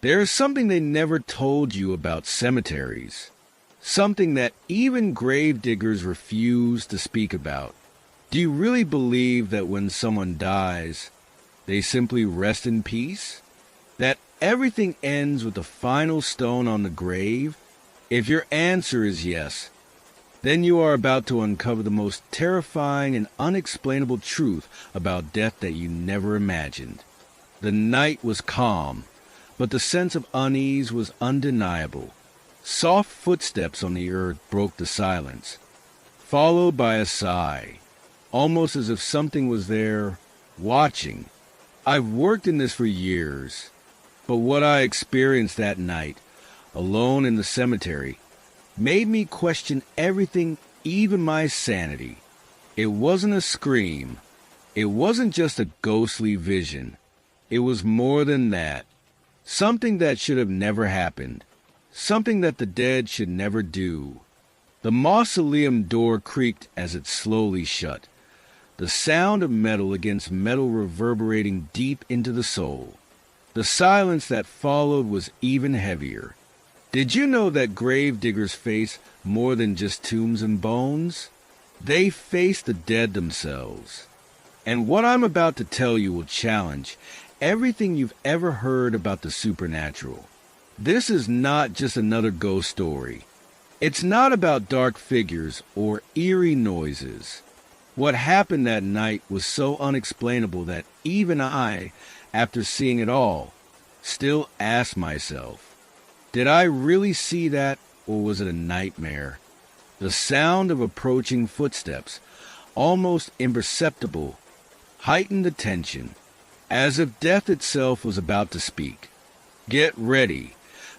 There is something they never told you about cemeteries, something that even grave diggers refuse to speak about. Do you really believe that when someone dies, they simply rest in peace? That everything ends with the final stone on the grave? If your answer is yes, then you are about to uncover the most terrifying and unexplainable truth about death that you never imagined. The night was calm, but the sense of unease was undeniable. Soft footsteps on the earth broke the silence, followed by a sigh, almost as if something was there, watching. I've worked in this for years, but what I experienced that night, alone in the cemetery, made me question everything, even my sanity. It wasn't a scream. It wasn't just a ghostly vision. It was more than that. Something that should have never happened. Something that the dead should never do. The mausoleum door creaked as it slowly shut, the sound of metal against metal reverberating deep into the soul. The silence that followed was even heavier. Did you know that grave diggers face more than just tombs and bones? They face the dead themselves. And what I'm about to tell you will challenge everything you've ever heard about the supernatural. This is not just another ghost story. It's not about dark figures or eerie noises. What happened that night was so unexplainable that even I, after seeing it all, still ask myself, did I really see that, or was it a nightmare? The sound of approaching footsteps, almost imperceptible, heightened the tension, as if death itself was about to speak. Get ready,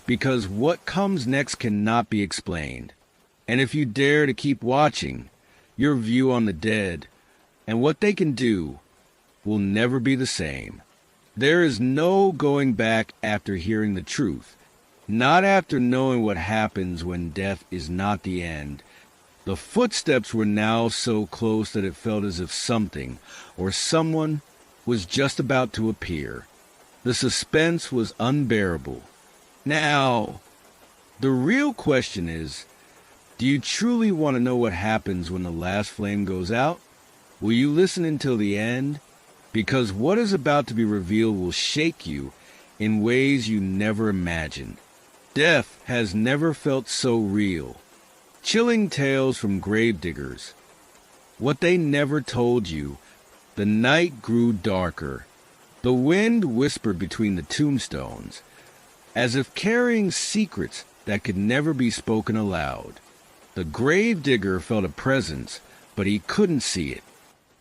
because what comes next cannot be explained. And if you dare to keep watching, your view on the dead and what they can do will never be the same. There is no going back after hearing the truth, not after knowing what happens when death is not the end. The footsteps were now so close that it felt as if something or someone was just about to appear. The suspense was unbearable. Now, the real question is, do you truly want to know what happens when the last flame goes out? Will you listen until the end? Because what is about to be revealed will shake you in ways you never imagined. Death has never felt so real. Chilling tales from gravediggers. What they never told you. The night grew darker. The wind whispered between the tombstones, as if carrying secrets that could never be spoken aloud. The gravedigger felt a presence, but he couldn't see it.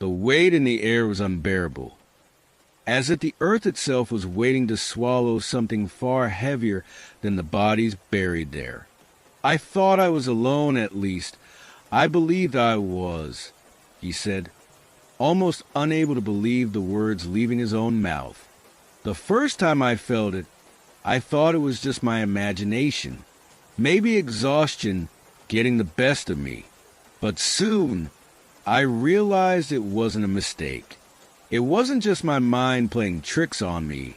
The weight in the air was unbearable, as if the earth itself was waiting to swallow something far heavier than the bodies buried there. I thought I was alone, at least. I believed I was, he said, almost unable to believe the words leaving his own mouth. The first time I felt it, I thought it was just my imagination, maybe exhaustion getting the best of me. But soon, I realized it wasn't a mistake. It wasn't just my mind playing tricks on me.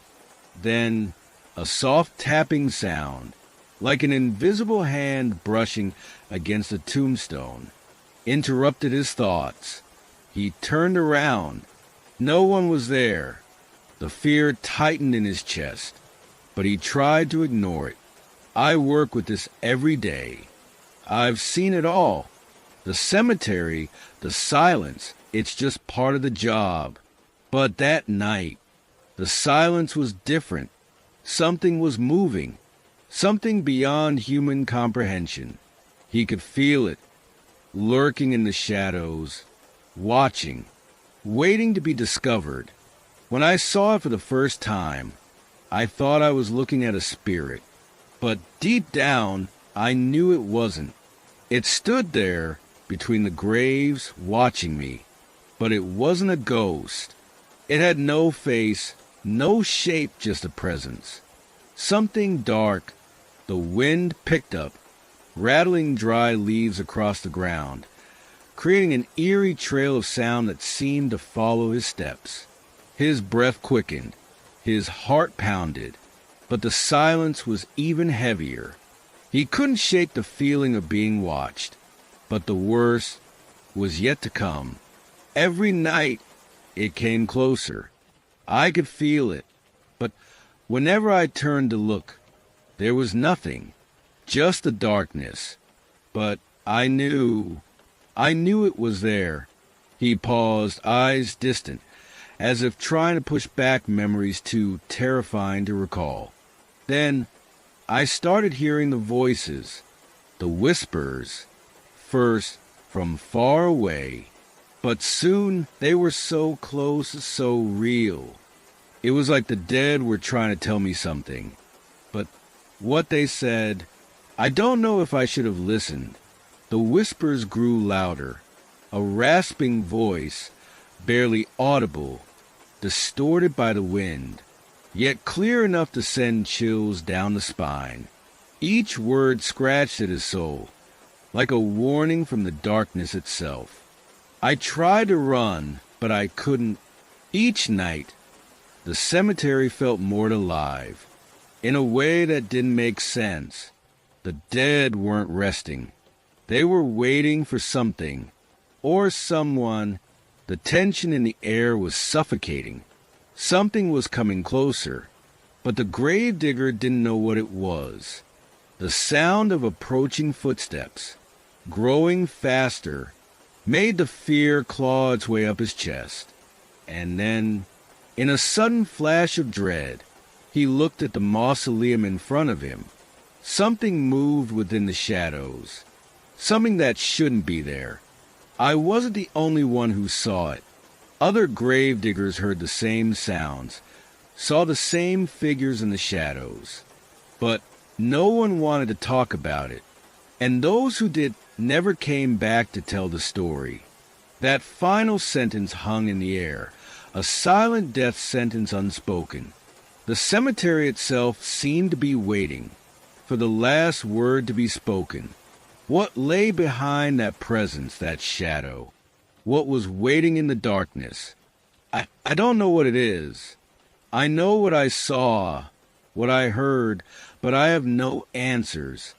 Then, a soft tapping sound, like an invisible hand brushing against a tombstone, interrupted his thoughts. He turned around. No one was there. The fear tightened in his chest, but he tried to ignore it. I work with this every day. I've seen it all. The cemetery, the silence, it's just part of the job. But that night, the silence was different. Something was moving, something beyond human comprehension. He could feel it, lurking in the shadows, watching, waiting to be discovered. When I saw it for the first time, I thought I was looking at a spirit. But deep down, I knew it wasn't. It stood there between the graves watching me, but it wasn't a ghost. It had no face, no shape, just a presence. Something dark. The wind picked up, rattling dry leaves across the ground, creating an eerie trail of sound that seemed to follow his steps. His breath quickened, his heart pounded. but the silence was even heavier. He couldn't shake the feeling of being watched, but the worst was yet to come. Every night it came closer. I could feel it, but whenever I turned to look, there was nothing, just the darkness. But I knew it was there. He paused, eyes distant, as if trying to push back memories too terrifying to recall. Then I started hearing the voices, the whispers, first from far away, but soon they were so close, so real. It was like the dead were trying to tell me something. But what they said, I don't know if I should have listened. The whispers grew louder, a rasping voice, barely audible, distorted by the wind, yet clear enough to send chills down the spine. Each word scratched at his soul, like a warning from the darkness itself. I tried to run, but I couldn't. Each night, the cemetery felt more alive, in a way that didn't make sense. The dead weren't resting. They were waiting for something, or someone. The tension in the air was suffocating. Something was coming closer, but the gravedigger didn't know what it was. The sound of approaching footsteps, growing faster, made the fear claw its way up his chest. And then, in a sudden flash of dread, he looked at the mausoleum in front of him. Something moved within the shadows, something that shouldn't be there. I wasn't the only one who saw it. Other gravediggers heard the same sounds, saw the same figures in the shadows. But no one wanted to talk about it, and those who did never came back to tell the story. That final sentence hung in the air, a silent death sentence unspoken. The cemetery itself seemed to be waiting for the last word to be spoken. What lay behind that presence, that shadow? What was waiting in the darkness? I don't know what it is. I know what I saw, what I heard, but I have no answers.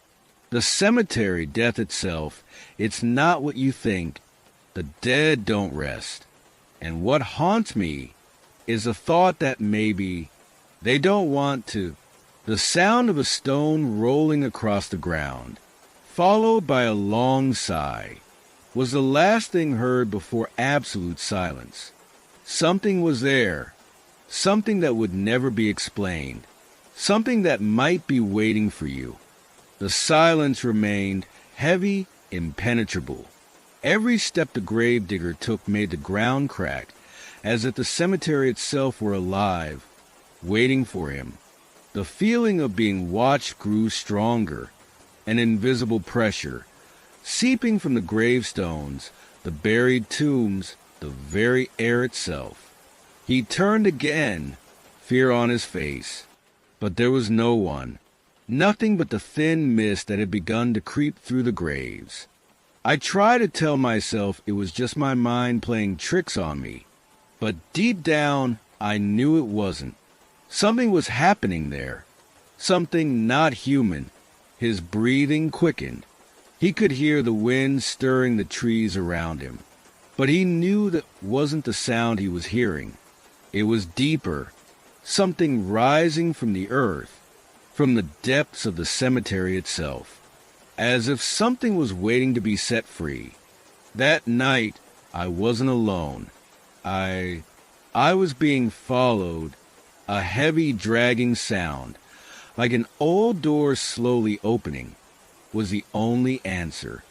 The cemetery, death itself, it's not what you think. The dead don't rest. And what haunts me is the thought that maybe they don't want to. The sound of a stone rolling across the ground, followed by a long sigh, was the last thing heard before absolute silence. Something was there, something that would never be explained, something that might be waiting for you. The silence remained heavy, impenetrable. Every step the gravedigger took made the ground crack, as if the cemetery itself were alive, waiting for him. The feeling of being watched grew stronger, an invisible pressure, seeping from the gravestones, the buried tombs, the very air itself. He turned again, fear on his face, but there was no one, nothing but the thin mist that had begun to creep through the graves. I tried to tell myself it was just my mind playing tricks on me, but deep down I knew it wasn't. Something was happening there, something not human. His breathing quickened. He could hear the wind stirring the trees around him, but he knew that wasn't the sound he was hearing. It was deeper, something rising from the earth, from the depths of the cemetery itself, as if something was waiting to be set free. That night, I wasn't alone. I was being followed, a heavy dragging sound, like an old door slowly opening, was the only answer.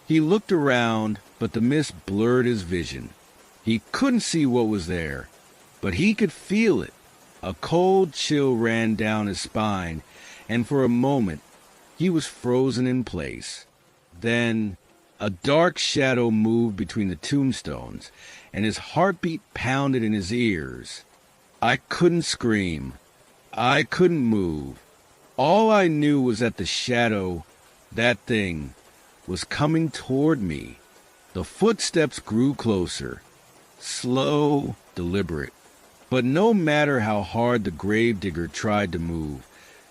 He looked around, but the mist blurred his vision. He couldn't see what was there, but he could feel it. A cold chill ran down his spine, and for a moment he was frozen in place. Then a dark shadow moved between the tombstones, and his heartbeat pounded in his ears. I couldn't scream. I couldn't move. All I knew was that the shadow, that thing, was coming toward me. The footsteps grew closer, slow, deliberate. But no matter how hard the gravedigger tried to move,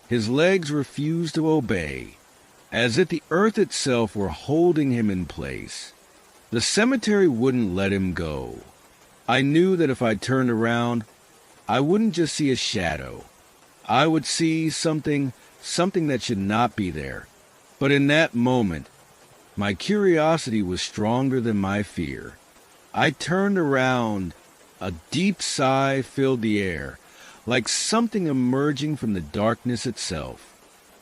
His legs refused to obey, as if the earth itself were holding him in place. The cemetery wouldn't let him go. I knew that if I turned around, I wouldn't just see a shadow. I would see something that should not be there. But in that moment, my curiosity was stronger than my fear. I turned around. A deep sigh filled the air, like something emerging from the darkness itself.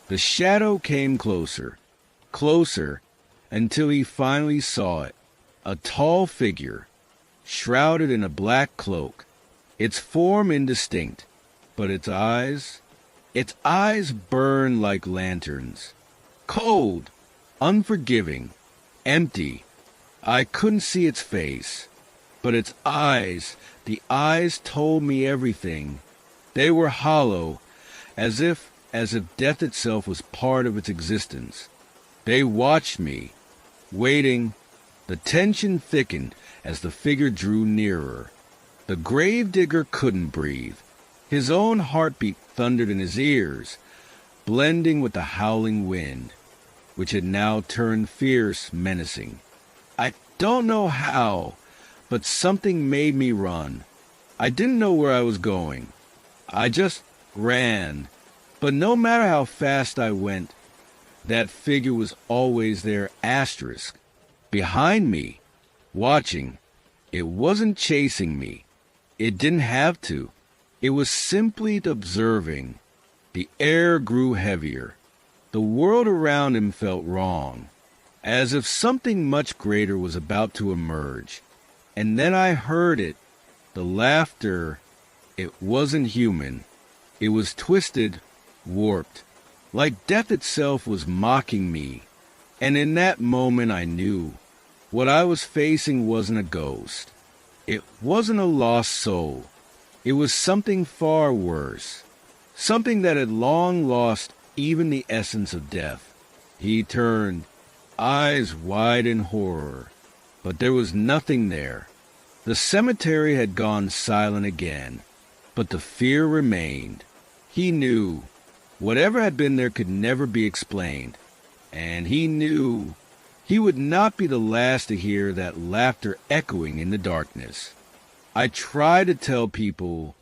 The shadow came closer, closer, until he finally saw it. A tall figure, shrouded in a black cloak, its form indistinct, but its eyes burned like lanterns. Cold, unforgiving, empty. I couldn't see its face, but its eyes, the eyes told me everything. They were hollow, as if death itself was part of its existence. They watched me, waiting. The tension thickened as the figure drew nearer. The gravedigger couldn't breathe. His own heartbeat thundered in his ears, blending with the howling wind, which had now turned fierce, menacing. I don't know how, but something made me run. I didn't know where I was going. I just ran. But no matter how fast I went, that figure was always there, asterisk, behind me, watching. It wasn't chasing me. It didn't have to. It was simply observing. The air grew heavier. The world around him felt wrong, as if something much greater was about to emerge. And then I heard it. The laughter. It wasn't human. It was twisted, warped, like death itself was mocking me. And in that moment I knew what I was facing wasn't a ghost. It wasn't a lost soul. It was something far worse. Something that had long lost even the essence of death. He turned, eyes wide in horror. But there was nothing there. The cemetery had gone silent again. But the fear remained. He knew whatever had been there could never be explained. And he knew he would not be the last to hear that laughter echoing in the darkness. I try to tell people,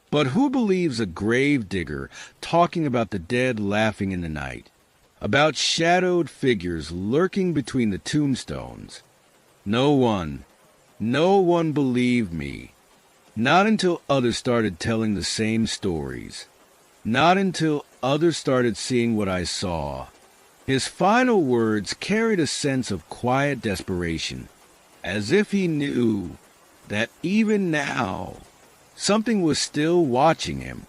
but who believes a grave digger talking about the dead laughing in the night? About shadowed figures lurking between the tombstones? No one believed me. Not until others started telling the same stories. Not until others started seeing what I saw. His final words carried a sense of quiet desperation, as if he knew that even now, something was still watching him,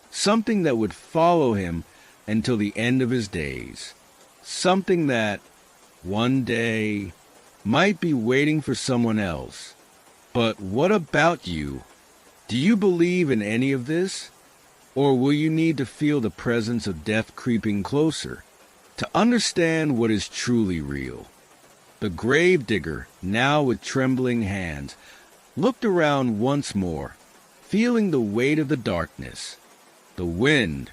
something that would follow him until the end of his days, something that, one day, might be waiting for someone else. But what about you? Do you believe in any of this? Or will you need to feel the presence of death creeping closer to understand what is truly real? The gravedigger, now with trembling hands, looked around once more, feeling the weight of the darkness. The wind,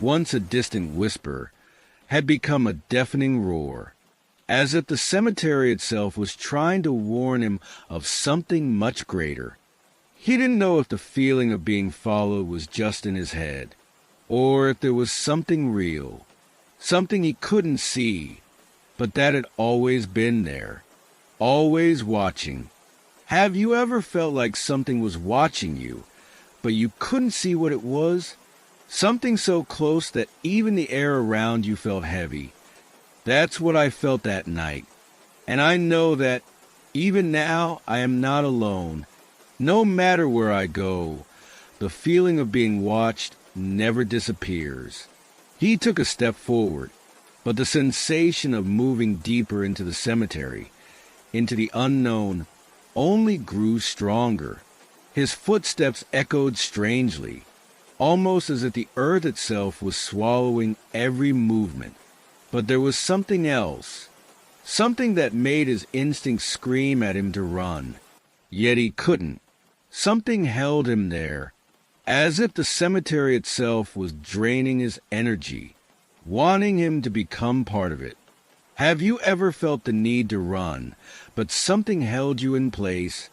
once a distant whisper, had become a deafening roar, as if the cemetery itself was trying to warn him of something much greater. He didn't know if the feeling of being followed was just in his head, or if there was something real, something he couldn't see, but that had always been there, always watching. Have you ever felt like something was watching you, but you couldn't see what it was? Something so close that even the air around you felt heavy. That's what I felt that night. And I know that even now I am not alone. No matter where I go, the feeling of being watched never disappears. He took a step forward, but the sensation of moving deeper into the cemetery, into the unknown, only grew stronger. His footsteps echoed strangely, almost as if the earth itself was swallowing every movement. But there was something else, something that made his instincts scream at him to run. Yet he couldn't. Something held him there, as if the cemetery itself was draining his energy, wanting him to become part of it. Have you ever felt the need to run, but something held you in place,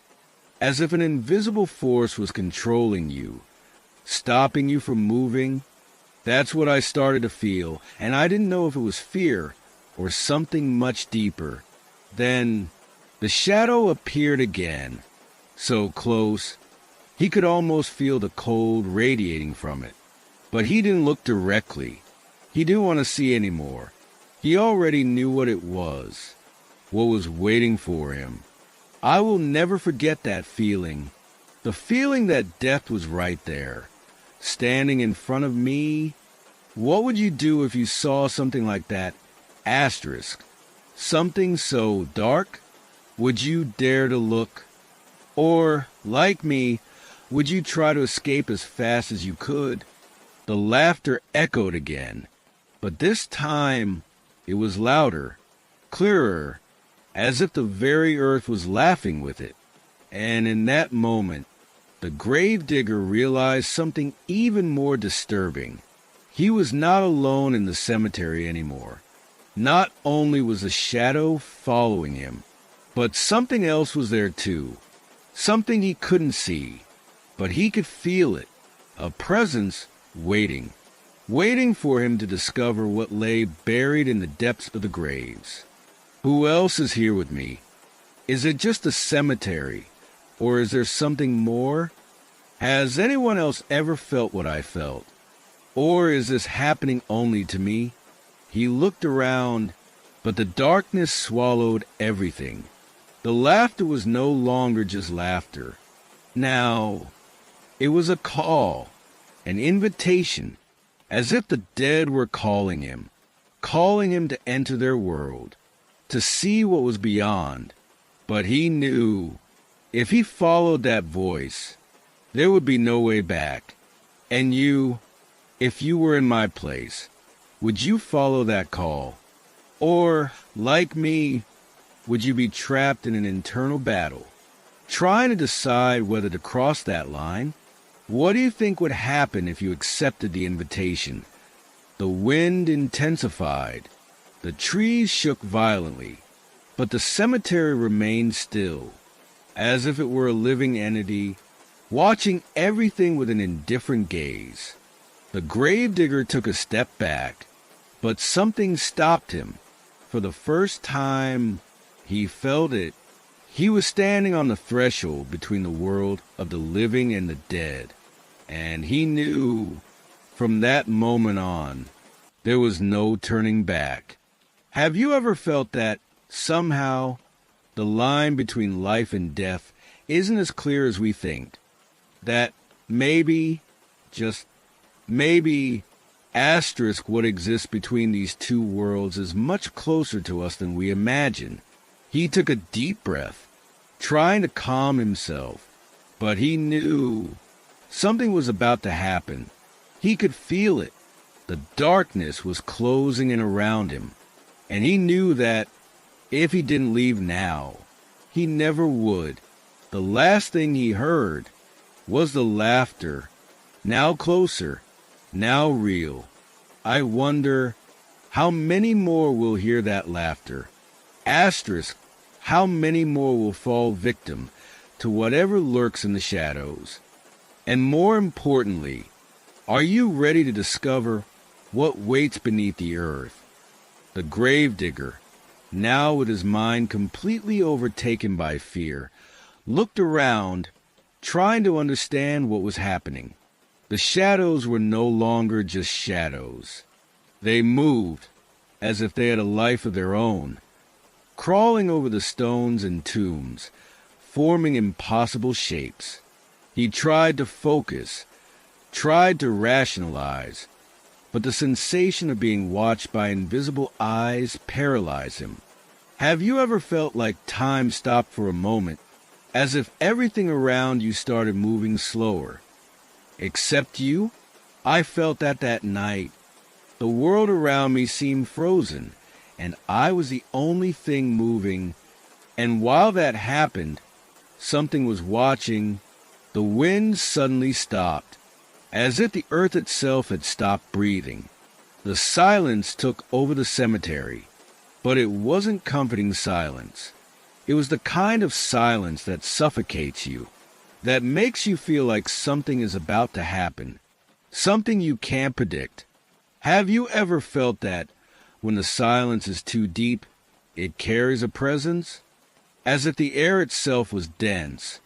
as if an invisible force was controlling you, stopping you from moving? That's what I started to feel, and I didn't know if it was fear or something much deeper. Then the shadow appeared again, so close, he could almost feel the cold radiating from it. But he didn't look directly. He didn't want to see anymore. He already knew what it was, what was waiting for him. I will never forget that feeling, the feeling that death was right there, standing in front of me. What would you do if you saw something like that? Asterisk. Something so dark? Would you dare to look? Or, like me, would you try to escape as fast as you could? The laughter echoed again, but this time it was louder, clearer, as if the very earth was laughing with it. And in that moment, the gravedigger realized something even more disturbing. He was not alone in the cemetery anymore. Not only was a shadow following him, but something else was there too. Something he couldn't see, but he could feel it. A presence waiting for him to discover what lay buried in the depths of the graves. Who else is here with me? Is it just a cemetery, or is there something more? Has anyone else ever felt what I felt? Or is this happening only to me? He looked around, but the darkness swallowed everything. The laughter was no longer just laughter. Now, it was a call, an invitation, as if the dead were calling him to enter their world, to see what was beyond. But he knew if he followed that voice, there would be no way back. And you, if you were in my place, would you follow that call? Or, like me, would you be trapped in an internal battle, trying to decide whether to cross that line? What do you think would happen if you accepted the invitation? The wind intensified. The trees shook violently, but the cemetery remained still, as if it were a living entity, watching everything with an indifferent gaze. The gravedigger took a step back, but something stopped him. For the first time, he felt it. He was standing on the threshold between the world of the living and the dead, and he knew from that moment on, there was no turning back. Have you ever felt that somehow the line between life and death isn't as clear as we think? That maybe, just maybe, asterisk what exists between these two worlds is much closer to us than we imagine. He took a deep breath, trying to calm himself, but he knew something was about to happen. He could feel it. The darkness was closing in around him, and he knew that if he didn't leave now, he never would. The last thing he heard was the laughter, now closer, now real. I wonder how many more will hear that laughter. Asterisk, how many more will fall victim to whatever lurks in the shadows? And more importantly, are you ready to discover what waits beneath the earth? The gravedigger, now with his mind completely overtaken by fear, looked around, trying to understand what was happening. The shadows were no longer just shadows. They moved as if they had a life of their own, crawling over the stones and tombs, forming impossible shapes. He tried to focus, tried to rationalize, but the sensation of being watched by invisible eyes paralyzed him. Have you ever felt like time stopped for a moment, as if everything around you started moving slower? Except you? I felt that night. The world around me seemed frozen, and I was the only thing moving. And while that happened, something was watching. The wind suddenly stopped. as if the earth itself had stopped breathing. The silence took over the cemetery, but it wasn't comforting silence. It was the kind of silence that suffocates you, that makes you feel like something is about to happen, something you can't predict. Have you ever felt that when the silence is too deep, it carries a presence? As if the air itself was dense,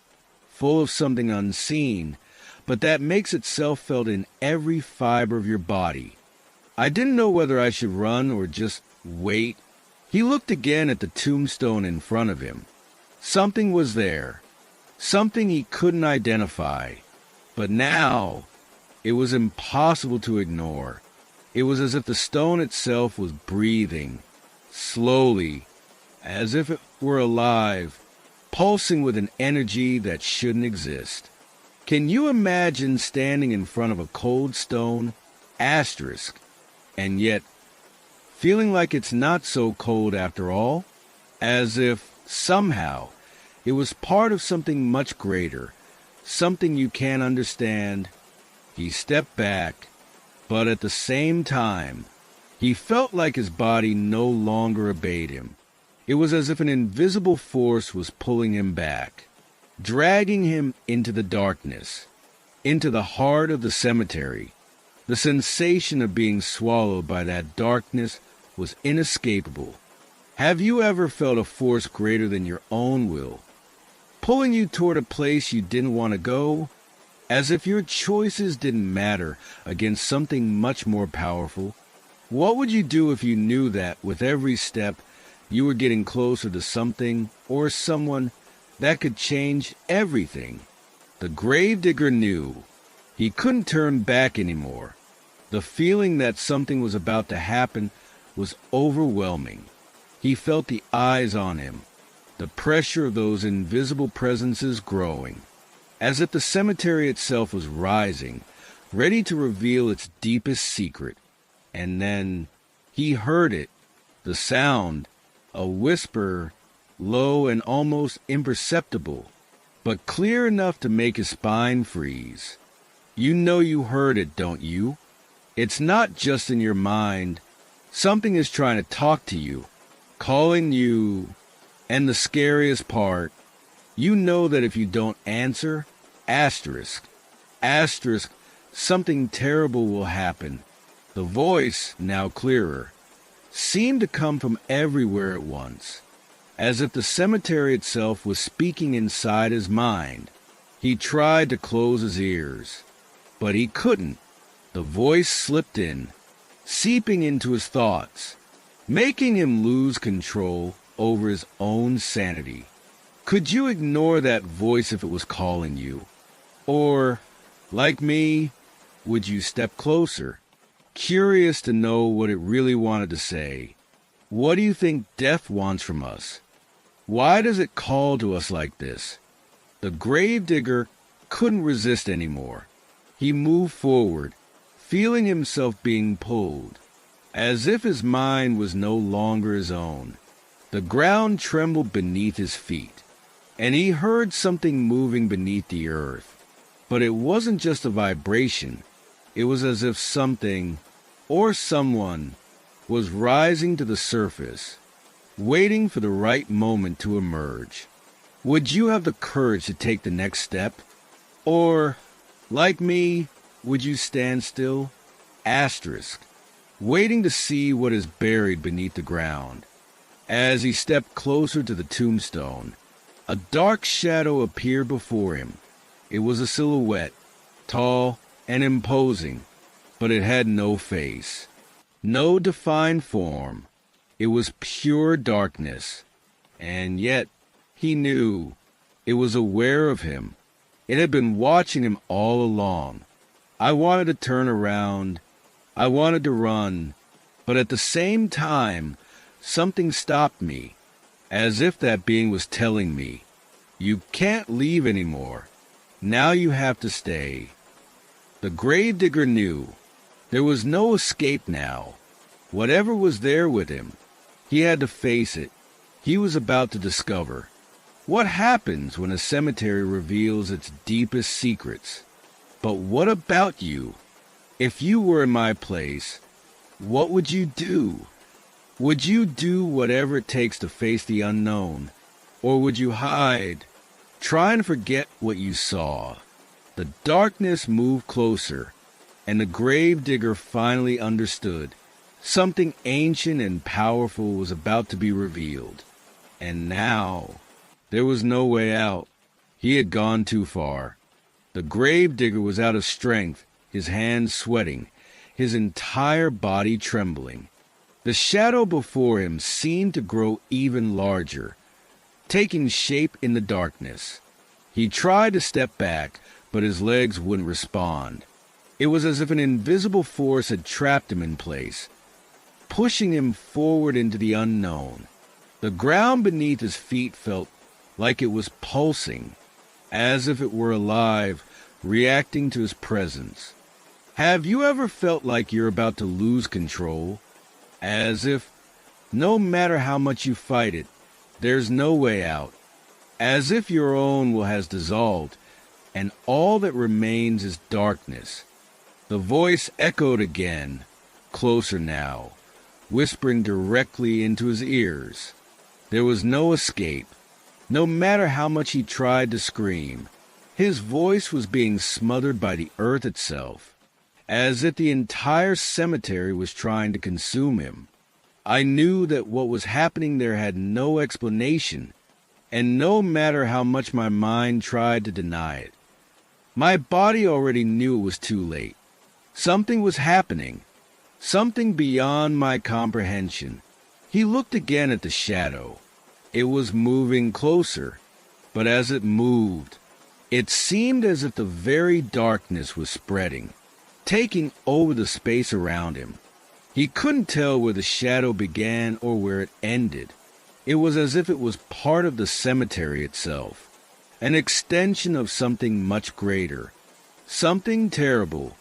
full of something unseen, but that makes itself felt in every fiber of your body. I didn't know whether I should run or just wait. He looked again at the tombstone in front of him. Something was there, something he couldn't identify. But now, it was impossible to ignore. It was as if the stone itself was breathing, slowly, as if it were alive, pulsing with an energy that shouldn't exist. Can you imagine standing in front of a cold stone, asterisk, and yet feeling like it's not so cold after all? As if, somehow, it was part of something much greater, something you can't understand. He stepped back, but at the same time, he felt like his body no longer obeyed him. It was as if an invisible force was pulling him back, dragging him into the darkness, into the heart of the cemetery. The sensation of being swallowed by that darkness was inescapable. Have you ever felt a force greater than your own will, pulling you toward a place you didn't want to go, as if your choices didn't matter against something much more powerful? What would you do if you knew that with every step you were getting closer to something or someone that could change everything? The gravedigger knew he couldn't turn back anymore. The feeling that something was about to happen was overwhelming. He felt the eyes on him, the pressure of those invisible presences growing, as if the cemetery itself was rising, ready to reveal its deepest secret. And then he heard it, the sound, a whisper, low and almost imperceptible, but clear enough to make his spine freeze. You know you heard it, don't you? It's not just in your mind. Something is trying to talk to you, calling you, and the scariest part, you know that if you don't answer, asterisk, something terrible will happen. The voice, now clearer, seemed to come from everywhere at once, as if the cemetery itself was speaking inside his mind. He tried to close his ears, but he couldn't. The voice slipped in, seeping into his thoughts, making him lose control over his own sanity. Could you ignore that voice if it was calling you? Or, like me, would you step closer, curious to know what it really wanted to say? What do you think death wants from us? Why does it call to us like this? The gravedigger couldn't resist anymore. He moved forward, feeling himself being pulled, as if his mind was no longer his own. The ground trembled beneath his feet, and he heard something moving beneath the earth. But it wasn't just a vibration. It was as if something, or someone, was rising to the surface, waiting for the right moment to emerge. Would you have the courage to take the next step? Or, like me, would you stand still? Asterisk, waiting to see what is buried beneath the ground. As he stepped closer to the tombstone, a dark shadow appeared before him. It was a silhouette, tall and imposing, but it had no face, no defined form. It was pure darkness, and yet he knew it was aware of him. It had been watching him all along. I wanted to turn around. I wanted to run, but at the same time, something stopped me, as if that being was telling me, you can't leave anymore. Now you have to stay. The gravedigger knew there was no escape now. Whatever was there with him, he had to face it. He was about to discover what happens when a cemetery reveals its deepest secrets. But what about you? If you were in my place, what would you do? Would you do whatever it takes to face the unknown? Or would you hide, try and forget what you saw? The darkness moved closer, and the gravedigger finally understood. Something ancient and powerful was about to be revealed. And now, there was no way out. He had gone too far. The gravedigger was out of strength, his hands sweating, his entire body trembling. The shadow before him seemed to grow even larger, taking shape in the darkness. He tried to step back, but his legs wouldn't respond. It was as if an invisible force had trapped him in place, pushing him forward into the unknown. The ground beneath his feet felt like it was pulsing, as if it were alive, reacting to his presence. Have you ever felt like you're about to lose control? As if, no matter how much you fight it, there's no way out. As if your own will has dissolved, and all that remains is darkness. The voice echoed again, closer now, whispering directly into his ears. There was no escape. No matter how much he tried to scream, his voice was being smothered by the earth itself, as if the entire cemetery was trying to consume him. I knew that what was happening there had no explanation, and no matter how much my mind tried to deny it, my body already knew it was too late. Something was happening, something beyond my comprehension. He looked again at the shadow. It was moving closer, but as it moved, it seemed as if the very darkness was spreading, taking over the space around him. He couldn't tell where the shadow began or where it ended. It was as if it was part of the cemetery itself, an extension of something much greater, something terrible.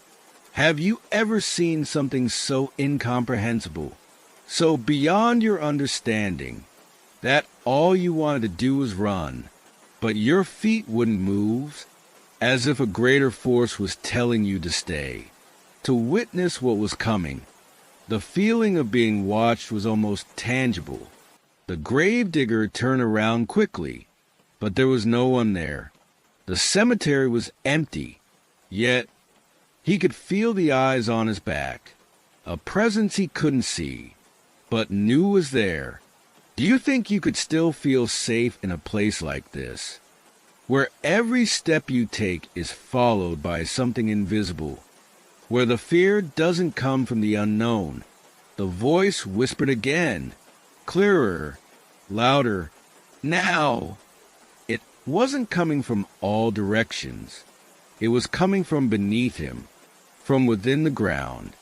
Have you ever seen something so incomprehensible, so beyond your understanding, that all you wanted to do was run, but your feet wouldn't move, as if a greater force was telling you to stay, to witness what was coming? The feeling of being watched was almost tangible. The gravedigger turned around quickly, but there was no one there. The cemetery was empty, yet he could feel the eyes on his back, a presence he couldn't see, but knew was there. Do you think you could still feel safe in a place like this, where every step you take is followed by something invisible, where the fear doesn't come from the unknown? The voice whispered again, clearer, louder, now. It wasn't coming from all directions. It was coming from beneath him, from within the ground,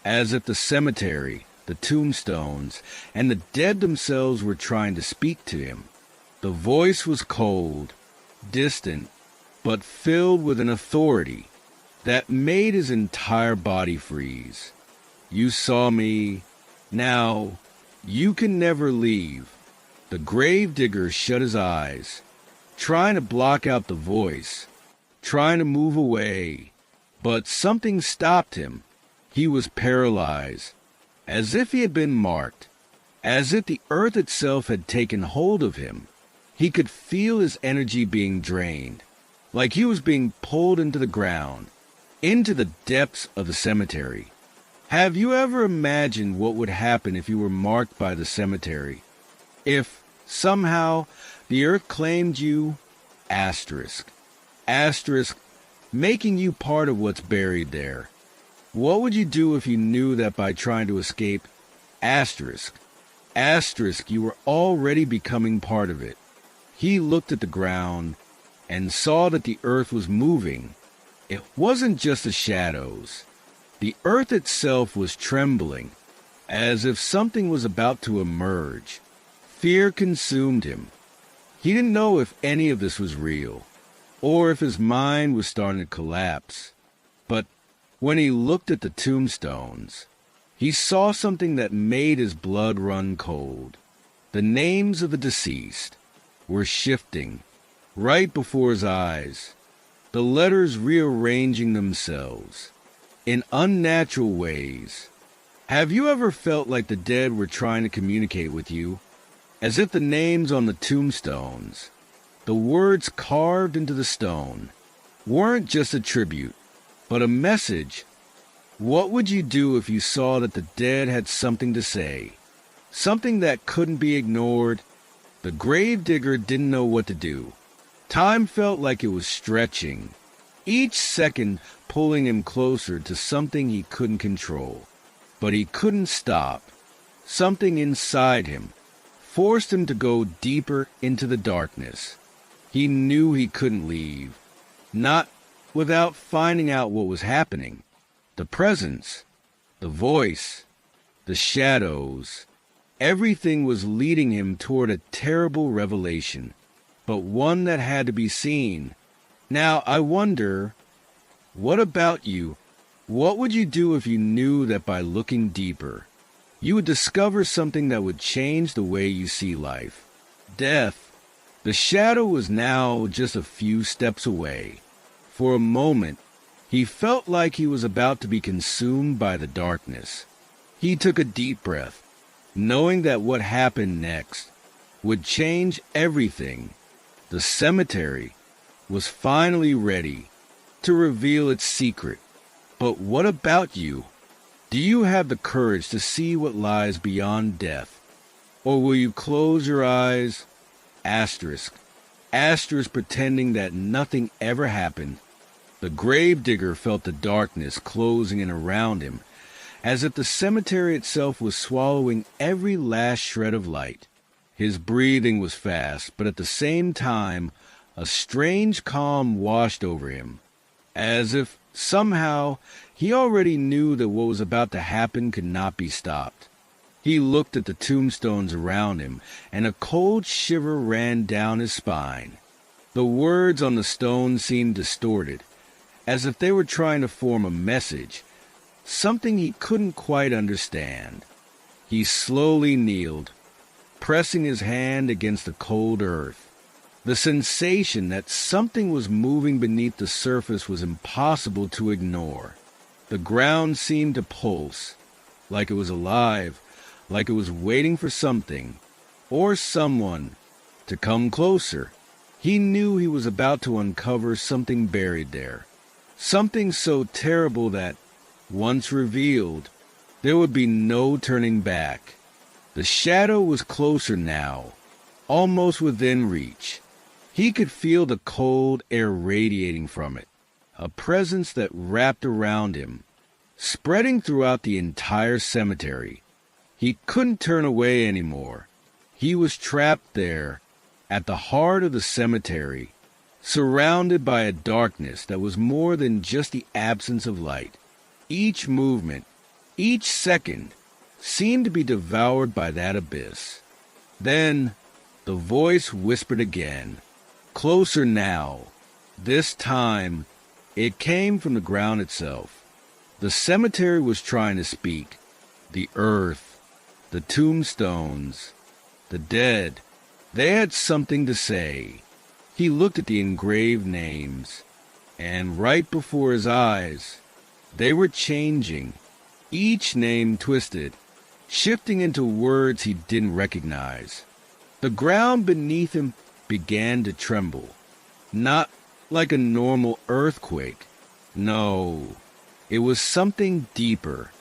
as if the cemetery, the tombstones, and the dead themselves were trying to speak to him. The voice was cold, distant, but filled with an authority that made his entire body freeze. You saw me. Now, you can never leave. The gravedigger shut his eyes, trying to block out the voice, trying to move away, but something stopped him. He was paralyzed, as if he had been marked, as if the earth itself had taken hold of him. He could feel his energy being drained, like he was being pulled into the ground, into the depths of the cemetery. Have you ever imagined what would happen if you were marked by the cemetery? If, somehow, the earth claimed you? Asterisk. Asterisk, making you part of what's buried there. What would you do if you knew that by trying to escape? Asterisk. Asterisk, you were already becoming part of it. He looked at the ground and saw that the earth was moving. It wasn't just the shadows. The earth itself was trembling, as if something was about to emerge. Fear consumed him. He didn't know if any of this was real, or if his mind was starting to collapse. But when he looked at the tombstones, he saw something that made his blood run cold. The names of the deceased were shifting right before his eyes. the letters rearranging themselves in unnatural ways. Have you ever felt like the dead were trying to communicate with you? As if the names on the tombstones, the words carved into the stone, weren't just a tribute, but a message. What would you do if you saw that the dead had something to say? Something that couldn't be ignored? The gravedigger didn't know what to do. Time felt like it was stretching, each second pulling him closer to something he couldn't control. But he couldn't stop. Something inside him forced him to go deeper into the darkness. He knew he couldn't leave, not without finding out what was happening. The presence, the voice, the shadows, everything was leading him toward a terrible revelation, but one that had to be seen. Now, I wonder, what about you? What would you do if you knew that by looking deeper, you would discover something that would change the way you see life? Death. The shadow was now just a few steps away. For a moment, he felt like he was about to be consumed by the darkness. He took a deep breath, knowing that what happened next would change everything. The cemetery was finally ready to reveal its secret. But what about you? Do you have the courage to see what lies beyond death? Or will you close your eyes? Asterisk pretending that nothing ever happened. The gravedigger felt the darkness closing in around him, as if the cemetery itself was swallowing every last shred of light. His breathing was fast, but at the same time, a strange calm washed over him, as if somehow he already knew that what was about to happen could not be stopped. He looked at the tombstones around him, and a cold shiver ran down his spine. The words on the stones seemed distorted, as if they were trying to form a message, something he couldn't quite understand. He slowly kneeled, pressing his hand against the cold earth. The sensation that something was moving beneath the surface was impossible to ignore. The ground seemed to pulse, like it was alive, like it was waiting for something, or someone, to come closer. He knew he was about to uncover something buried there, something so terrible that, once revealed, there would be no turning back. The shadow was closer now, almost within reach. He could feel the cold air radiating from it, a presence that wrapped around him, spreading throughout the entire cemetery. He couldn't turn away anymore. He was trapped there, at the heart of the cemetery, surrounded by a darkness that was more than just the absence of light. Each movement, each second, seemed to be devoured by that abyss. Then, the voice whispered again, closer now. This time, it came from the ground itself. The cemetery was trying to speak. The earth, the tombstones, the dead, they had something to say. He looked at the engraved names, and right before his eyes, they were changing, each name twisted, shifting into words he didn't recognize. The ground beneath him began to tremble, not like a normal earthquake. No, it was something deeper,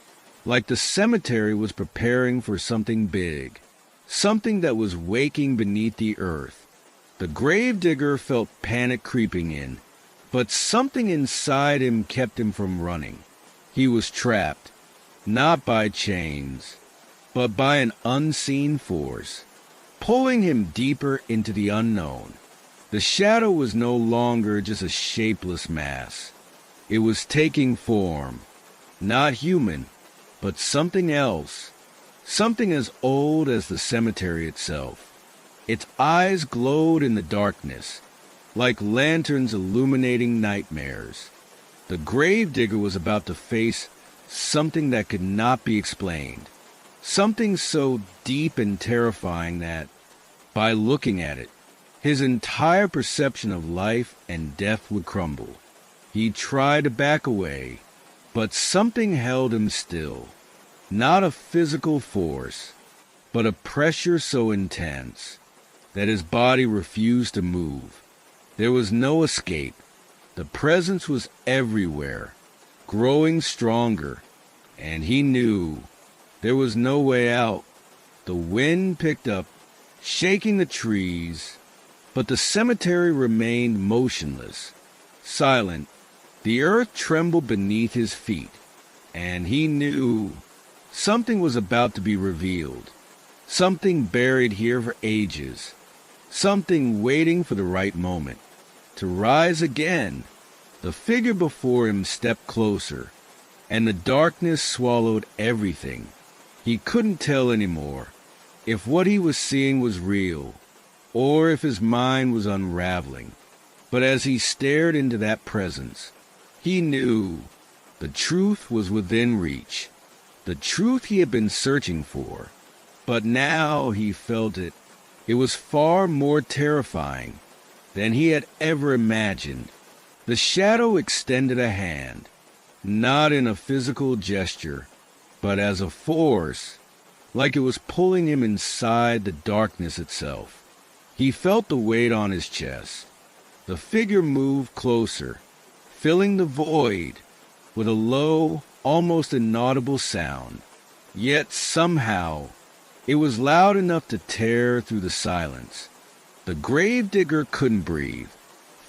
like the cemetery was preparing for something big, something that was waking beneath the earth. The gravedigger felt panic creeping in, but something inside him kept him from running. He was trapped, not by chains, but by an unseen force, pulling him deeper into the unknown. The shadow was no longer just a shapeless mass. It was taking form, not human, but something else, something as old as the cemetery itself. Its eyes glowed in the darkness, like lanterns illuminating nightmares. The gravedigger was about to face something that could not be explained, something so deep and terrifying that, by looking at it, his entire perception of life and death would crumble. He tried to back away, but something held him still. Not a physical force, but a pressure so intense that his body refused to move. There was no escape. The presence was everywhere, growing stronger, and he knew there was no way out. The wind picked up, shaking the trees, but the cemetery remained motionless, silent. The earth trembled beneath his feet, and he knew something was about to be revealed, something buried here for ages, something waiting for the right moment to rise again. The figure before him stepped closer, and the darkness swallowed everything. He couldn't tell anymore if what he was seeing was real, or if his mind was unraveling. But as he stared into that presence, he knew the truth was within reach, the truth he had been searching for. But now he felt it. It was far more terrifying than he had ever imagined. The shadow extended a hand, not in a physical gesture, but as a force, like it was pulling him inside the darkness itself. He felt the weight on his chest. The figure moved closer, filling the void with a low, almost inaudible sound. Yet somehow, it was loud enough to tear through the silence. The gravedigger couldn't breathe.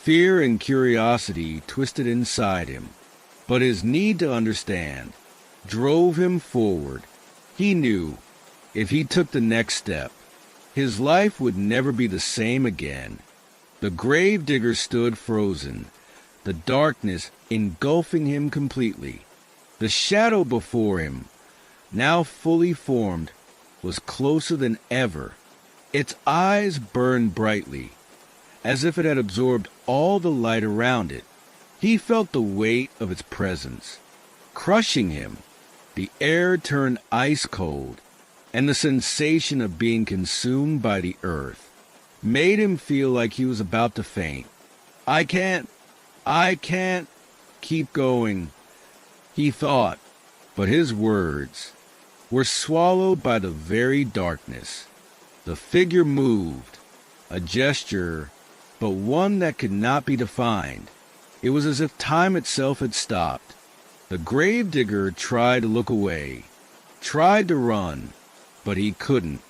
Fear and curiosity twisted inside him, but his need to understand drove him forward. He knew if he took the next step, his life would never be the same again. The gravedigger stood frozen, the darkness engulfing him completely. The shadow before him, now fully formed, was closer than ever. Its eyes burned brightly, as if it had absorbed all the light around it. He felt the weight of its presence, crushing him. The air turned ice cold, and the sensation of being consumed by the earth made him feel like he was about to faint. I can't keep going, he thought, but his words were swallowed by the very darkness. The figure moved, a gesture, but one that could not be defined. It was as if time itself had stopped. The gravedigger tried to look away, tried to run, but he couldn't.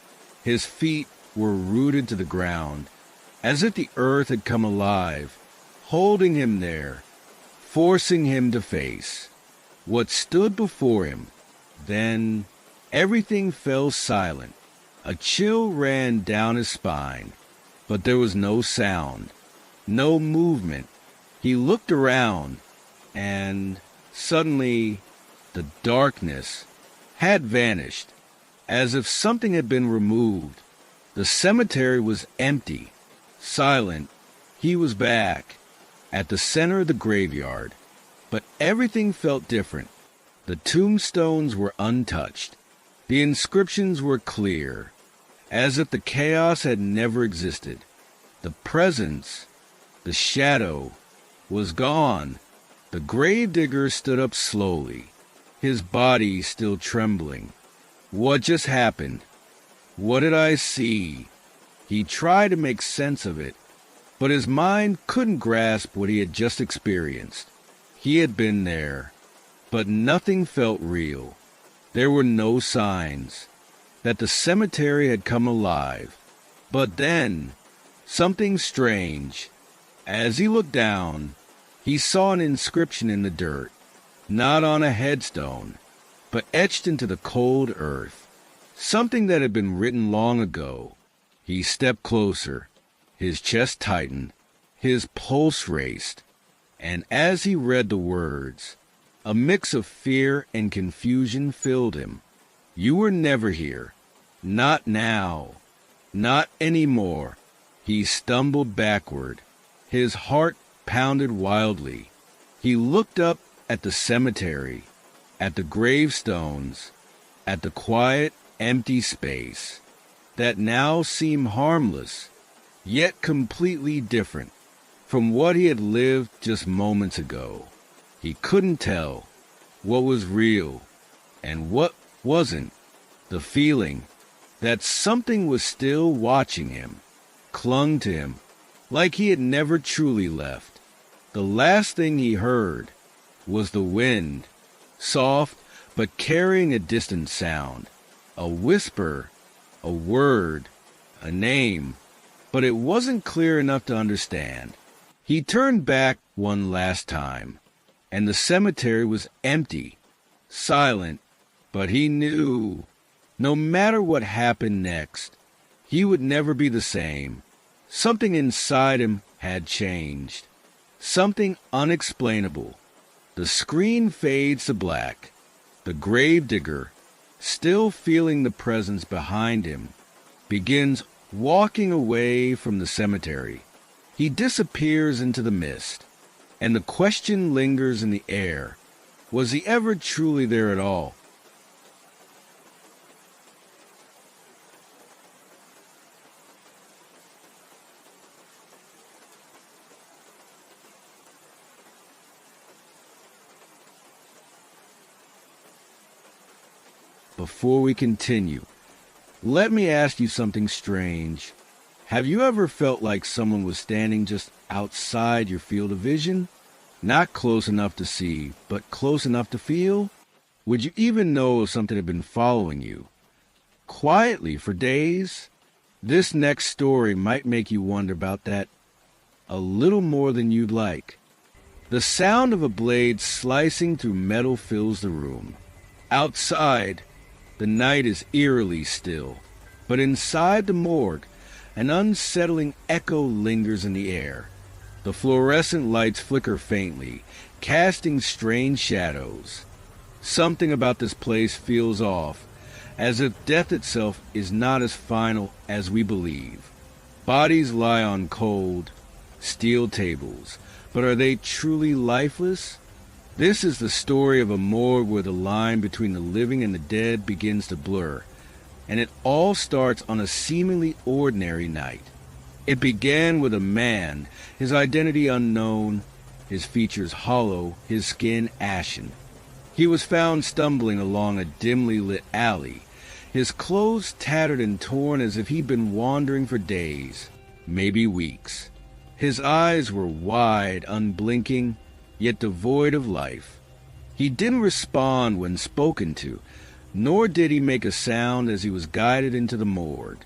His feet were rooted to the ground, as if the earth had come alive, holding him there, forcing him to face what stood before him. Then everything fell silent. A chill ran down his spine, but there was no sound, no movement. He looked around, and suddenly the darkness had vanished, as if something had been removed. The cemetery was empty, silent. He was back, at the center of the graveyard, but everything felt different. The tombstones were untouched. The inscriptions were clear, as if the chaos had never existed. The presence, the shadow, was gone. The gravedigger stood up slowly, his body still trembling. What just happened? What did I see? He tried to make sense of it, but his mind couldn't grasp what he had just experienced. He had been there, but nothing felt real. There were no signs that the cemetery had come alive. But then, something strange. As he looked down, he saw an inscription in the dirt, not on a headstone, but etched into the cold earth. Something that had been written long ago. He stepped closer. His chest tightened. His pulse raced. And as he read the words, a mix of fear and confusion filled him. You were never here. Not now. Not anymore. He stumbled backward. His heart pounded wildly. He looked up at the cemetery, at the gravestones, at the quiet, empty space that now seemed harmless, yet completely different from what he had lived just moments ago. He couldn't tell what was real and what wasn't. The feeling that something was still watching him clung to him like he had never truly left. The last thing he heard was the wind, soft but carrying a distant sound, a whisper, a word, a name, but it wasn't clear enough to understand. He turned back one last time, and the cemetery was empty, silent, but he knew no matter what happened next, he would never be the same. Something inside him had changed, something unexplainable. The screen fades to black. The gravedigger, still feeling the presence behind him, begins walking away from the cemetery. He disappears into the mist, and the question lingers in the air. Was he ever truly there at all? Before we continue, let me ask you something strange. Have you ever felt like someone was standing just outside your field of vision? Not close enough to see, but close enough to feel? Would you even know if something had been following you? Quietly for days? This next story might make you wonder about that a little more than you'd like. The sound of a blade slicing through metal fills the room. Outside, the night is eerily still, but inside the morgue, an unsettling echo lingers in the air. The fluorescent lights flicker faintly, casting strange shadows. Something about this place feels off, as if death itself is not as final as we believe. Bodies lie on cold, steel tables, but are they truly lifeless? This is the story of a morgue where the line between the living and the dead begins to blur, and it all starts on a seemingly ordinary night. It began with a man, his identity unknown, his features hollow, his skin ashen. He was found stumbling along a dimly lit alley, his clothes tattered and torn as if he'd been wandering for days, maybe weeks. His eyes were wide, unblinking, yet devoid of life. He didn't respond when spoken to, nor did he make a sound as he was guided into the morgue.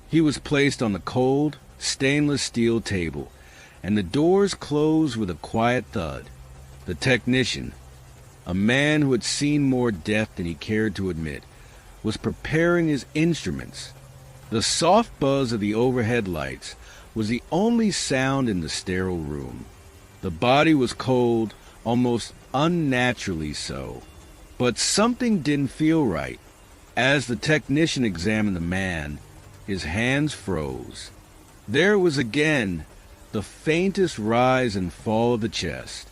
He was placed on the cold, stainless steel table, and the doors closed with a quiet thud. The technician, a man who had seen more death than he cared to admit, was preparing his instruments. The soft buzz of the overhead lights was the only sound in the sterile room. The body was cold, almost unnaturally so. But something didn't feel right. As the technician examined the man, his hands froze. There was again the faintest rise and fall of the chest.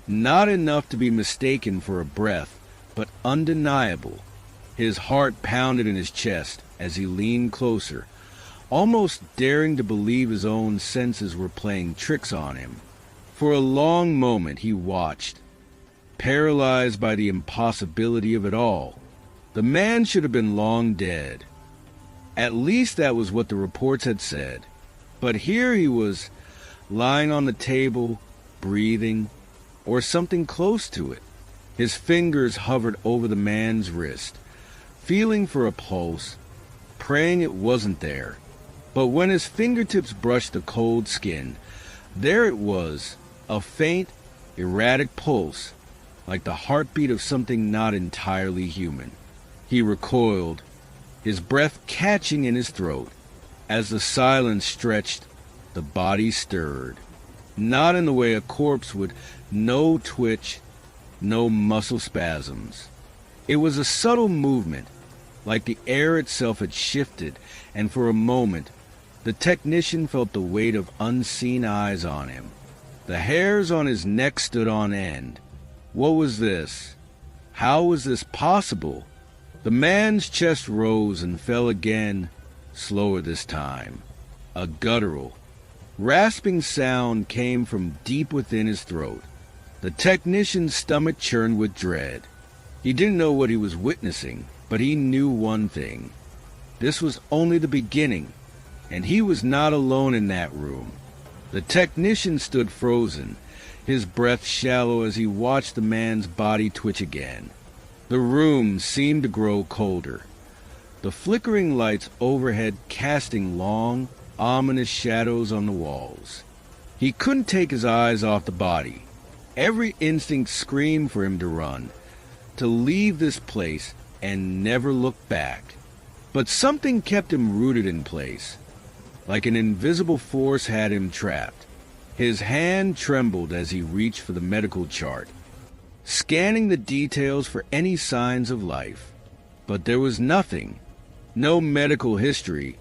Not enough to be mistaken for a breath, but undeniable. His heart pounded in his chest as he leaned closer, almost daring to believe his own senses were playing tricks on him. For a long moment he watched, paralyzed by the impossibility of it all. The man should have been long dead. At least that was what the reports had said. But here he was, lying on the table, breathing, or something close to it. His fingers hovered over the man's wrist, feeling for a pulse, praying it wasn't there. But when his fingertips brushed the cold skin, there it was, a faint, erratic pulse, like the heartbeat of something not entirely human. He recoiled, his breath catching in his throat. As the silence stretched, the body stirred. Not in the way a corpse would, no twitch, no muscle spasms. It was a subtle movement, like the air itself had shifted, and for a moment, the technician felt the weight of unseen eyes on him. The hairs on his neck stood on end. What was this? How was this possible? The man's chest rose and fell again, slower this time. A guttural, Rasping sound came from deep within his throat. The technician's stomach churned with dread. He didn't know what he was witnessing, but he knew one thing. This was only the beginning, and he was not alone in that room. The technician stood frozen, his breath shallow as he watched the man's body twitch again. The room seemed to grow colder, the flickering lights overhead casting long, ominous shadows on the walls. He couldn't take his eyes off the body. Every instinct screamed for him to run, to leave this place and never look back. But something kept him rooted in place, like an invisible force had him trapped. His hand trembled as he reached for the medical chart, scanning the details for any signs of life. But there was nothing, no medical history,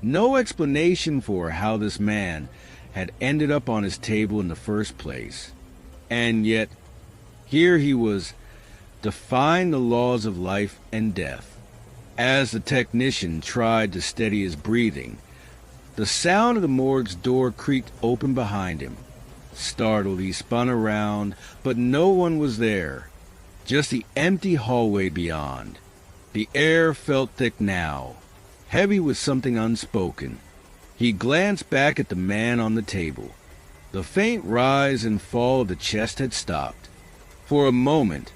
no explanation for how this man had ended up on his table in the first place. And yet, here he was, defying the laws of life and death. As the technician tried to steady his breathing, the sound of the morgue's door creaked open behind him. Startled, he spun around, but no one was there, just the empty hallway beyond. The air felt thick now, heavy with something unspoken. He glanced back at the man on the table. The faint rise and fall of the chest had stopped. For a moment,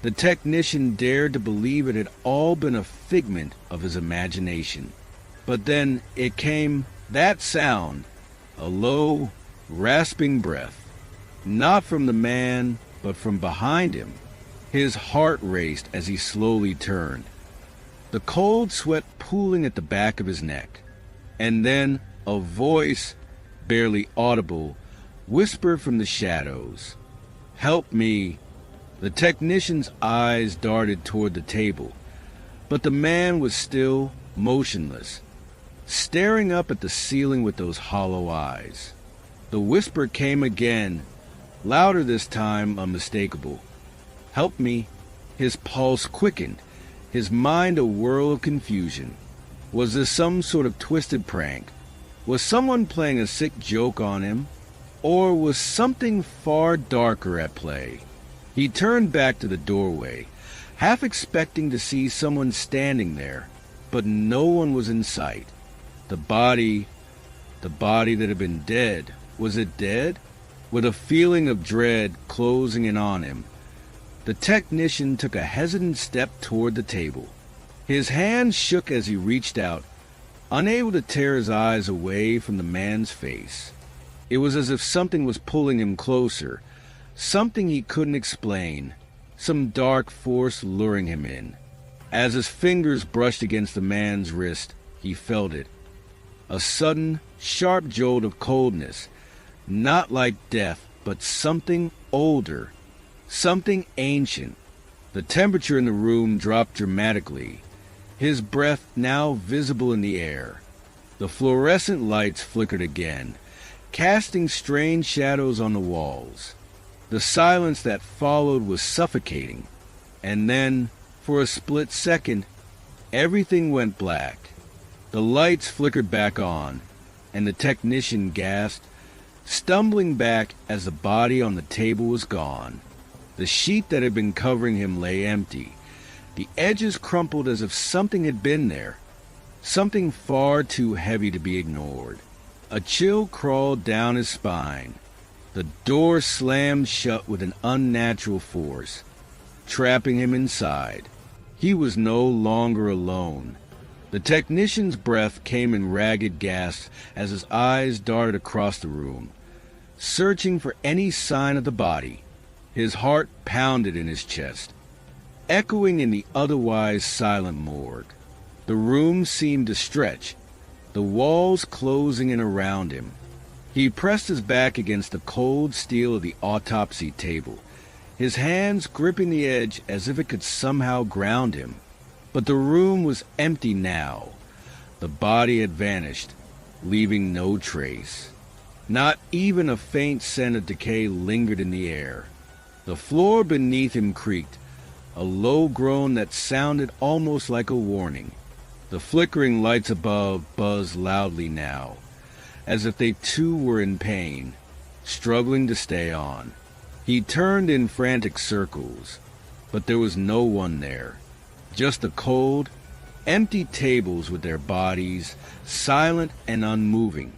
the technician dared to believe it had all been a figment of his imagination. But then it came, that sound, a low, rasping breath, not from the man, but from behind him. His heart raced as he slowly turned, the cold sweat pooling at the back of his neck. And then a voice, barely audible, whispered from the shadows, "Help me." The technician's eyes darted toward the table, but the man was still motionless, staring up at the ceiling with those hollow eyes. The whisper came again, louder this time, unmistakable. "Help me." His pulse quickened, his mind a whirl of confusion. Was this some sort of twisted prank? Was someone playing a sick joke on him? Or was something far darker at play? He turned back to the doorway, half expecting to see someone standing there, but no one was in sight. The body that had been dead, was it dead? With a feeling of dread closing in on him, the technician took a hesitant step toward the table. His hand shook as he reached out, unable to tear his eyes away from the man's face. It was as if something was pulling him closer, something he couldn't explain, some dark force luring him in. As his fingers brushed against the man's wrist, he felt it. A sudden, sharp jolt of coldness, not like death, but something older, something ancient. The temperature in the room dropped dramatically, his breath now visible in the air. The fluorescent lights flickered again, casting strange shadows on the walls. The silence that followed was suffocating, and then, for a split second, everything went black. The lights flickered back on, and the technician gasped, stumbling back as the body on the table was gone. The sheet that had been covering him lay empty, the edges crumpled as if something had been there, something far too heavy to be ignored. A chill crawled down his spine. The door slammed shut with an unnatural force, trapping him inside. He was no longer alone. The technician's breath came in ragged gasps as his eyes darted across the room, searching for any sign of the body. His heart pounded in his chest, echoing in the otherwise silent morgue. The room seemed to stretch, the walls closing in around him. He pressed his back against the cold steel of the autopsy table, his hands gripping the edge as if it could somehow ground him. But the room was empty now. The body had vanished, leaving no trace. Not even a faint scent of decay lingered in the air. The floor beneath him creaked, a low groan that sounded almost like a warning. The flickering lights above buzzed loudly now, as if they too were in pain, struggling to stay on. He turned in frantic circles, but there was no one there. Just the cold, empty tables with their bodies, silent and unmoving.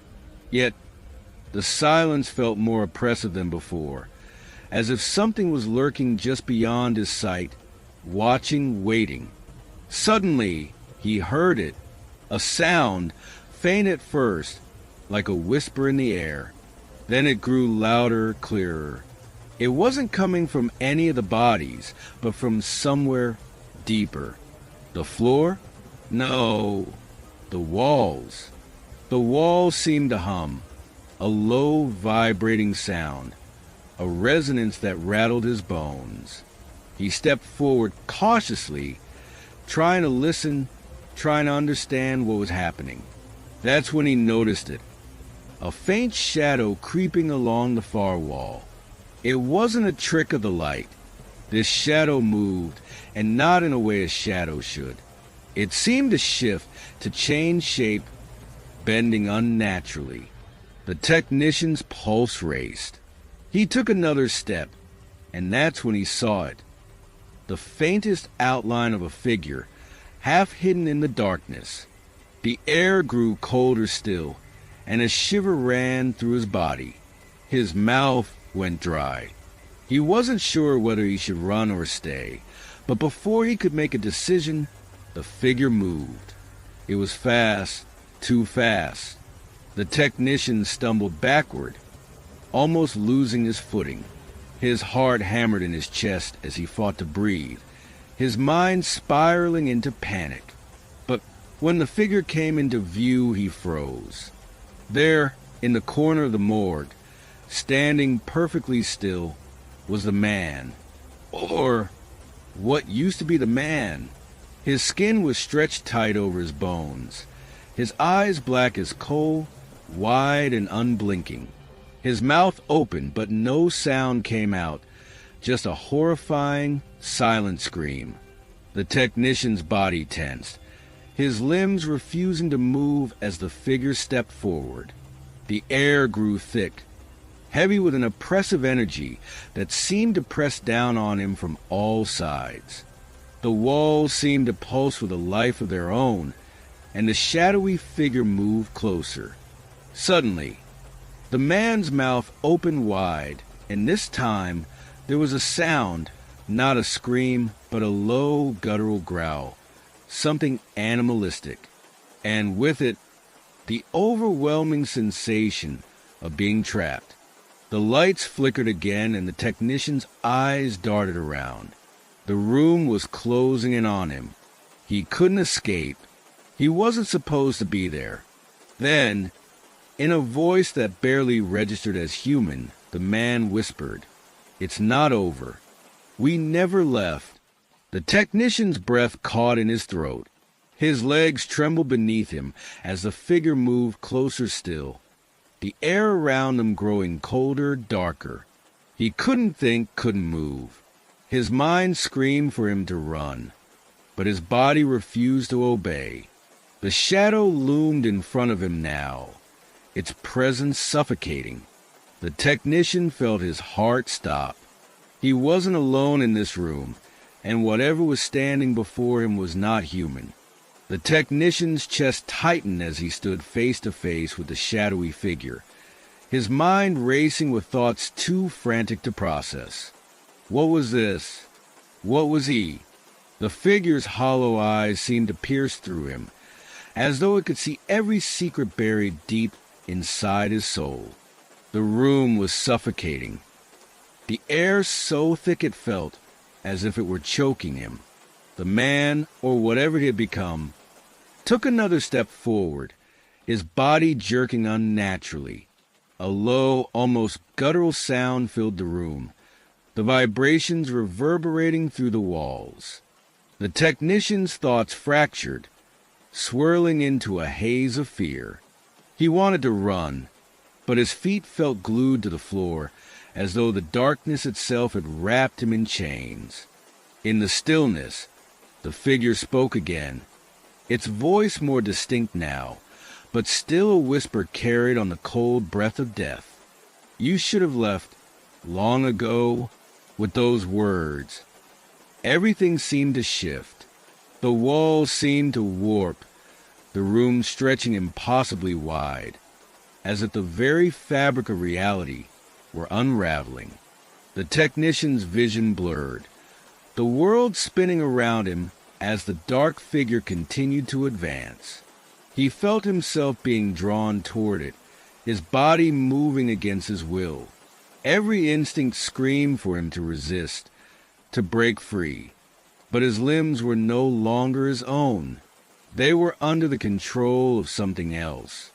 Yet, the silence felt more oppressive than before, as if something was lurking just beyond his sight, watching, waiting. Suddenly, he heard it, a sound, faint at first, like a whisper in the air. Then it grew louder, clearer. It wasn't coming from any of the bodies, but from somewhere deeper. The floor? No, the walls. The walls seemed to hum, a low, vibrating sound, a resonance that rattled his bones. He stepped forward cautiously, trying to listen, trying to understand what was happening. That's when he noticed it. A faint shadow creeping along the far wall. It wasn't a trick of the light. This shadow moved, and not in a way a shadow should. It seemed to shift, to change shape, bending unnaturally. The technician's pulse raced. He took another step, and that's when he saw it. The faintest outline of a figure, half hidden in the darkness. The air grew colder still, and a shiver ran through his body. His mouth went dry. He wasn't sure whether he should run or stay, but before he could make a decision, the figure moved. It was fast, too fast. The technician stumbled backward, almost losing his footing. His heart hammered in his chest as he fought to breathe, his mind spiraling into panic. But when the figure came into view, he froze. There, in the corner of the morgue, standing perfectly still, was the man. Or what used to be the man. His skin was stretched tight over his bones, his eyes black as coal, wide and unblinking. His mouth open, but no sound came out, just a horrifying, silent scream. The technician's body tensed, his limbs refusing to move as the figure stepped forward. The air grew thick, heavy with an oppressive energy that seemed to press down on him from all sides. The walls seemed to pulse with a life of their own, and the shadowy figure moved closer. Suddenly, the man's mouth opened wide, and this time there was a sound, not a scream, but a low, guttural growl, something animalistic, and with it, the overwhelming sensation of being trapped. The lights flickered again, and the technician's eyes darted around. The room was closing in on him. He couldn't escape. He wasn't supposed to be there. Then, in a voice that barely registered as human, the man whispered, "It's not over. We never left." The technician's breath caught in his throat. His legs trembled beneath him as the figure moved closer still, the air around him growing colder, darker. He couldn't think, couldn't move. His mind screamed for him to run, but his body refused to obey. The shadow loomed in front of him now, its presence suffocating. The technician felt his heart stop. He wasn't alone in this room, and whatever was standing before him was not human. The technician's chest tightened as he stood face to face with the shadowy figure, his mind racing with thoughts too frantic to process. What was this? What was he? The figure's hollow eyes seemed to pierce through him, as though it could see every secret buried deep inside his soul. The room was suffocating, the air so thick it felt as if it were choking him. The man, or whatever he had become, took another step forward, his body jerking unnaturally. A low, almost guttural sound filled the room, the vibrations reverberating through the walls. The technician's thoughts fractured, swirling into a haze of fear. He wanted to run, but his feet felt glued to the floor, as though the darkness itself had wrapped him in chains. In the stillness, the figure spoke again, its voice more distinct now, but still a whisper carried on the cold breath of death. You should have left long ago with those words. Everything seemed to shift. The walls seemed to warp, the room stretching impossibly wide, as if the very fabric of reality were unraveling. The technician's vision blurred, the world spinning around him as the dark figure continued to advance. He felt himself being drawn toward it, his body moving against his will. Every instinct screamed for him to resist, to break free. But his limbs were no longer his own. They were under the control of something else.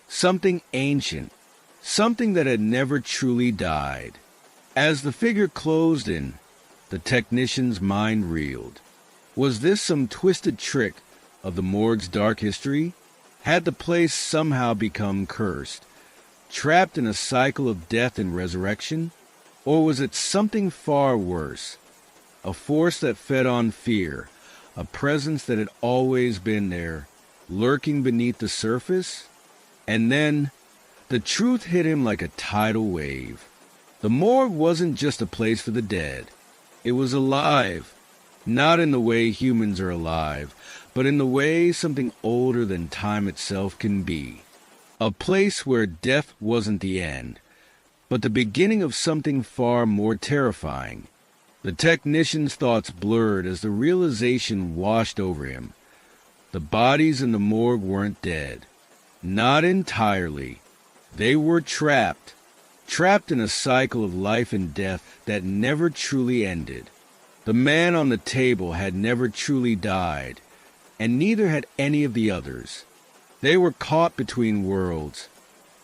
Something ancient. Something that had never truly died. As the figure closed in, the technician's mind reeled. Was this some twisted trick of the morgue's dark history? Had the place somehow become cursed, trapped in a cycle of death and resurrection? Or was it something far worse? A force that fed on fear, a presence that had always been there, lurking beneath the surface? And then, the truth hit him like a tidal wave. The morgue wasn't just a place for the dead. It was alive, not in the way humans are alive, but in the way something older than time itself can be. A place where death wasn't the end, but the beginning of something far more terrifying. The technician's thoughts blurred as the realization washed over him. The bodies in the morgue weren't dead. Not entirely. They were trapped in a cycle of life and death that never truly ended. The man on the table had never truly died, and neither had any of the others. They were caught between worlds,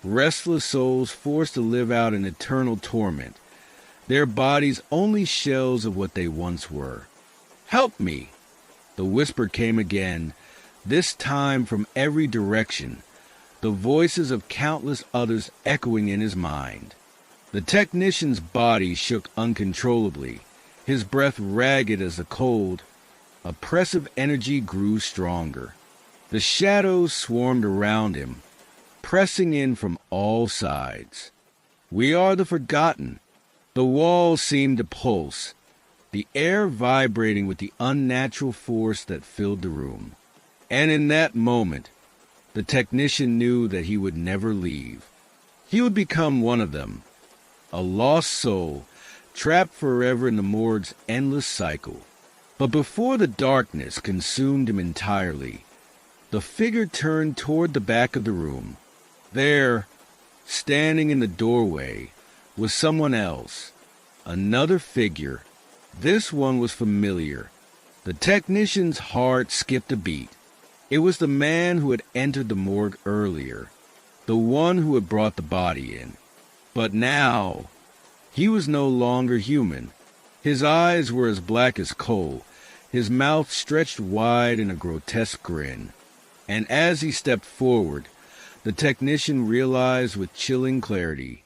restless souls forced to live out in eternal torment, their bodies only shells of what they once were. "Help me!" The whisper came again, this time from every direction, the voices of countless others echoing in his mind. The technician's body shook uncontrollably, his breath ragged as the cold, oppressive energy grew stronger. The shadows swarmed around him, pressing in from all sides. "We are the forgotten." The walls seemed to pulse, the air vibrating with the unnatural force that filled the room. And in that moment, the technician knew that he would never leave. He would become one of them, a lost soul, trapped forever in the morgue's endless cycle. But before the darkness consumed him entirely, the figure turned toward the back of the room. There, standing in the doorway, was someone else, another figure. This one was familiar. The technician's heart skipped a beat. It was the man who had entered the morgue earlier, the one who had brought the body in. But now, he was no longer human. His eyes were as black as coal, his mouth stretched wide in a grotesque grin. And as he stepped forward, the technician realized with chilling clarity,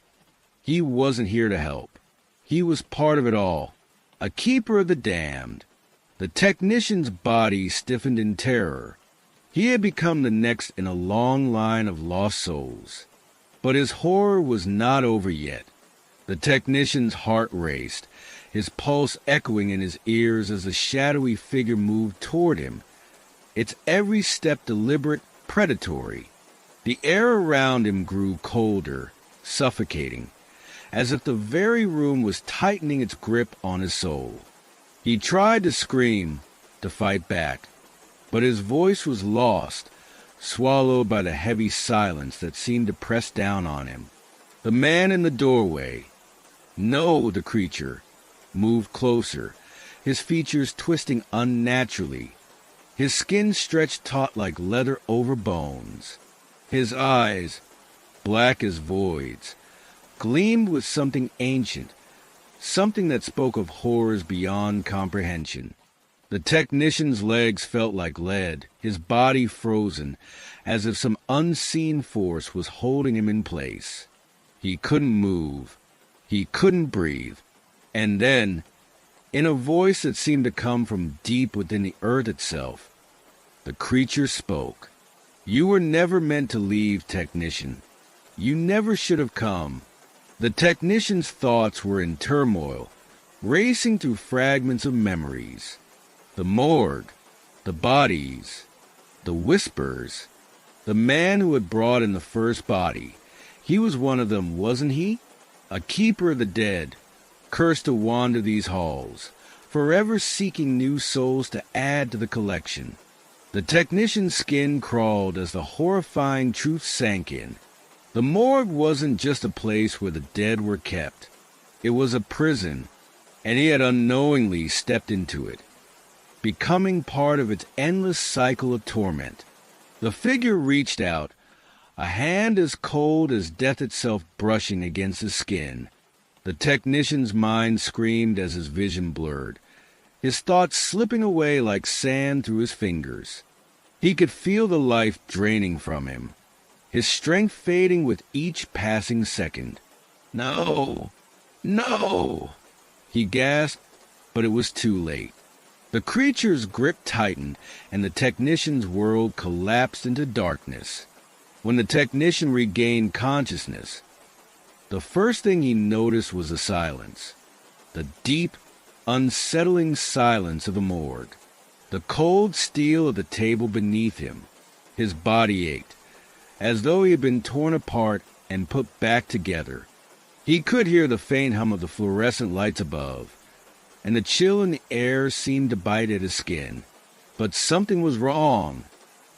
he wasn't here to help. He was part of it all, a keeper of the damned. The technician's body stiffened in terror. He had become the next in a long line of lost souls. But his horror was not over yet. The technician's heart raced, his pulse echoing in his ears as the shadowy figure moved toward him, its every step deliberate, predatory. The air around him grew colder, suffocating, as if the very room was tightening its grip on his soul. He tried to scream, to fight back, but his voice was lost, swallowed by the heavy silence that seemed to press down on him. The man in the doorway, no, the creature, moved closer, his features twisting unnaturally, his skin stretched taut like leather over bones. His eyes, black as voids, gleamed with something ancient, something that spoke of horrors beyond comprehension. The technician's legs felt like lead, his body frozen, as if some unseen force was holding him in place. He couldn't move. He couldn't breathe. And then, in a voice that seemed to come from deep within the earth itself, the creature spoke. You were never meant to leave, technician. You never should have come. The technician's thoughts were in turmoil, racing through fragments of memories. The morgue, the bodies, the whispers. The man who had brought in the first body. He was one of them, wasn't he? A keeper of the dead, cursed to wander these halls, forever seeking new souls to add to the collection. The technician's skin crawled as the horrifying truth sank in. The morgue wasn't just a place where the dead were kept. It was a prison, and he had unknowingly stepped into it, becoming part of its endless cycle of torment. The figure reached out, a hand as cold as death itself brushing against his skin. The technician's mind screamed as his vision blurred, his thoughts slipping away like sand through his fingers. He could feel the life draining from him, his strength fading with each passing second. "No! No!" he gasped, but it was too late. The creature's grip tightened, and the technician's world collapsed into darkness. When the technician regained consciousness, the first thing he noticed was the silence. The deep, unsettling silence of the morgue. The cold steel of the table beneath him. His body ached, as though he had been torn apart and put back together. He could hear the faint hum of the fluorescent lights above, and the chill in the air seemed to bite at his skin. But something was wrong.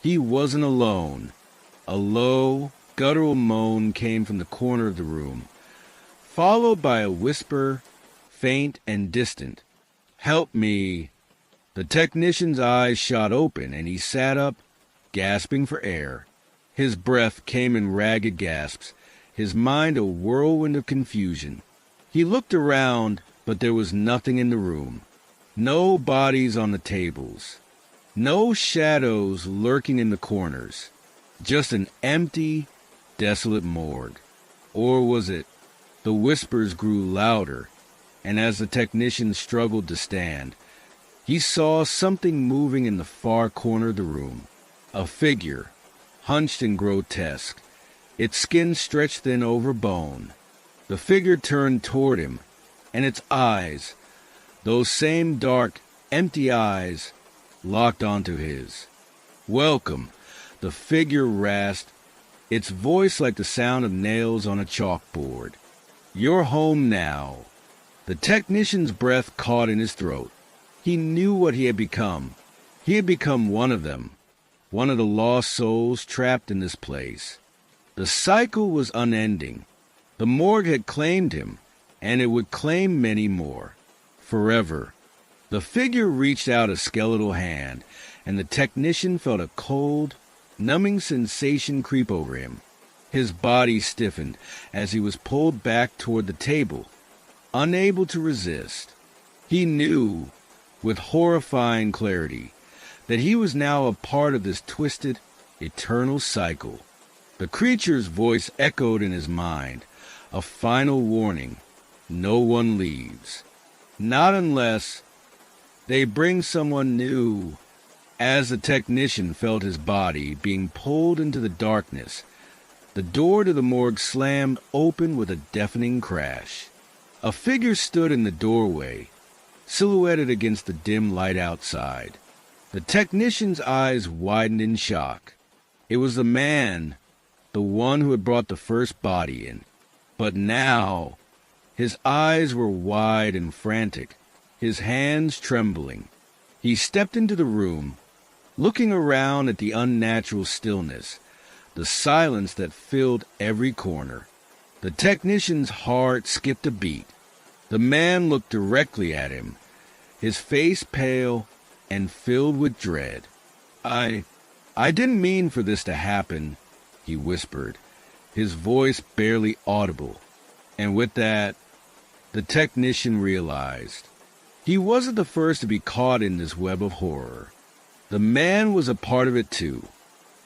He wasn't alone. A low, guttural moan came from the corner of the room, followed by a whisper, faint and distant. "Help me." The technician's eyes shot open, and he sat up, gasping for air. His breath came in ragged gasps, his mind a whirlwind of confusion. He looked around, but there was nothing in the room. No bodies on the tables. No shadows lurking in the corners. Just an empty, desolate morgue. Or was it? The whispers grew louder, and as the technician struggled to stand, he saw something moving in the far corner of the room. A figure, hunched and grotesque, its skin stretched thin over bone. The figure turned toward him, and its eyes, those same dark, empty eyes, locked onto his. "Welcome," the figure rasped, its voice like the sound of nails on a chalkboard. "You're home now." The technician's breath caught in his throat. He knew what he had become. He had become one of them, one of the lost souls trapped in this place. The cycle was unending. The morgue had claimed him, and it would claim many more. Forever. The figure reached out a skeletal hand, and the technician felt a cold, numbing sensation creep over him. His body stiffened as he was pulled back toward the table, unable to resist. He knew, with horrifying clarity, that he was now a part of this twisted, eternal cycle. The creature's voice echoed in his mind, a final warning: no one leaves. Not unless they bring someone new. As the technician felt his body being pulled into the darkness, the door to the morgue slammed open with a deafening crash. A figure stood in the doorway, silhouetted against the dim light outside. The technician's eyes widened in shock. It was the man, the one who had brought the first body in. But now, his eyes were wide and frantic, his hands trembling. He stepped into the room, looking around at the unnatural stillness, the silence that filled every corner. The technician's heart skipped a beat. The man looked directly at him, his face pale and filled with dread. I didn't mean for this to happen," he whispered, his voice barely audible. And with that, the technician realized he wasn't the first to be caught in this web of horror. The man was a part of it too.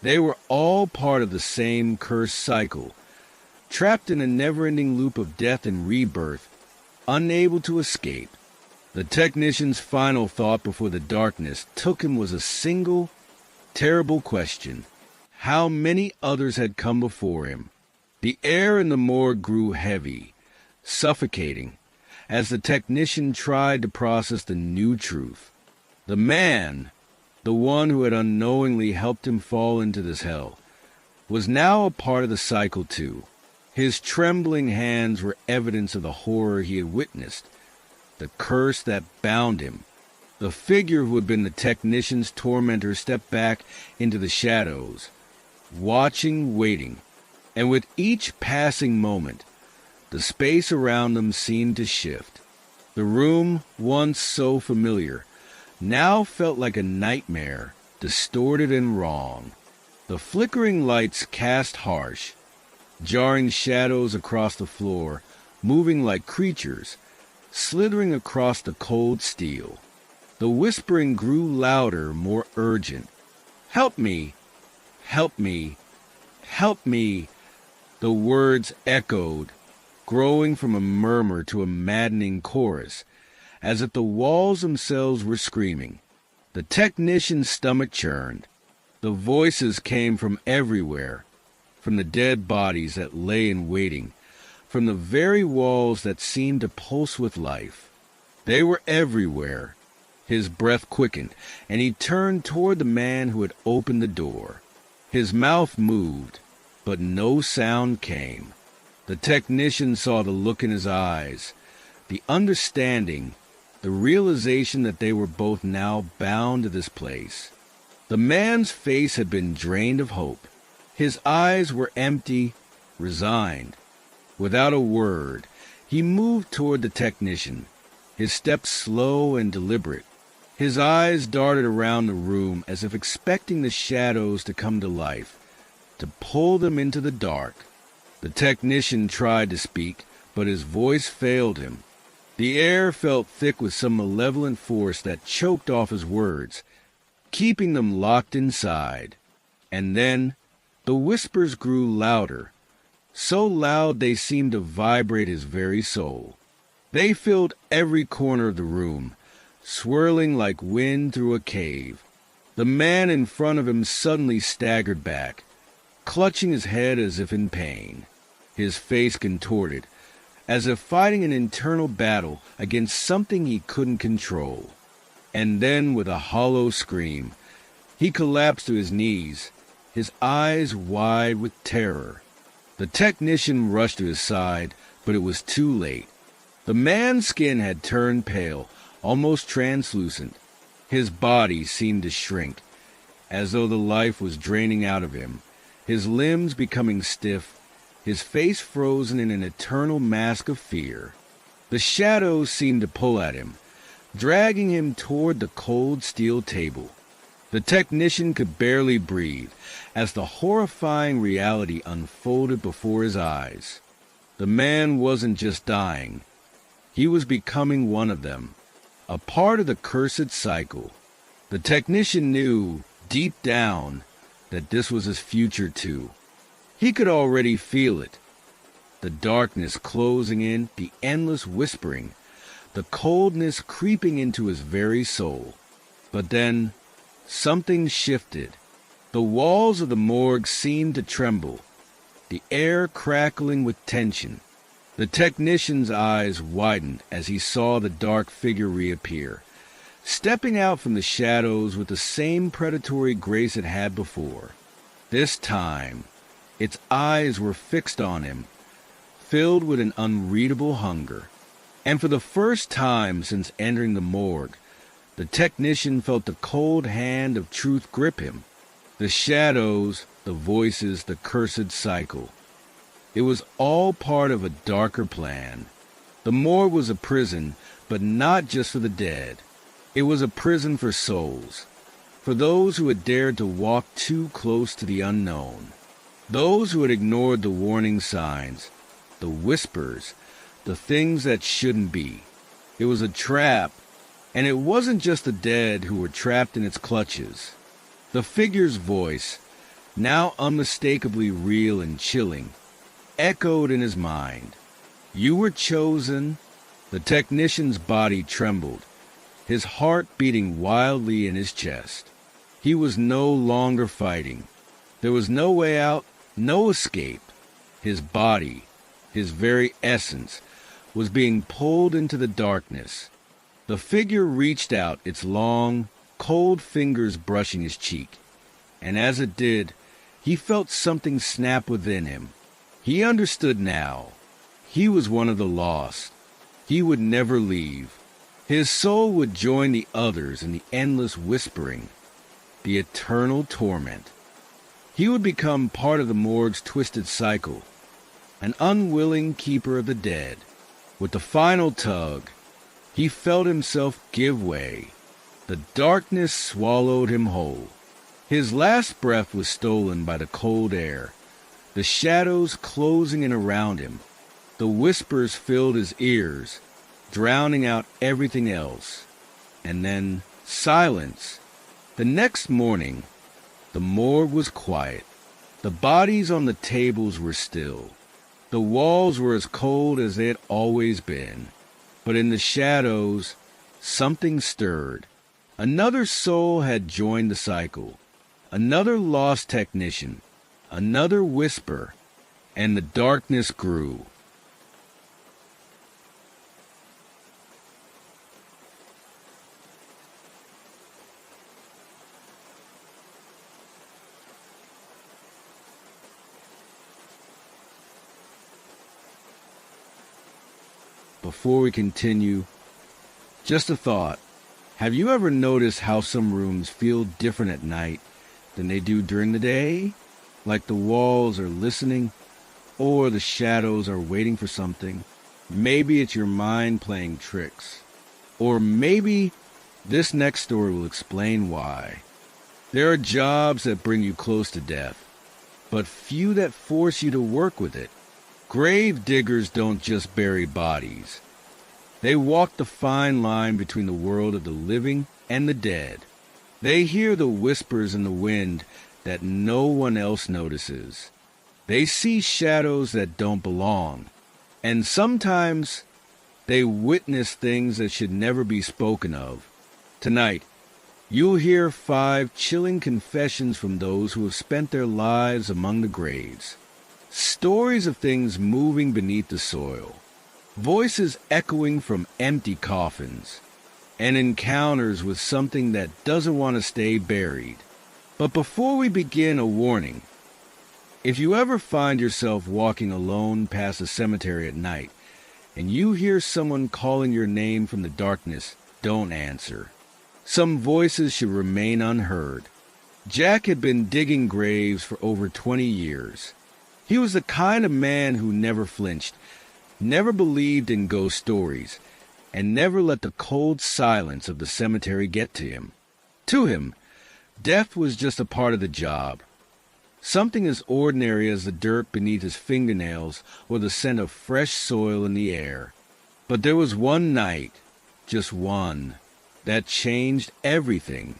They were all part of the same cursed cycle, trapped in a never-ending loop of death and rebirth, unable to escape. The technician's final thought before the darkness took him was a single, terrible question. how many others had come before him. The air in the morgue grew heavy, suffocating, as the technician tried to process the new truth. The man, the one who had unknowingly helped him fall into this hell, was now a part of the cycle too. His trembling hands were evidence of the horror he had witnessed, the curse that bound him. The figure who had been the technician's tormentor stepped back into the shadows, watching, waiting, and with each passing moment, the space around them seemed to shift. The room, once so familiar, now felt like a nightmare, distorted and wrong. The flickering lights cast harsh, jarring shadows across the floor, moving like creatures, slithering across the cold steel. The whispering grew louder, more urgent. "Help me! Help me! Help me!" The words echoed, growing from a murmur to a maddening chorus, as if the walls themselves were screaming. The technician's stomach churned. The voices came from everywhere, from the dead bodies that lay in waiting, from the very walls that seemed to pulse with life. They were everywhere. His breath quickened, and he turned toward the man who had opened the door. His mouth moved, but no sound came. The technician saw the look in his eyes, the understanding, the realization that they were both now bound to this place. The man's face had been drained of hope. His eyes were empty, resigned. Without a word, he moved toward the technician, his steps slow and deliberate. His eyes darted around the room as if expecting the shadows to come to life, to pull them into the dark. The technician tried to speak, but his voice failed him. The air felt thick with some malevolent force that choked off his words, keeping them locked inside. And then the whispers grew louder, so loud they seemed to vibrate his very soul. They filled every corner of the room, swirling like wind through a cave. The man in front of him suddenly staggered back, clutching his head as if in pain, his face contorted, as if fighting an internal battle against something he couldn't control. And then, with a hollow scream, he collapsed to his knees, his eyes wide with terror. The technician rushed to his side, but it was too late. The man's skin had turned pale, almost translucent. His body seemed to shrink, as though the life was draining out of him, his limbs becoming stiff, his face frozen in an eternal mask of fear. The shadows seemed to pull at him, dragging him toward the cold steel table. The technician could barely breathe as the horrifying reality unfolded before his eyes. The man wasn't just dying. He was becoming one of them, a part of the cursed cycle. The technician knew, deep down, that this was his future too. He could already feel it. The darkness closing in, the endless whispering, the coldness creeping into his very soul. But then, something shifted. The walls of the morgue seemed to tremble, the air crackling with tension. The technician's eyes widened as he saw the dark figure reappear, stepping out from the shadows with the same predatory grace it had before. This time, its eyes were fixed on him, filled with an unreadable hunger. And for the first time since entering the morgue, the technician felt the cold hand of truth grip him. The shadows, the voices, the cursed cycle. It was all part of a darker plan. The morgue was a prison, but not just for the dead. It was a prison for souls, for those who had dared to walk too close to the unknown, those who had ignored the warning signs, the whispers, the things that shouldn't be. It was a trap, and it wasn't just the dead who were trapped in its clutches. The figure's voice, now unmistakably real and chilling, echoed in his mind. You were chosen. The technician's body trembled, his heart beating wildly in his chest. He was no longer fighting. There was no way out, no escape. His body, his very essence, was being pulled into the darkness. The figure reached out, its long, cold fingers brushing his cheek, and as it did, he felt something snap within him. He understood now. He was one of the lost. He would never leave. His soul would join the others in the endless whispering, the eternal torment. He would become part of the morgue's twisted cycle, an unwilling keeper of the dead. With the final tug, he felt himself give way. The darkness swallowed him whole. His last breath was stolen by the cold air, the shadows closing in around him. The whispers filled his ears, drowning out everything else. And then silence. The next morning, the morgue was quiet. The bodies on the tables were still. The walls were as cold as they had always been. But in the shadows, something stirred. Another soul had joined the cycle. Another lost technician. Another whisper. And the darkness grew. Before we continue, just a thought. Have you ever noticed how some rooms feel different at night than they do during the day? Like the walls are listening, or the shadows are waiting for something. Maybe it's your mind playing tricks. Or maybe this next story will explain why. There are jobs that bring you close to death, but few that force you to work with it. Grave diggers don't just bury bodies. They walk the fine line between the world of the living and the dead. They hear the whispers in the wind that no one else notices. They see shadows that don't belong. And sometimes they witness things that should never be spoken of. Tonight, you'll hear 5 chilling confessions from those who have spent their lives among the graves. Stories of things moving beneath the soil, voices echoing from empty coffins, and encounters with something that doesn't want to stay buried. But before we begin, a warning. If you ever find yourself walking alone past a cemetery at night, and you hear someone calling your name from the darkness, don't answer. Some voices should remain unheard. Jack had been digging graves for over 20 years. He was the kind of man who never flinched, never believed in ghost stories, and never let the cold silence of the cemetery get to him. To him, death was just a part of the job. Something as ordinary as the dirt beneath his fingernails or the scent of fresh soil in the air. But there was one night, just one, that changed everything.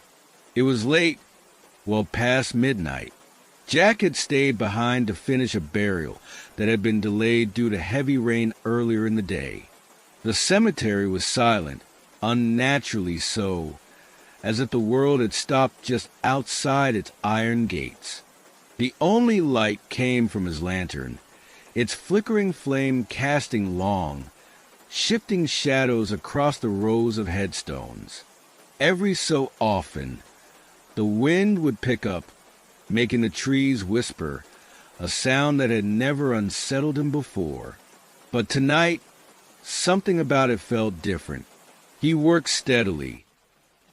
It was late, well past midnight. Jack had stayed behind to finish a burial that had been delayed due to heavy rain earlier in the day. The cemetery was silent, unnaturally so, as if the world had stopped just outside its iron gates. The only light came from his lantern, its flickering flame casting long, shifting shadows across the rows of headstones. Every so often, the wind would pick up, making the trees whisper, a sound that had never unsettled him before. But tonight, something about it felt different. He worked steadily,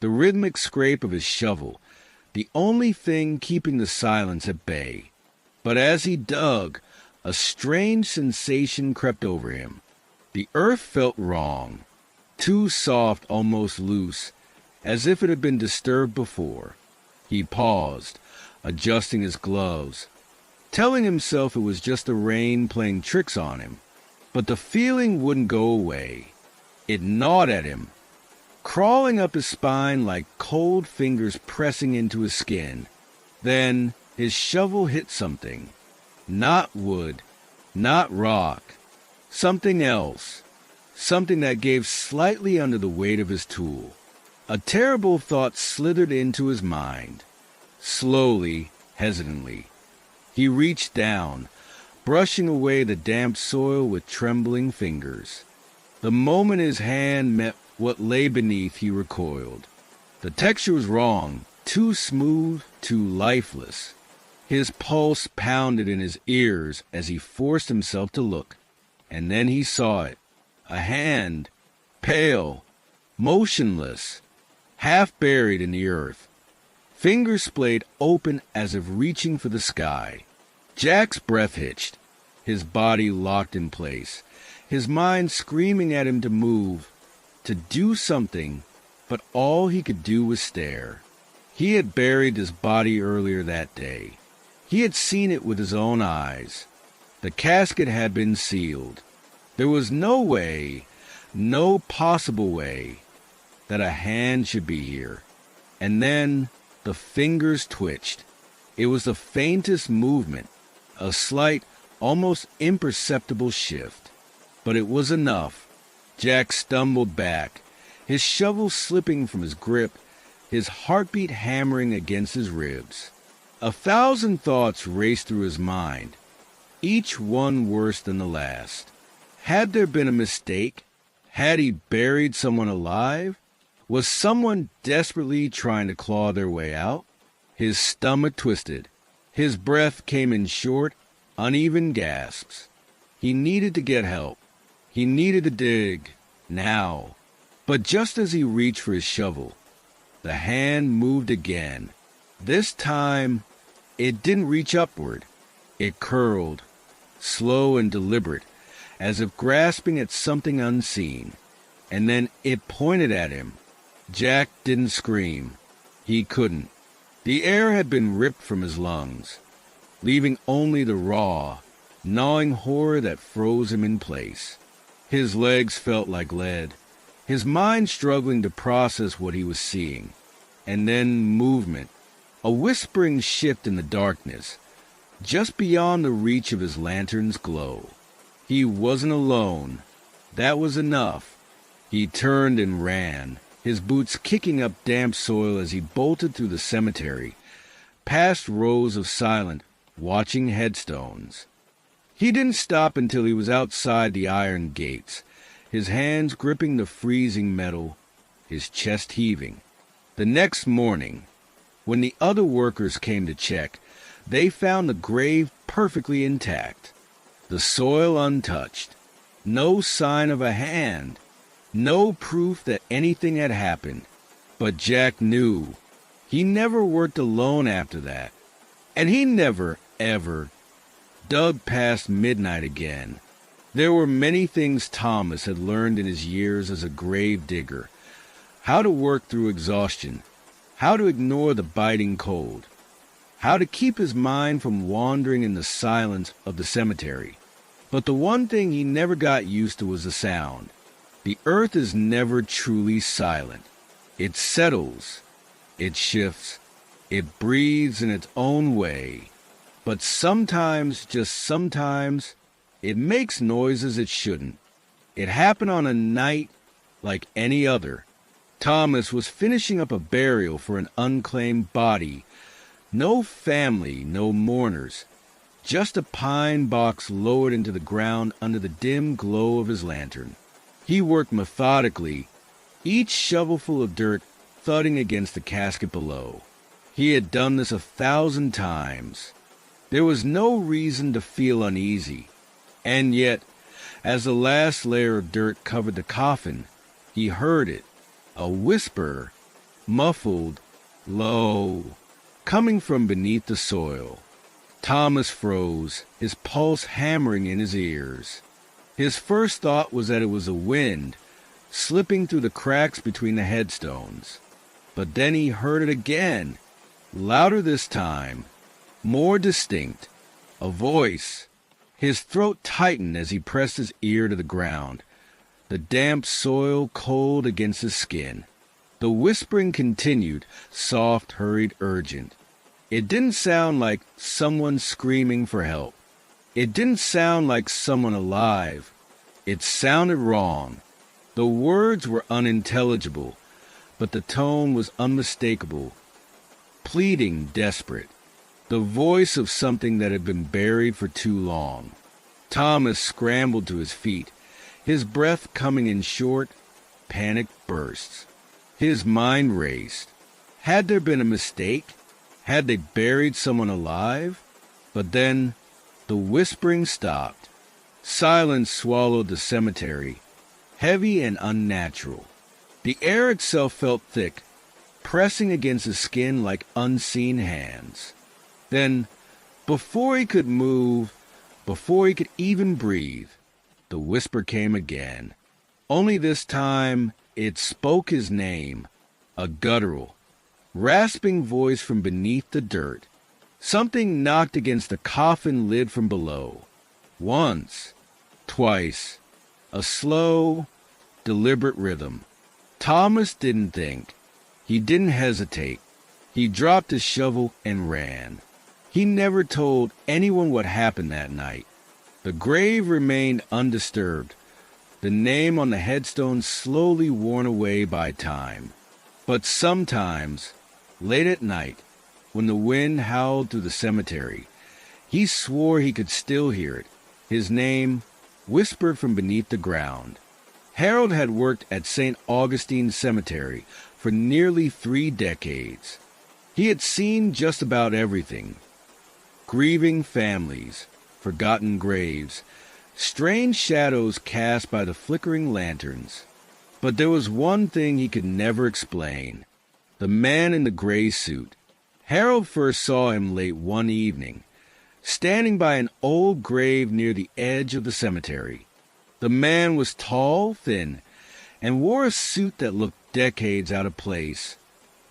the rhythmic scrape of his shovel, the only thing keeping the silence at bay. But as he dug, a strange sensation crept over him. The earth felt wrong, too soft, almost loose, as if it had been disturbed before. He paused, adjusting his gloves, telling himself it was just the rain playing tricks on him. But the feeling wouldn't go away. It gnawed at him, crawling up his spine like cold fingers pressing into his skin. Then his shovel hit something. Not wood, not rock. Something else. Something that gave slightly under the weight of his tool. A terrible thought slithered into his mind. Slowly, hesitantly. He reached down, brushing away the damp soil with trembling fingers. The moment his hand met what lay beneath, he recoiled. The texture was wrong, too smooth, too lifeless. His pulse pounded in his ears as he forced himself to look. And then he saw it. A hand, pale, motionless, half buried in the earth. Fingers splayed open as if reaching for the sky. Jack's breath hitched, his body locked in place, his mind screaming at him to move, to do something, but all he could do was stare. He had buried his body earlier that day. He had seen it with his own eyes. The casket had been sealed. There was no way, no possible way, that a hand should be here. And then the fingers twitched. It was the faintest movement, a slight, almost imperceptible shift. But it was enough. Jack stumbled back, his shovel slipping from his grip, his heartbeat hammering against his ribs. 1,000 thoughts raced through his mind, each one worse than the last. Had there been a mistake? Had he buried someone alive? Was someone desperately trying to claw their way out? His stomach twisted. His breath came in short, uneven gasps. He needed to get help. He needed to dig, now. But just as he reached for his shovel, the hand moved again. This time, it didn't reach upward. It curled, slow and deliberate, as if grasping at something unseen. And then it pointed at him. Jack didn't scream. He couldn't. The air had been ripped from his lungs, leaving only the raw, gnawing horror that froze him in place. His legs felt like lead, his mind struggling to process what he was seeing. And then movement, a whispering shift in the darkness, just beyond the reach of his lantern's glow. He wasn't alone. That was enough. He turned and ran, his boots kicking up damp soil as he bolted through the cemetery, past rows of silent, watching headstones. He didn't stop until he was outside the iron gates, his hands gripping the freezing metal, his chest heaving. The next morning, when the other workers came to check, they found the grave perfectly intact, the soil untouched, no sign of a hand, no proof that anything had happened. But Jack knew. He never worked alone after that. And he never, ever dug past midnight again. There were many things Thomas had learned in his years as a grave digger. How to work through exhaustion, how to ignore the biting cold, how to keep his mind from wandering in the silence of the cemetery. But the one thing he never got used to was the sound. The earth is never truly silent. It settles, it shifts, it breathes in its own way. But sometimes, just sometimes, it makes noises it shouldn't. It happened on a night like any other. Thomas was finishing up a burial for an unclaimed body. No family, no mourners. Just a pine box lowered into the ground under the dim glow of his lantern. He worked methodically, each shovelful of dirt thudding against the casket below. He had done this 1,000 times. There was no reason to feel uneasy. And yet, as the last layer of dirt covered the coffin, he heard it, a whisper, muffled, low, coming from beneath the soil. Thomas froze, his pulse hammering in his ears. His first thought was that it was a wind, slipping through the cracks between the headstones. But then he heard it again, louder this time, more distinct, a voice. His throat tightened as he pressed his ear to the ground, the damp soil cold against his skin. The whispering continued, soft, hurried, urgent. It didn't sound like someone screaming for help. It didn't sound like someone alive. It sounded wrong. The words were unintelligible, but the tone was unmistakable, pleading, desperate. the voice of something that had been buried for too long. Thomas scrambled to his feet, his breath coming in short, panicked bursts. His mind raced. Had there been a mistake? Had they buried someone alive? But then the whispering stopped. Silence swallowed the cemetery, heavy and unnatural. The air itself felt thick, pressing against his skin like unseen hands. Then, before he could move, before he could even breathe, the whisper came again. Only this time it spoke his name, a guttural, rasping voice from beneath the dirt. Something knocked against the coffin lid from below. Once, twice, a slow, deliberate rhythm. Thomas didn't think. He didn't hesitate. He dropped his shovel and ran. He never told anyone what happened that night. The grave remained undisturbed, the name on the headstone slowly worn away by time. But sometimes, late at night, when the wind howled through the cemetery, he swore he could still hear it, his name whispered from beneath the ground. Harold had worked at St. Augustine Cemetery for nearly 3 decades. He had seen just about everything. Grieving families, forgotten graves, strange shadows cast by the flickering lanterns. But there was one thing he could never explain. The man in the gray suit. Harold first saw him late one evening, standing by an old grave near the edge of the cemetery. The man was tall, thin, and wore a suit that looked decades out of place,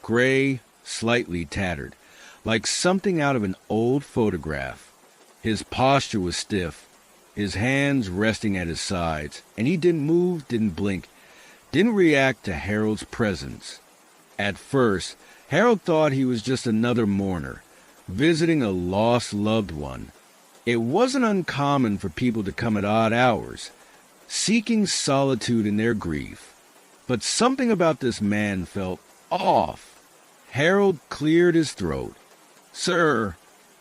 gray, slightly tattered, like something out of an old photograph. His posture was stiff, his hands resting at his sides, and he didn't move, didn't blink, didn't react to Harold's presence. At first, Harold thought he was just another mourner, visiting a lost loved one. It wasn't uncommon for people to come at odd hours, seeking solitude in their grief. But something about this man felt off. Harold cleared his throat. "Sir,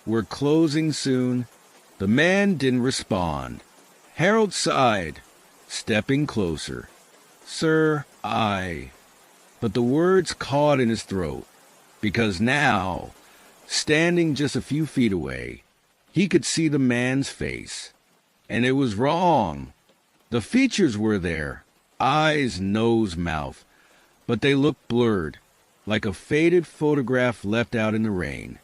we're closing soon." The man didn't respond. Harold sighed, stepping closer. "Sir, But the words caught in his throat, because now, standing just a few feet away, he could see the man's face. And it was wrong. The features were there, eyes, nose, mouth, but they looked blurred, like a faded photograph left out in the rain,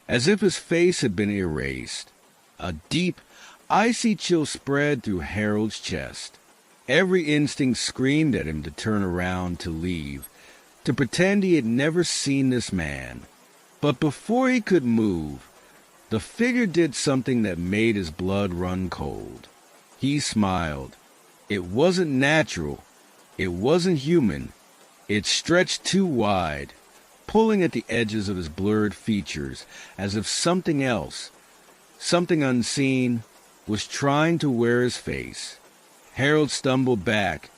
as if his face had been erased. A deep, icy chill spread through Harold's chest. Every instinct screamed at him to turn around, to leave, to pretend he had never seen this man. But before he could move, the figure did something that made his blood run cold. He smiled. It wasn't natural. It wasn't human. It stretched too wide, pulling at the edges of his blurred features, as if something else, something unseen, was trying to wear his face. Harold stumbled back,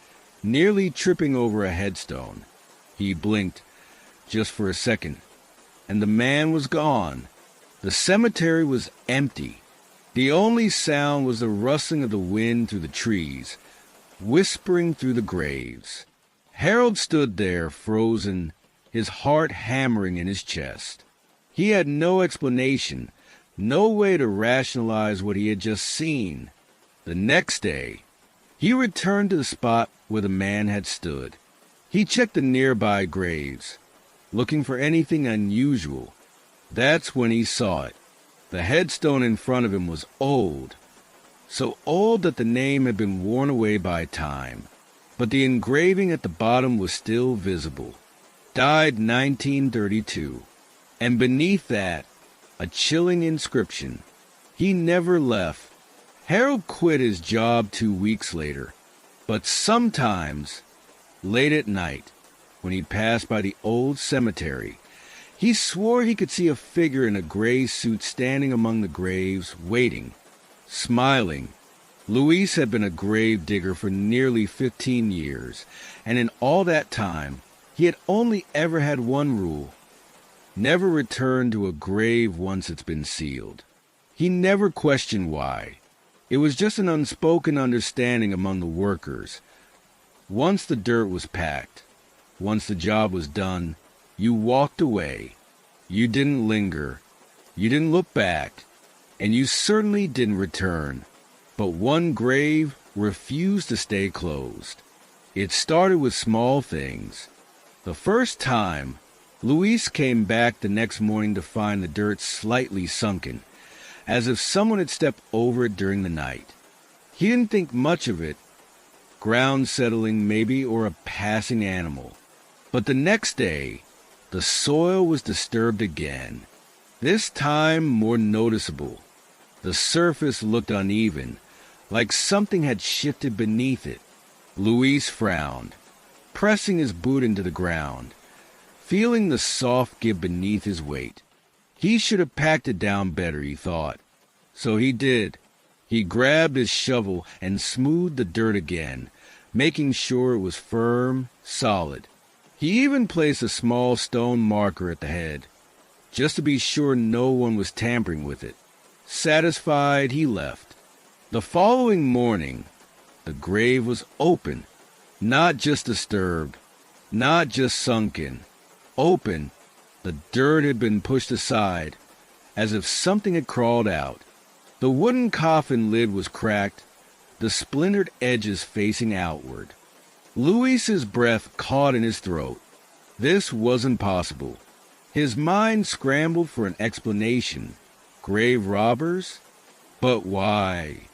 nearly tripping over a headstone. He blinked, just for a second, and the man was gone. The cemetery was empty. The only sound was the rustling of the wind through the trees, whispering through the graves. Harold stood there, frozen, his heart hammering in his chest. He had no explanation, no way to rationalize what he had just seen. The next day, he returned to the spot where the man had stood. He checked the nearby graves, looking for anything unusual. That's when he saw it. The headstone in front of him was old, so old that the name had been worn away by time, but the engraving at the bottom was still visible. Died 1932, and beneath that, a chilling inscription. He never left. Harold quit his job 2 weeks later, but sometimes, late at night, when he'd pass by the old cemetery, he swore he could see a figure in a gray suit standing among the graves, waiting, smiling. Luis had been a grave digger for nearly 15 years, and in all that time, he had only ever had one rule: never return to a grave once it's been sealed. He never questioned why. It was just an unspoken understanding among the workers. Once the dirt was packed, once the job was done, you walked away. You didn't linger. You didn't look back. And you certainly didn't return. But one grave refused to stay closed. It started with small things. The first time, Luis came back the next morning to find the dirt slightly sunken, as if someone had stepped over it during the night. He didn't think much of it, ground settling maybe, or a passing animal. But the next day, the soil was disturbed again, this time more noticeable. The surface looked uneven, like something had shifted beneath it. Luis frowned, pressing his boot into the ground, feeling the soft give beneath his weight. He should have packed it down better, he thought. So he did. He grabbed his shovel and smoothed the dirt again, making sure it was firm, solid. He even placed a small stone marker at the head, just to be sure no one was tampering with it. Satisfied, he left. The following morning, the grave was open, not just disturbed, not just sunken. Open, the dirt had been pushed aside, as if something had crawled out. The wooden coffin lid was cracked, the splintered edges facing outward. Luis's breath caught in his throat. This wasn't possible. His mind scrambled for an explanation. Grave robbers? But why?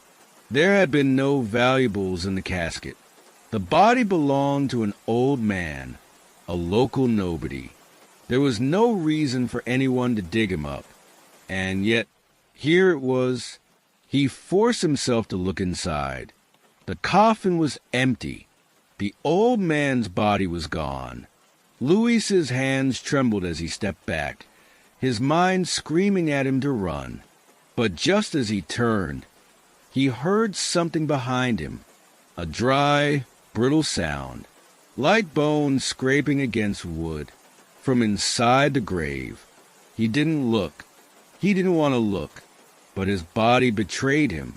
There had been no valuables in the casket. The body belonged to an old man, a local nobody. There was no reason for anyone to dig him up. And yet, here it was. He forced himself to look inside. The coffin was empty. The old man's body was gone. Luis's hands trembled as he stepped back, his mind screaming at him to run. But just as he turned, he heard something behind him, a dry, brittle sound, light bones scraping against wood, from inside the grave. He didn't look. He didn't want to look, but his body betrayed him.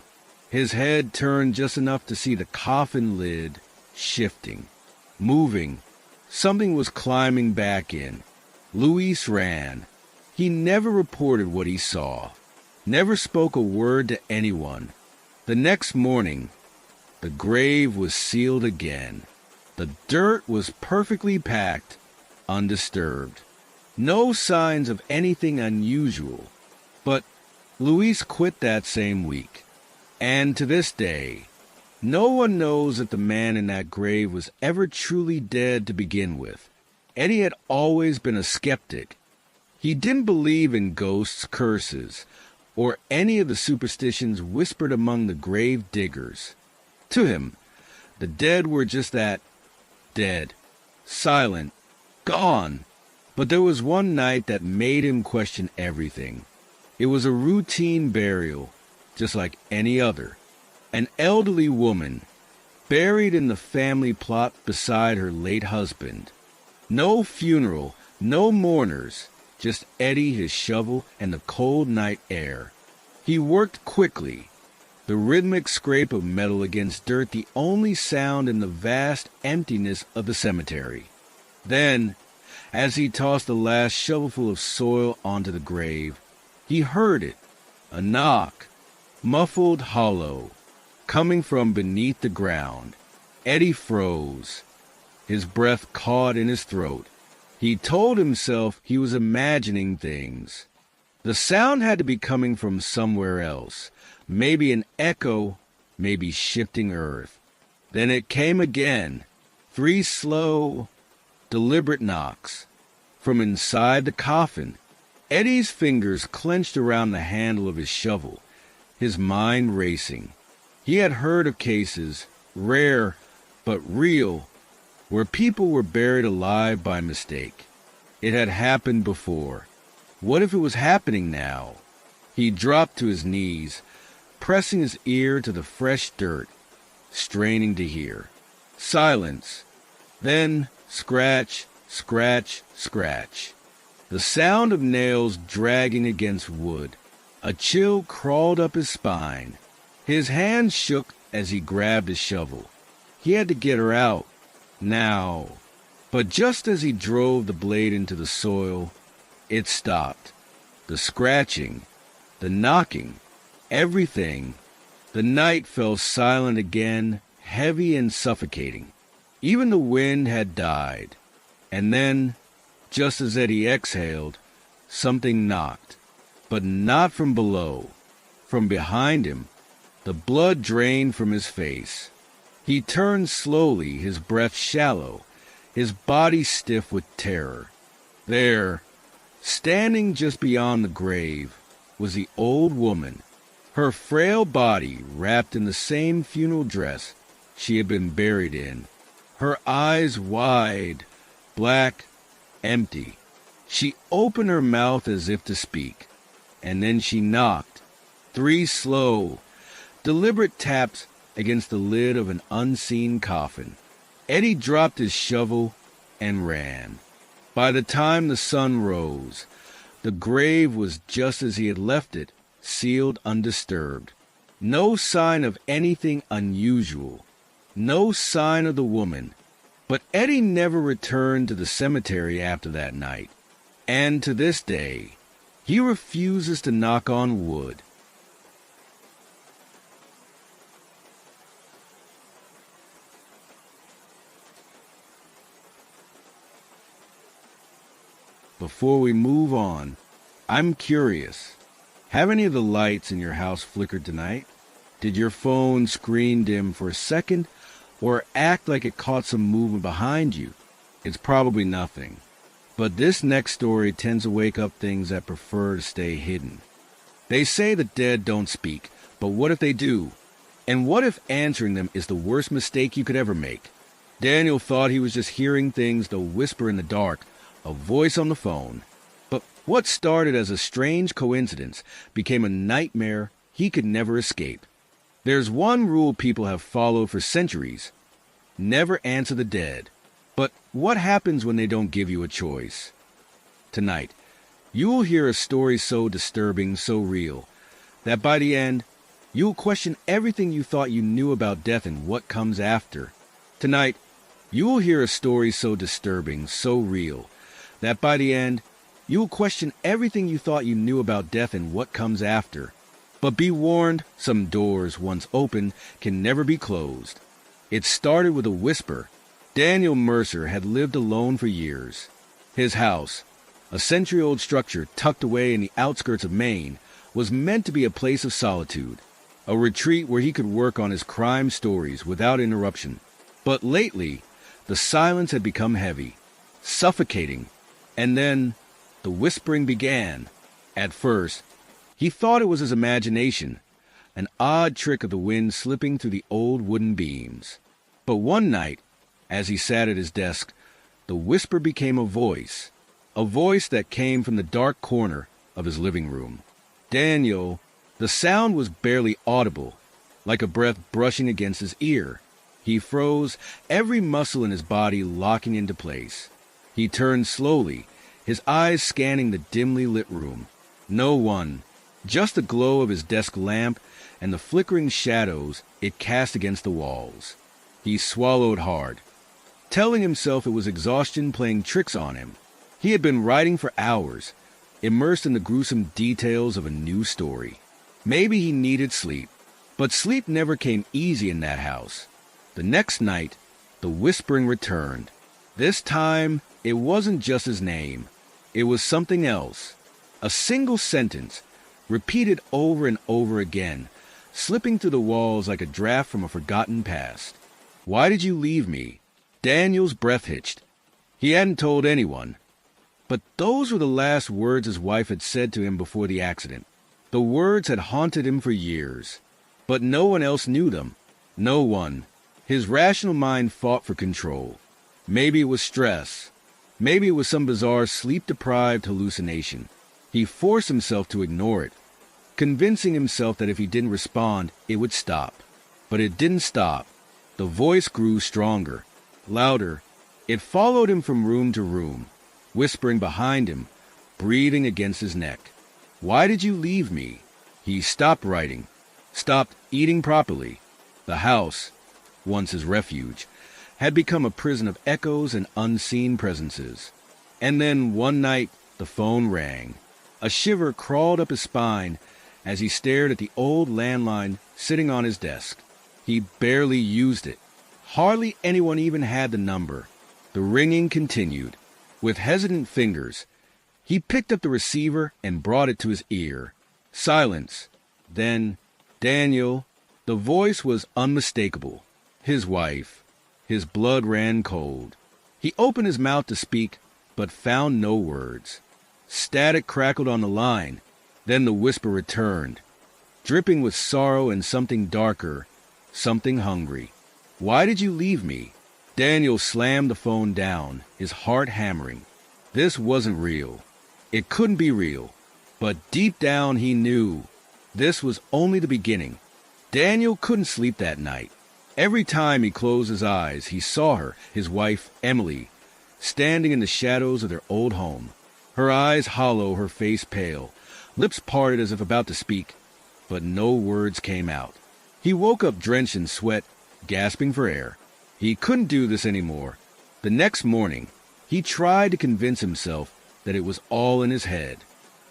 His head turned just enough to see the coffin lid shifting, moving. Something was climbing back in. Luis ran. He never reported what he saw, never spoke a word to anyone. The next morning, the grave was sealed again. The dirt was perfectly packed, undisturbed. No signs of anything unusual. But Luis quit that same week. And to this day, no one knows that the man in that grave was ever truly dead to begin with. Eddie had always been a skeptic. He didn't believe in ghosts, curses, or any of the superstitions whispered among the grave diggers. To him, the dead were just that, dead, silent, gone. But there was one night that made him question everything. It was a routine burial, just like any other. An elderly woman, buried in the family plot beside her late husband. No funeral, no mourners, just Eddie, his shovel, and the cold night air. He worked quickly, the rhythmic scrape of metal against dirt the only sound in the vast emptiness of the cemetery. Then, as he tossed the last shovelful of soil onto the grave, he heard it, a knock, muffled, hollow, coming from beneath the ground. Eddie froze, his breath caught in his throat. He told himself he was imagining things. The sound had to be coming from somewhere else, maybe an echo, maybe shifting earth. Then it came again, 3 slow, deliberate knocks, from inside the coffin. Eddie's fingers clenched around the handle of his shovel, his mind racing. He had heard of cases, rare but real, where people were buried alive by mistake. It had happened before. What if it was happening now? He dropped to his knees, pressing his ear to the fresh dirt, straining to hear. Silence. Then scratch, scratch, scratch. The sound of nails dragging against wood. A chill crawled up his spine. His hands shook as he grabbed his shovel. He had to get her out. Now. But just as he drove the blade into the soil, it stopped. The scratching, the knocking, everything. The night fell silent again, heavy and suffocating. Even the wind had died. And then, just as Eddie exhaled, something knocked. But not from below. From behind him, the blood drained from his face. He turned slowly, his breath shallow, his body stiff with terror. There, standing just beyond the grave, was the old woman, her frail body wrapped in the same funeral dress she had been buried in, her eyes wide, black, empty. She opened her mouth as if to speak, and then she knocked. 3 slow, deliberate taps against the lid of an unseen coffin. Eddie dropped his shovel and ran. By the time the sun rose, the grave was just as he had left it, sealed undisturbed. No sign of anything unusual. No sign of the woman. But Eddie never returned to the cemetery after that night. And to this day, he refuses to knock on wood. Before we move on, I'm curious. Have any of the lights in your house flickered tonight? Did your phone screen dim for a second or act like it caught some movement behind you? It's probably nothing. But this next story tends to wake up things that prefer to stay hidden. They say the dead don't speak, but what if they do? And what if answering them is the worst mistake you could ever make? Daniel thought he was just hearing things, the whisper in the dark, a voice on the phone. But what started as a strange coincidence became a nightmare he could never escape. There's one rule people have followed for centuries. Never answer the dead. But what happens when they don't give you a choice? Tonight, you will hear a story so disturbing, so real, that by the end, you will question everything you thought you knew about death and what comes after. Tonight, you will hear a story so disturbing, so real, that by the end, you will question everything you thought you knew about death and what comes after. But be warned, some doors, once open, can never be closed. It started with a whisper. Daniel Mercer had lived alone for years. His house, a century-old structure tucked away in the outskirts of Maine, was meant to be a place of solitude, a retreat where he could work on his crime stories without interruption. But lately, the silence had become heavy, suffocating, and then the whispering began. At first, he thought it was his imagination, an odd trick of the wind slipping through the old wooden beams. But one night, as he sat at his desk, the whisper became a voice that came from the dark corner of his living room. Daniel, the sound was barely audible, like a breath brushing against his ear. He froze, every muscle in his body locking into place. He turned slowly, his eyes scanning the dimly lit room. No one, just the glow of his desk lamp and the flickering shadows it cast against the walls. He swallowed hard, telling himself it was exhaustion playing tricks on him. He had been writing for hours, immersed in the gruesome details of a new story. Maybe he needed sleep, but sleep never came easy in that house. The next night, the whispering returned. This time, it wasn't just his name. It was something else. A single sentence, repeated over and over again, slipping through the walls like a draft from a forgotten past. "Why did you leave me?" Daniel's breath hitched. He hadn't told anyone. But those were the last words his wife had said to him before the accident. The words had haunted him for years. But no one else knew them. No one. His rational mind fought for control. Maybe it was stress. Maybe it was some bizarre sleep-deprived hallucination. He forced himself to ignore it, convincing himself that if he didn't respond, it would stop. But it didn't stop. The voice grew stronger, louder. It followed him from room to room, whispering behind him, breathing against his neck. Why did you leave me? He stopped writing, stopped eating properly. The house, once his refuge, had become a prison of echoes and unseen presences. And then one night, the phone rang. A shiver crawled up his spine as he stared at the old landline sitting on his desk. He barely used it. Hardly anyone even had the number. The ringing continued. With hesitant fingers, he picked up the receiver and brought it to his ear. Silence. Then, Daniel. The voice was unmistakable. His wife. His blood ran cold. He opened his mouth to speak, but found no words. Static crackled on the line. Then the whisper returned, dripping with sorrow and something darker, something hungry. Why did you leave me? Daniel slammed the phone down, his heart hammering. This wasn't real. It couldn't be real. But deep down he knew this was only the beginning. Daniel couldn't sleep that night. Every time he closed his eyes, he saw her, his wife, Emily, standing in the shadows of their old home. Her eyes hollow, her face pale, lips parted as if about to speak, but no words came out. He woke up drenched in sweat, gasping for air. He couldn't do this anymore. The next morning, he tried to convince himself that it was all in his head.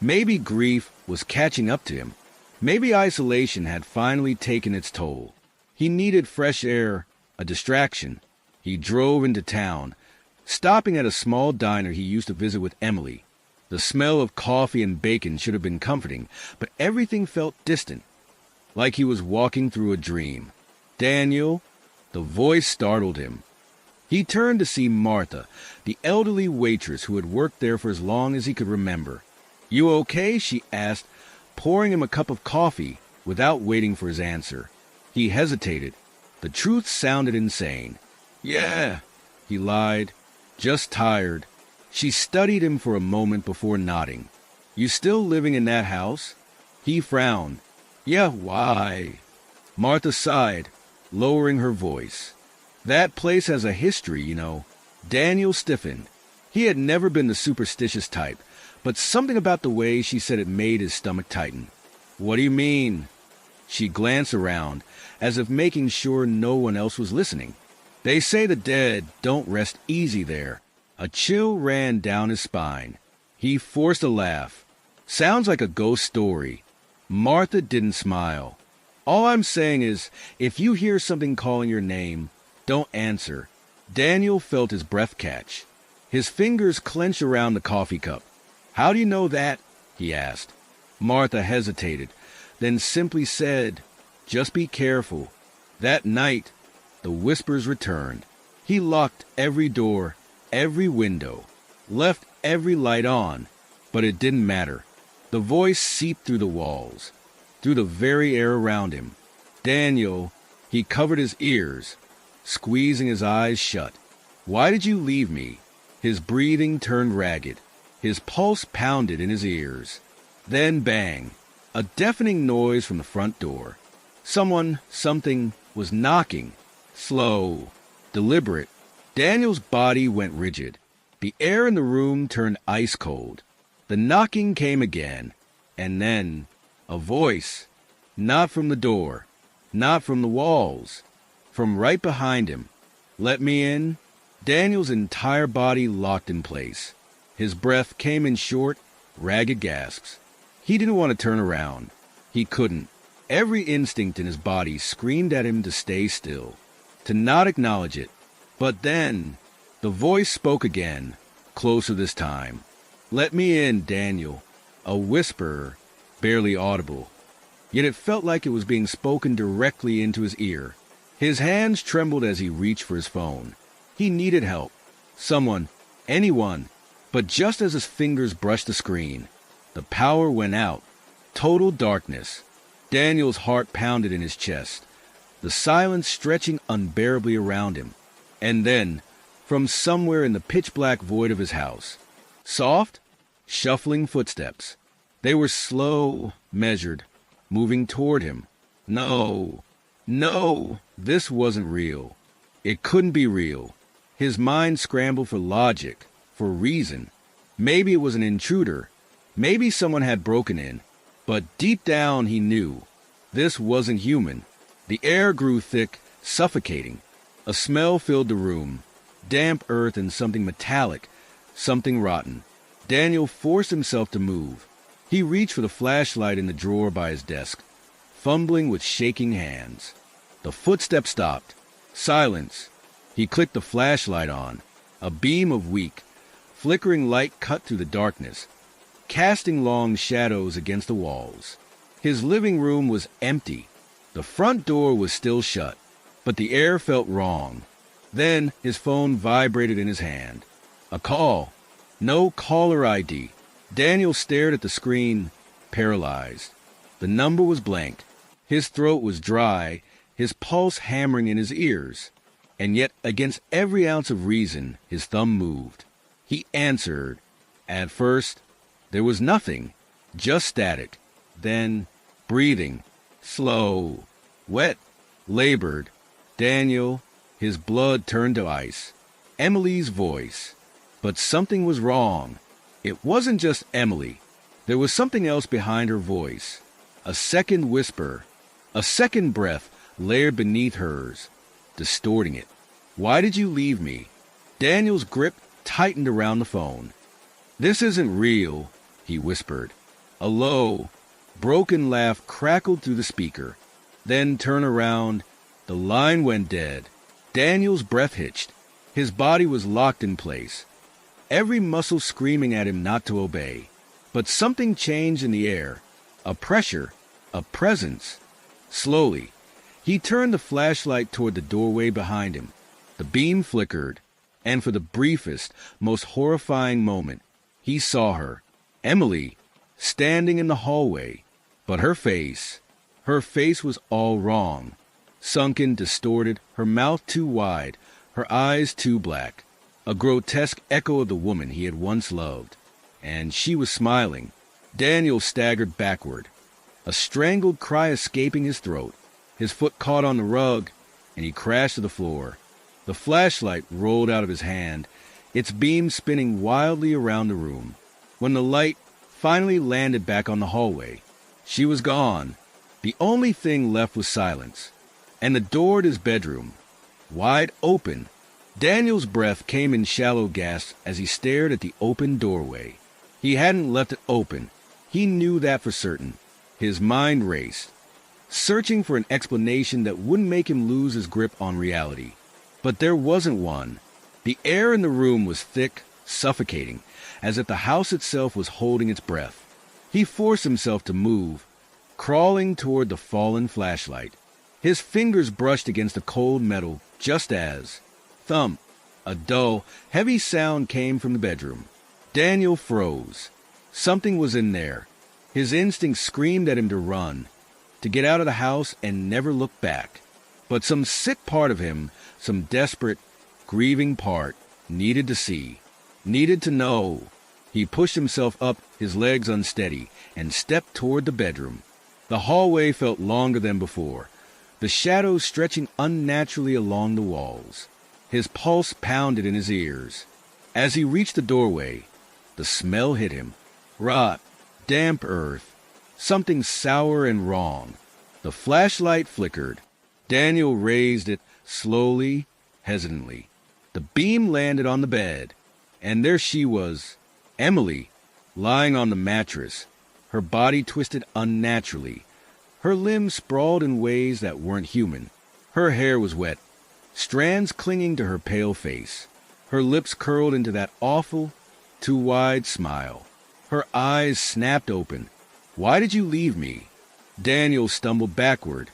Maybe grief was catching up to him. Maybe isolation had finally taken its toll. He needed fresh air, a distraction. He drove into town, stopping at a small diner he used to visit with Emily. The smell of coffee and bacon should have been comforting, but everything felt distant, like he was walking through a dream. Daniel, the voice startled him. He turned to see Martha, the elderly waitress who had worked there for as long as he could remember. "You okay?" she asked, pouring him a cup of coffee without waiting for his answer. He hesitated. The truth sounded insane. "Yeah," he lied, "just tired." She studied him for a moment before nodding. "You still living in that house?" He frowned. "Yeah, why?" Martha sighed, lowering her voice. "That place has a history, you know." Daniel stiffened. He had never been the superstitious type, but something about the way she said it made his stomach tighten. "What do you mean?" She glanced around, as if making sure no one else was listening. "They say the dead don't rest easy there." A chill ran down his spine. He forced a laugh. "Sounds like a ghost story." Martha didn't smile. "All I'm saying is, if you hear something calling your name, don't answer." Daniel felt his breath catch. His fingers clenched around the coffee cup. "How do you know that?" he asked. Martha hesitated, then simply said, "Just be careful." That night, the whispers returned. He locked every door, every window, left every light on, but it didn't matter. The voice seeped through the walls, through the very air around him. Daniel, he covered his ears, squeezing his eyes shut. "Why did you leave me?" His breathing turned ragged. His pulse pounded in his ears. Then bang, a deafening noise from the front door. Something was knocking. Slow, deliberate. Daniel's body went rigid. The air in the room turned ice cold. The knocking came again, and then a voice. Not from the door, not from the walls, from right behind him. "Let me in." Daniel's entire body locked in place. His breath came in short, ragged gasps. He didn't want to turn around. He couldn't. Every instinct in his body screamed at him to stay still, to not acknowledge it. But then, the voice spoke again, closer this time. "Let me in, Daniel." A whisper, barely audible. Yet it felt like it was being spoken directly into his ear. His hands trembled as he reached for his phone. He needed help. Someone, anyone. But just as his fingers brushed the screen, the power went out. Total darkness. Daniel's heart pounded in his chest, the silence stretching unbearably around him. And then, from somewhere in the pitch-black void of his house, soft, shuffling footsteps. They were slow, measured, moving toward him. No, this wasn't real. It couldn't be real. His mind scrambled for logic, for reason. Maybe it was an intruder, Maybe someone had broken in, but deep down he knew this wasn't human. The air grew thick, suffocating. A smell filled the room, damp earth and something metallic, something rotten. Daniel forced himself to move. He reached for the flashlight in the drawer by his desk, fumbling with shaking hands. The footsteps stopped. Silence. He clicked the flashlight on. A beam of weak, flickering light cut through the darkness, casting long shadows against the walls. His living room was empty. The front door was still shut, but the air felt wrong. Then his phone vibrated in his hand. A call. No caller ID. Daniel stared at the screen, paralyzed. The number was blank. His throat was dry, his pulse hammering in his ears. And yet, against every ounce of reason, his thumb moved. He answered. At first, there was nothing, just static. Then, breathing, slow, wet, labored. Daniel, his blood turned to ice. Emily's voice. But something was wrong. It wasn't just Emily. There was something else behind her voice. A second whisper, a second breath layered beneath hers, distorting it. Why did you leave me? Daniel's grip tightened around the phone. This isn't real, he whispered. A low, broken laugh crackled through the speaker. Then turn around. The line went dead. Daniel's breath hitched. His body was locked in place, every muscle screaming at him not to obey. But something changed in the air. A pressure, a presence. Slowly, he turned the flashlight toward the doorway behind him. The beam flickered, and for the briefest, most horrifying moment, he saw her, Emily, standing in the hallway. But her face was all wrong. Sunken, distorted, her mouth too wide, her eyes too black. A grotesque echo of the woman he had once loved. And she was smiling. Daniel staggered backward, a strangled cry escaping his throat. His foot caught on the rug, and he crashed to the floor. The flashlight rolled out of his hand, its beam spinning wildly around the room. When the light finally landed back on the hallway, she was gone. The only thing left was silence, and the door to his bedroom, wide open. Daniel's breath came in shallow gasps as he stared at the open doorway. He hadn't left it open. He knew that for certain. His mind raced, searching for an explanation that wouldn't make him lose his grip on reality. But there wasn't one. The air in the room was thick, suffocating, as if the house itself was holding its breath. He forced himself to move, crawling toward the fallen flashlight. His fingers brushed against the cold metal just as, thump, a dull, heavy sound came from the bedroom. Daniel froze. Something was in there. His instinct screamed at him to run, to get out of the house and never look back. But some sick part of him, some desperate, grieving part, needed to see, needed to know. He pushed himself up, his legs unsteady, and stepped toward the bedroom. The hallway felt longer than before, the shadows stretching unnaturally along the walls. His pulse pounded in his ears. As he reached the doorway, the smell hit him. Rot, damp earth, something sour and wrong. The flashlight flickered. Daniel raised it slowly, hesitantly. The beam landed on the bed, and there she was, Emily, lying on the mattress, her body twisted unnaturally. Her limbs sprawled in ways that weren't human. Her hair was wet, strands clinging to her pale face. Her lips curled into that awful, too wide smile. Her eyes snapped open. Why did you leave me? Daniel stumbled backward,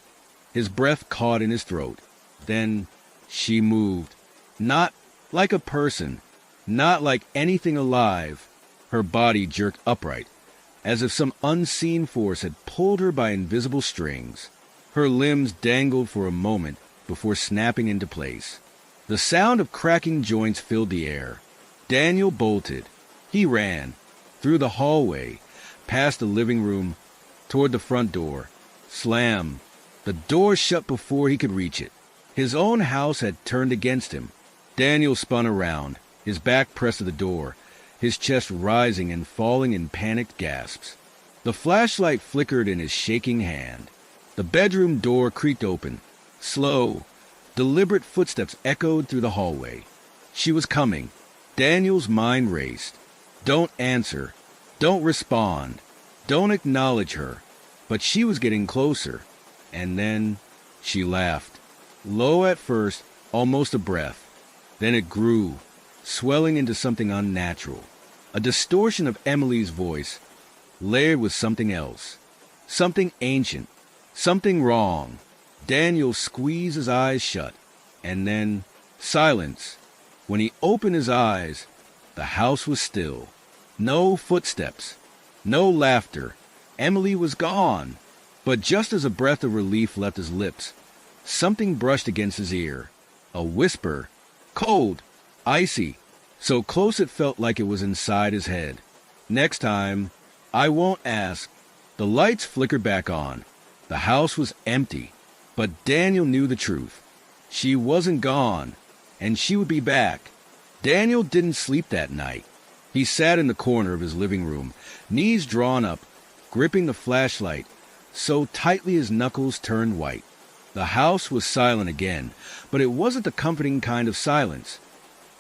his breath caught in his throat. Then she moved. Not like a person, not like anything alive. Her body jerked upright, as if some unseen force had pulled her by invisible strings. Her limbs dangled for a moment before snapping into place. The sound of cracking joints filled the air. Daniel bolted. He ran, through the hallway, past the living room, toward the front door. Slam. The door shut before he could reach it. His own house had turned against him. Daniel spun around, his back pressed to the door, his chest rising and falling in panicked gasps. The flashlight flickered in his shaking hand. The bedroom door creaked open. Slow, deliberate footsteps echoed through the hallway. She was coming. Daniel's mind raced. Don't answer. Don't respond. Don't acknowledge her. But she was getting closer. And then she laughed. Low at first, almost a breath. Then it grew, swelling into something unnatural. A distortion of Emily's voice, layered with something else. Something ancient. Something wrong. Daniel squeezed his eyes shut. And then silence. When he opened his eyes, the house was still. No footsteps. No laughter. Emily was gone. But just as a breath of relief left his lips, something brushed against his ear. A whisper. Cold. Icy. So close it felt like it was inside his head. Next time, I won't ask. The lights flickered back on. The house was empty. But Daniel knew the truth. She wasn't gone. And she would be back. Daniel didn't sleep that night. He sat in the corner of his living room, knees drawn up, gripping the flashlight so tightly his knuckles turned white. The house was silent again, but it wasn't the comforting kind of silence.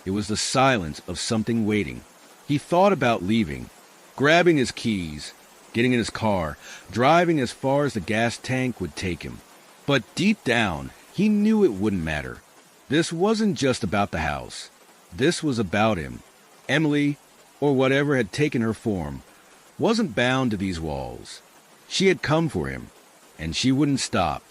It was the silence of something waiting. He thought about leaving, grabbing his keys, getting in his car, driving as far as the gas tank would take him. But deep down, he knew it wouldn't matter. This wasn't just about the house. This was about him. Emily, or whatever had taken her form, wasn't bound to these walls. She had come for him, and she wouldn't stop.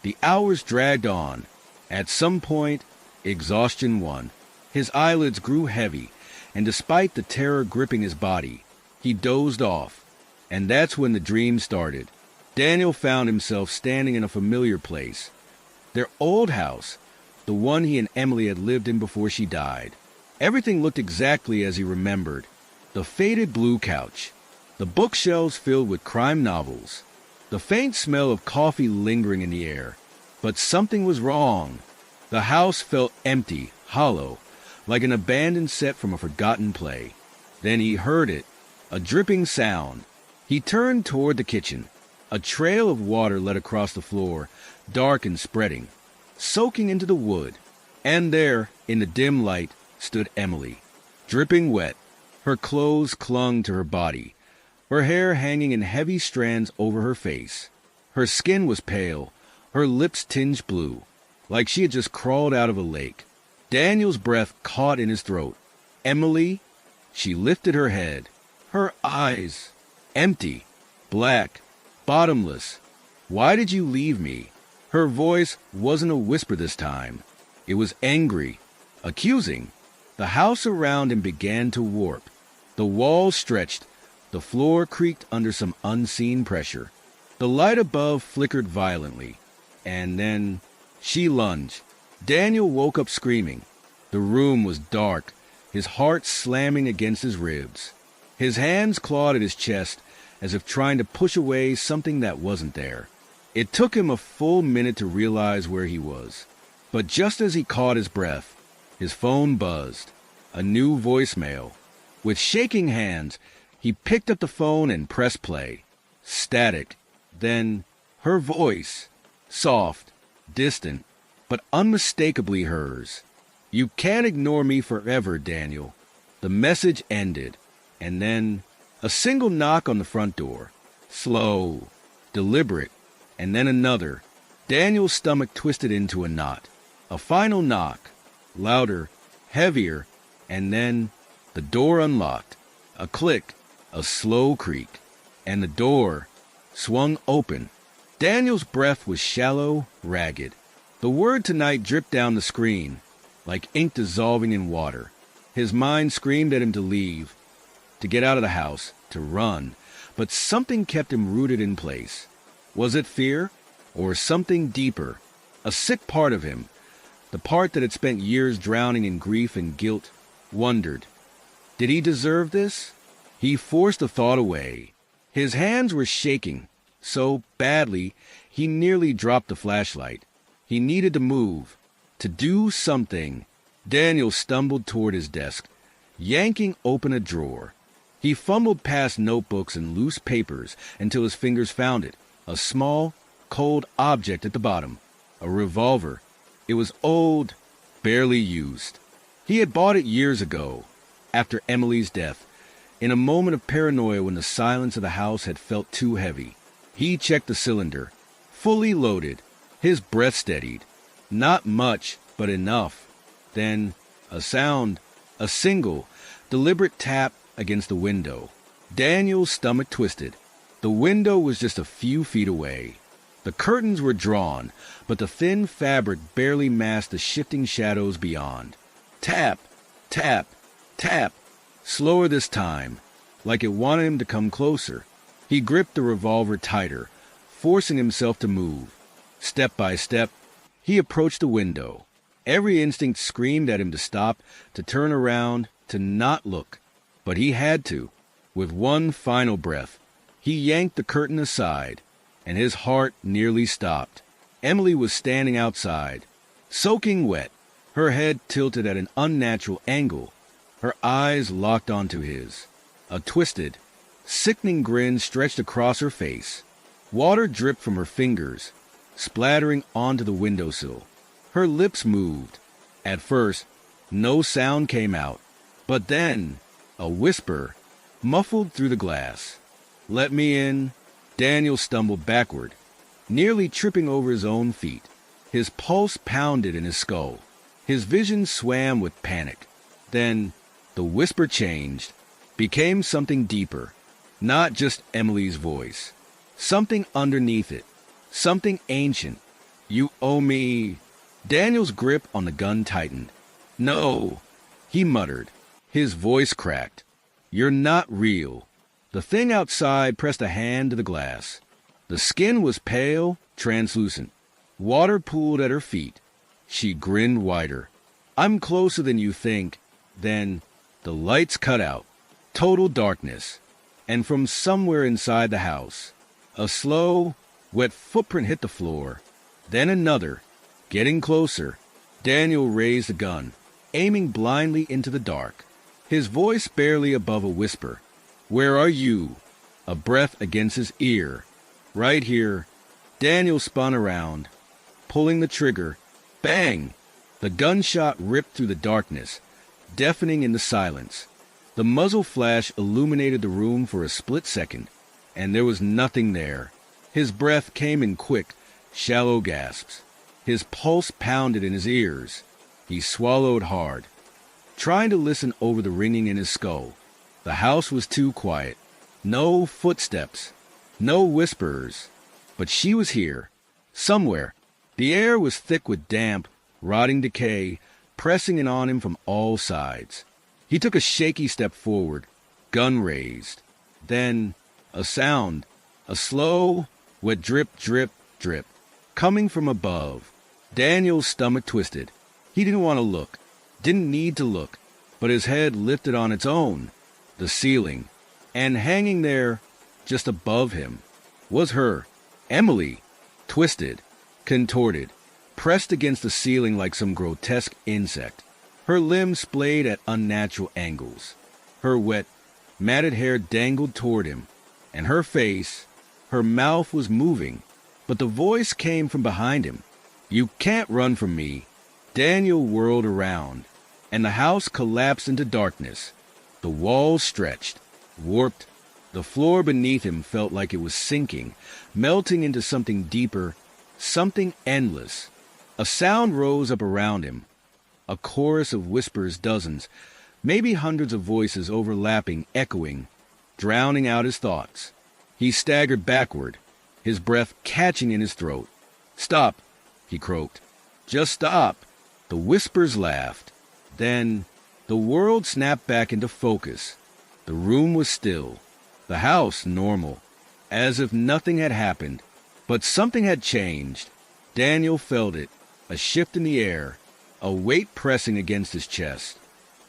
The hours dragged on. At some point, exhaustion won. His eyelids grew heavy, and despite the terror gripping his body, he dozed off. And that's when the dream started. Daniel found himself standing in a familiar place. Their old house, the one he and Emily had lived in before she died. Everything looked exactly as he remembered. The faded blue couch, the bookshelves filled with crime novels, the faint smell of coffee lingering in the air. But something was wrong. The house felt empty, hollow, like an abandoned set from a forgotten play. Then he heard it, a dripping sound. He turned toward the kitchen. A trail of water led across the floor, dark and spreading, soaking into the wood. And there, in the dim light, stood Emily, dripping wet. Her clothes clung to her body, her hair hanging in heavy strands over her face. Her skin was pale, her lips tinged blue, like she had just crawled out of a lake. Daniel's breath caught in his throat. Emily? She lifted her head. Her eyes. Empty. Black. Bottomless. Why did you leave me? Her voice wasn't a whisper this time. It was angry. Accusing. The house around him began to warp. The walls stretched. The floor creaked under some unseen pressure. The light above flickered violently. And then she lunged. Daniel woke up screaming. The room was dark, his heart slamming against his ribs. His hands clawed at his chest as if trying to push away something that wasn't there. It took him a full minute to realize where he was. But just as he caught his breath, his phone buzzed. A new voicemail. With shaking hands, he picked up the phone and pressed play. Static. Then her voice. Soft, distant, but unmistakably hers. You can't ignore me forever, Daniel. The message ended. And then a single knock on the front door. Slow, deliberate, and then another. Daniel's stomach twisted into a knot. A final knock. Louder, heavier, and then the door unlocked. A click, a slow creak, and the door swung open. Daniel's breath was shallow, ragged. The word tonight dripped down the screen, like ink dissolving in water. His mind screamed at him to leave, to get out of the house, to run, but something kept him rooted in place. Was it fear, or something deeper? A sick part of him, the part that had spent years drowning in grief and guilt, wondered, did he deserve this? He forced the thought away. His hands were shaking so badly he nearly dropped the flashlight. He needed to move, to do something. Daniel stumbled toward his desk, yanking open a drawer. He fumbled past notebooks and loose papers until his fingers found it, a small, cold object at the bottom, a revolver. It was old, barely used. He had bought it years ago, after Emily's death, in a moment of paranoia when the silence of the house had felt too heavy. He checked the cylinder, fully loaded, his breath steadied. Not much, but enough. Then, a sound, a single, deliberate tap against the window. Daniel's stomach twisted. The window was just a few feet away. The curtains were drawn, but the thin fabric barely masked the shifting shadows beyond. Tap, tap, tap. Slower this time, like it wanted him to come closer. He gripped the revolver tighter, forcing himself to move. Step by step, he approached the window. Every instinct screamed at him to stop, to turn around, to not look. But he had to. With one final breath, he yanked the curtain aside, and his heart nearly stopped. Emily was standing outside, soaking wet, her head tilted at an unnatural angle, her eyes locked onto his. A twisted, sickening grin stretched across her face. Water dripped from her fingers, splattering onto the windowsill. Her lips moved. At first, no sound came out, but then a whisper, muffled through the glass. "Let me in." Daniel stumbled backward, nearly tripping over his own feet. His pulse pounded in his skull. His vision swam with panic. Then the whisper changed, became something deeper. Not just Emily's voice. Something underneath it. Something ancient. "You owe me." Daniel's grip on the gun tightened. "No," he muttered. His voice cracked. "You're not real." The thing outside pressed a hand to the glass. The skin was pale, translucent. Water pooled at her feet. She grinned wider. "I'm closer than you think." Then the lights cut out. Total darkness. And from somewhere inside the house, a slow, wet footprint hit the floor. Then another, getting closer. Daniel raised the gun, aiming blindly into the dark. His voice barely above a whisper. "Where are you?" A breath against his ear. "Right here." Daniel spun around, pulling the trigger. Bang! The gunshot ripped through the darkness, deafening in the silence. The muzzle flash illuminated the room for a split second, and there was nothing there. His breath came in quick, shallow gasps. His pulse pounded in his ears. He swallowed hard, trying to listen over the ringing in his skull. The house was too quiet. No footsteps, no whisperers. But she was here, somewhere. The air was thick with damp, rotting decay, pressing in on him from all sides. He took a shaky step forward, gun raised. Then a sound, a slow, wet drip, drip, drip, coming from above. Daniel's stomach twisted. He didn't want to look, didn't need to look, but his head lifted on its own. The ceiling, and hanging there, just above him, was her, Emily, twisted, contorted, pressed against the ceiling like some grotesque insect. Her limbs splayed at unnatural angles. Her wet, matted hair dangled toward him, and her face, her mouth was moving, but the voice came from behind him. "You can't run from me." Daniel whirled around, and the house collapsed into darkness. The walls stretched, warped. The floor beneath him felt like it was sinking, melting into something deeper, something endless. A sound rose up around him, a chorus of whispers, dozens, maybe hundreds of voices overlapping, echoing, drowning out his thoughts. He staggered backward, his breath catching in his throat. "Stop," he croaked. "Just stop." The whispers laughed. Then the world snapped back into focus. The room was still. The house normal, as if nothing had happened. But something had changed. Daniel felt it, a shift in the air, a weight pressing against his chest.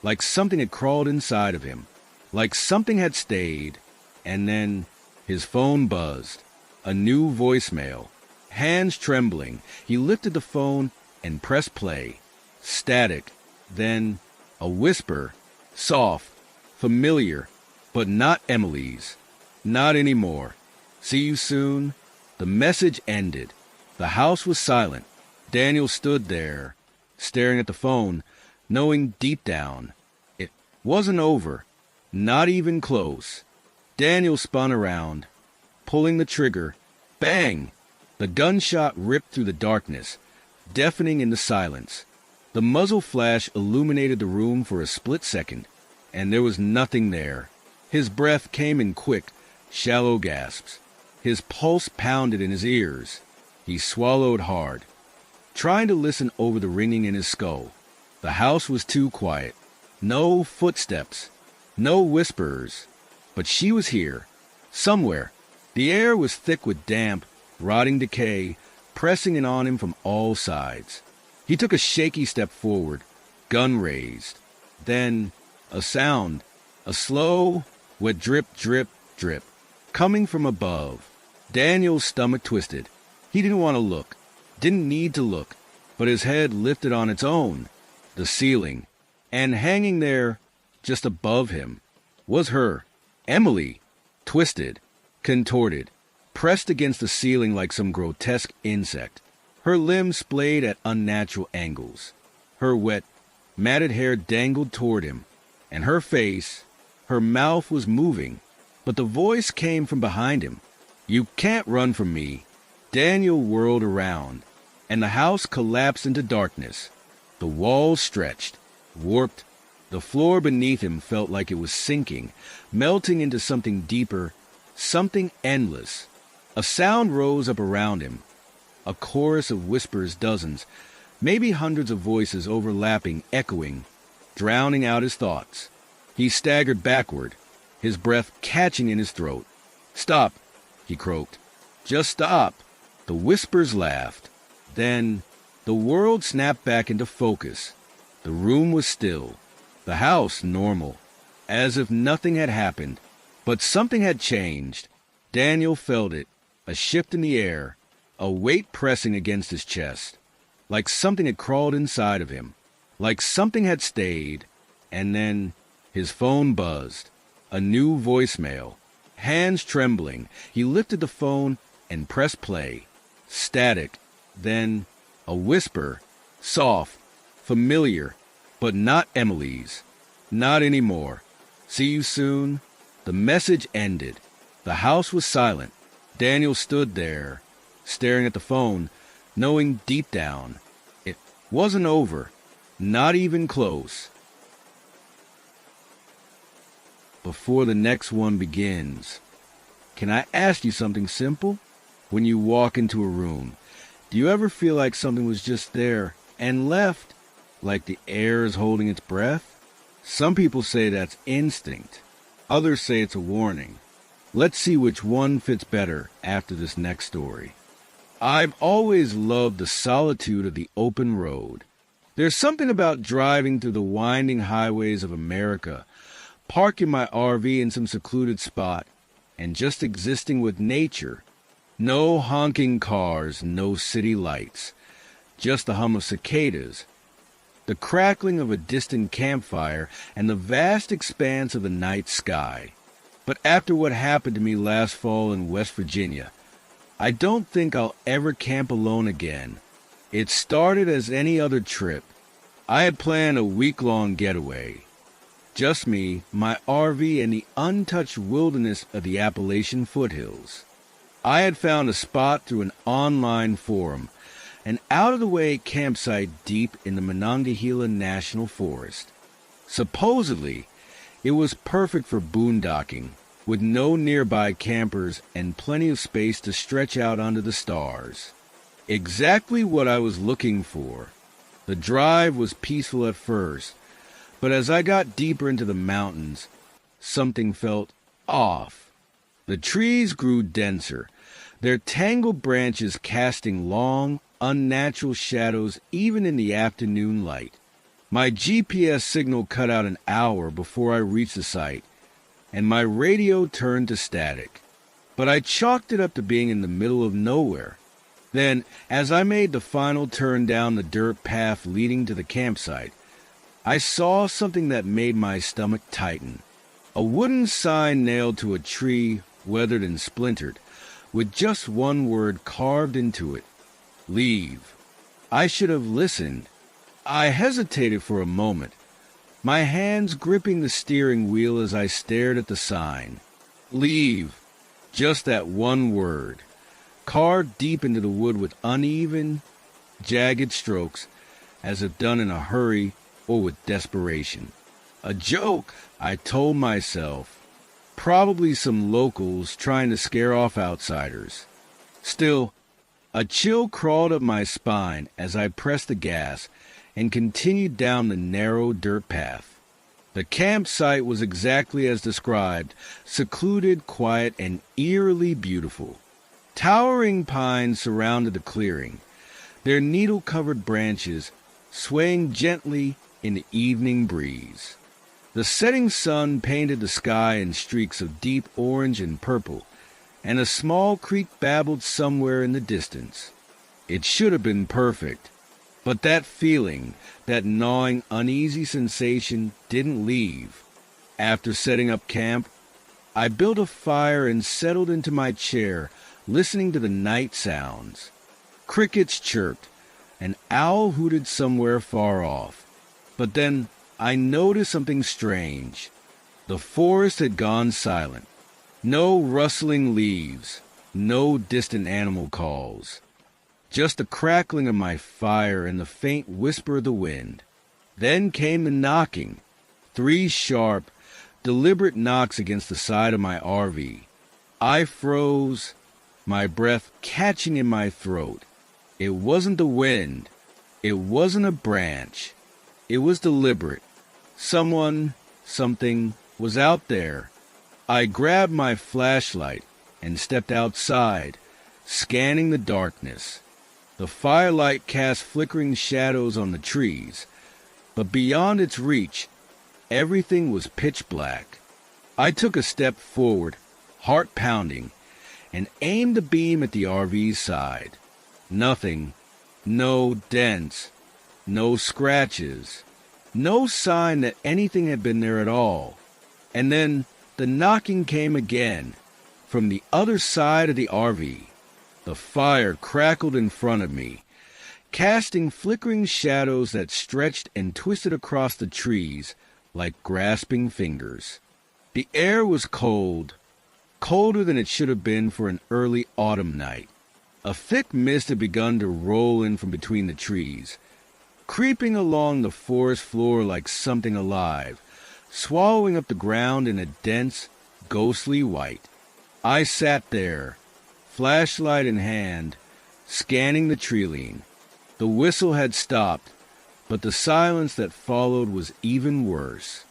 Like something had crawled inside of him. Like something had stayed. And then his phone buzzed. A new voicemail. Hands trembling, he lifted the phone and pressed play. Static. Then a whisper. Soft, familiar, but not Emily's. Not anymore. See you soon. The message ended. The house was silent. Daniel stood there, staring at the phone, knowing deep down it wasn't over. Not even close. Daniel spun around, pulling the trigger. Bang! The gunshot ripped through the darkness, deafening in the silence. The muzzle flash illuminated the room for a split second, and there was nothing there. His breath came in quick, shallow gasps. His pulse pounded in his ears. He swallowed hard, trying to listen over the ringing in his skull. The house was too quiet. No footsteps, no whispers. But she was here, somewhere. The air was thick with damp, rotting decay, pressing in on him from all sides. He took a shaky step forward, gun raised. Then, a sound, a slow, wet drip, drip, drip, coming from above. Daniel's stomach twisted. He didn't want to look, didn't need to look, but his head lifted on its own. The ceiling, and hanging there, just above him, was her, Emily, twisted, contorted, pressed against the ceiling like some grotesque insect. Her limbs splayed at unnatural angles. Her wet, matted hair dangled toward him, and her face, her mouth was moving, but the voice came from behind him. You can't run from me. Daniel whirled around, and the house collapsed into darkness. The walls stretched, warped. The floor beneath him felt like it was sinking, melting into something deeper, something endless. A sound rose up around him, a chorus of whispers, dozens, maybe hundreds of voices overlapping, echoing, drowning out his thoughts. He staggered backward, his breath catching in his throat. "Stop," he croaked. "Just stop." The whispers laughed. Then the world snapped back into focus. The room was still, the house normal, as if nothing had happened. But something had changed. Daniel felt it, a shift in the air, a weight pressing against his chest, like something had crawled inside of him, like something had stayed. And then his phone buzzed, a new voicemail. Hands trembling, he lifted the phone and pressed play. Static, then a whisper, soft, familiar, but not Emily's. Not anymore. See you soon. The message ended. The house was silent. Daniel stood there, staring at the phone, knowing deep down it wasn't over. Not even close. Before the next one begins, can I ask you something simple? When you walk into a room, do you ever feel like something was just there and left, like the air is holding its breath? Some people say that's instinct. Others say it's a warning. Let's see which one fits better after this next story. I've always loved the solitude of the open road. There's something about driving through the winding highways of America, parking my RV in some secluded spot, and just existing with nature. No honking cars, no city lights, just the hum of cicadas, the crackling of a distant campfire, and the vast expanse of the night sky. But after what happened to me last fall in West Virginia, I don't think I'll ever camp alone again. It started as any other trip. I had planned a week-long getaway. Just me, my RV, and the untouched wilderness of the Appalachian foothills. I had found a spot through an online forum, an out-of-the-way campsite deep in the Monongahela National Forest. Supposedly, it was perfect for boondocking, with no nearby campers and plenty of space to stretch out under the stars. Exactly what I was looking for. The drive was peaceful at first, but as I got deeper into the mountains, something felt off. The trees grew denser, their tangled branches casting long, unnatural shadows even in the afternoon light. My GPS signal cut out an hour before I reached the site, and my radio turned to static. But I chalked it up to being in the middle of nowhere. Then, as I made the final turn down the dirt path leading to the campsite, I saw something that made my stomach tighten. A wooden sign nailed to a tree, weathered and splintered, with just one word carved into it: leave. I should have listened. I hesitated for a moment, my hands gripping the steering wheel as I stared at the sign. Leave. Just that one word, carved deep into the wood with uneven, jagged strokes, as if done in a hurry or with desperation. A joke, I told myself. Probably some locals trying to scare off outsiders. Still, a chill crawled up my spine as I pressed the gas and continued down the narrow dirt path. The campsite was exactly as described, secluded, quiet, and eerily beautiful. Towering pines surrounded the clearing, their needle-covered branches swaying gently in the evening breeze. The setting sun painted the sky in streaks of deep orange and purple, and a small creek babbled somewhere in the distance. It should have been perfect, but that feeling, that gnawing, uneasy sensation, didn't leave. After setting up camp, I built a fire and settled into my chair, listening to the night sounds. Crickets chirped, an owl hooted somewhere far off. But then I noticed something strange. The forest had gone silent. No rustling leaves, no distant animal calls. Just the crackling of my fire and the faint whisper of the wind. Then came the knocking. 3 sharp, deliberate knocks against the side of my RV. I froze, my breath catching in my throat. It wasn't the wind. It wasn't a branch. It was deliberate. Someone, something, was out there. I grabbed my flashlight and stepped outside, scanning the darkness. The firelight cast flickering shadows on the trees, but beyond its reach, everything was pitch black. I took a step forward, heart pounding, and aimed the beam at the RV's side. Nothing. No dents. No scratches. No sign that anything had been there at all. And then the knocking came again, from the other side of the RV. The fire crackled in front of me, casting flickering shadows that stretched and twisted across the trees like grasping fingers. The air was cold, colder than it should have been for an early autumn night. A thick mist had begun to roll in from between the trees, creeping along the forest floor like something alive, swallowing up the ground in a dense, ghostly white. I sat there, flashlight in hand, scanning the tree-line. The whistle had stopped, but the silence that followed was even worse.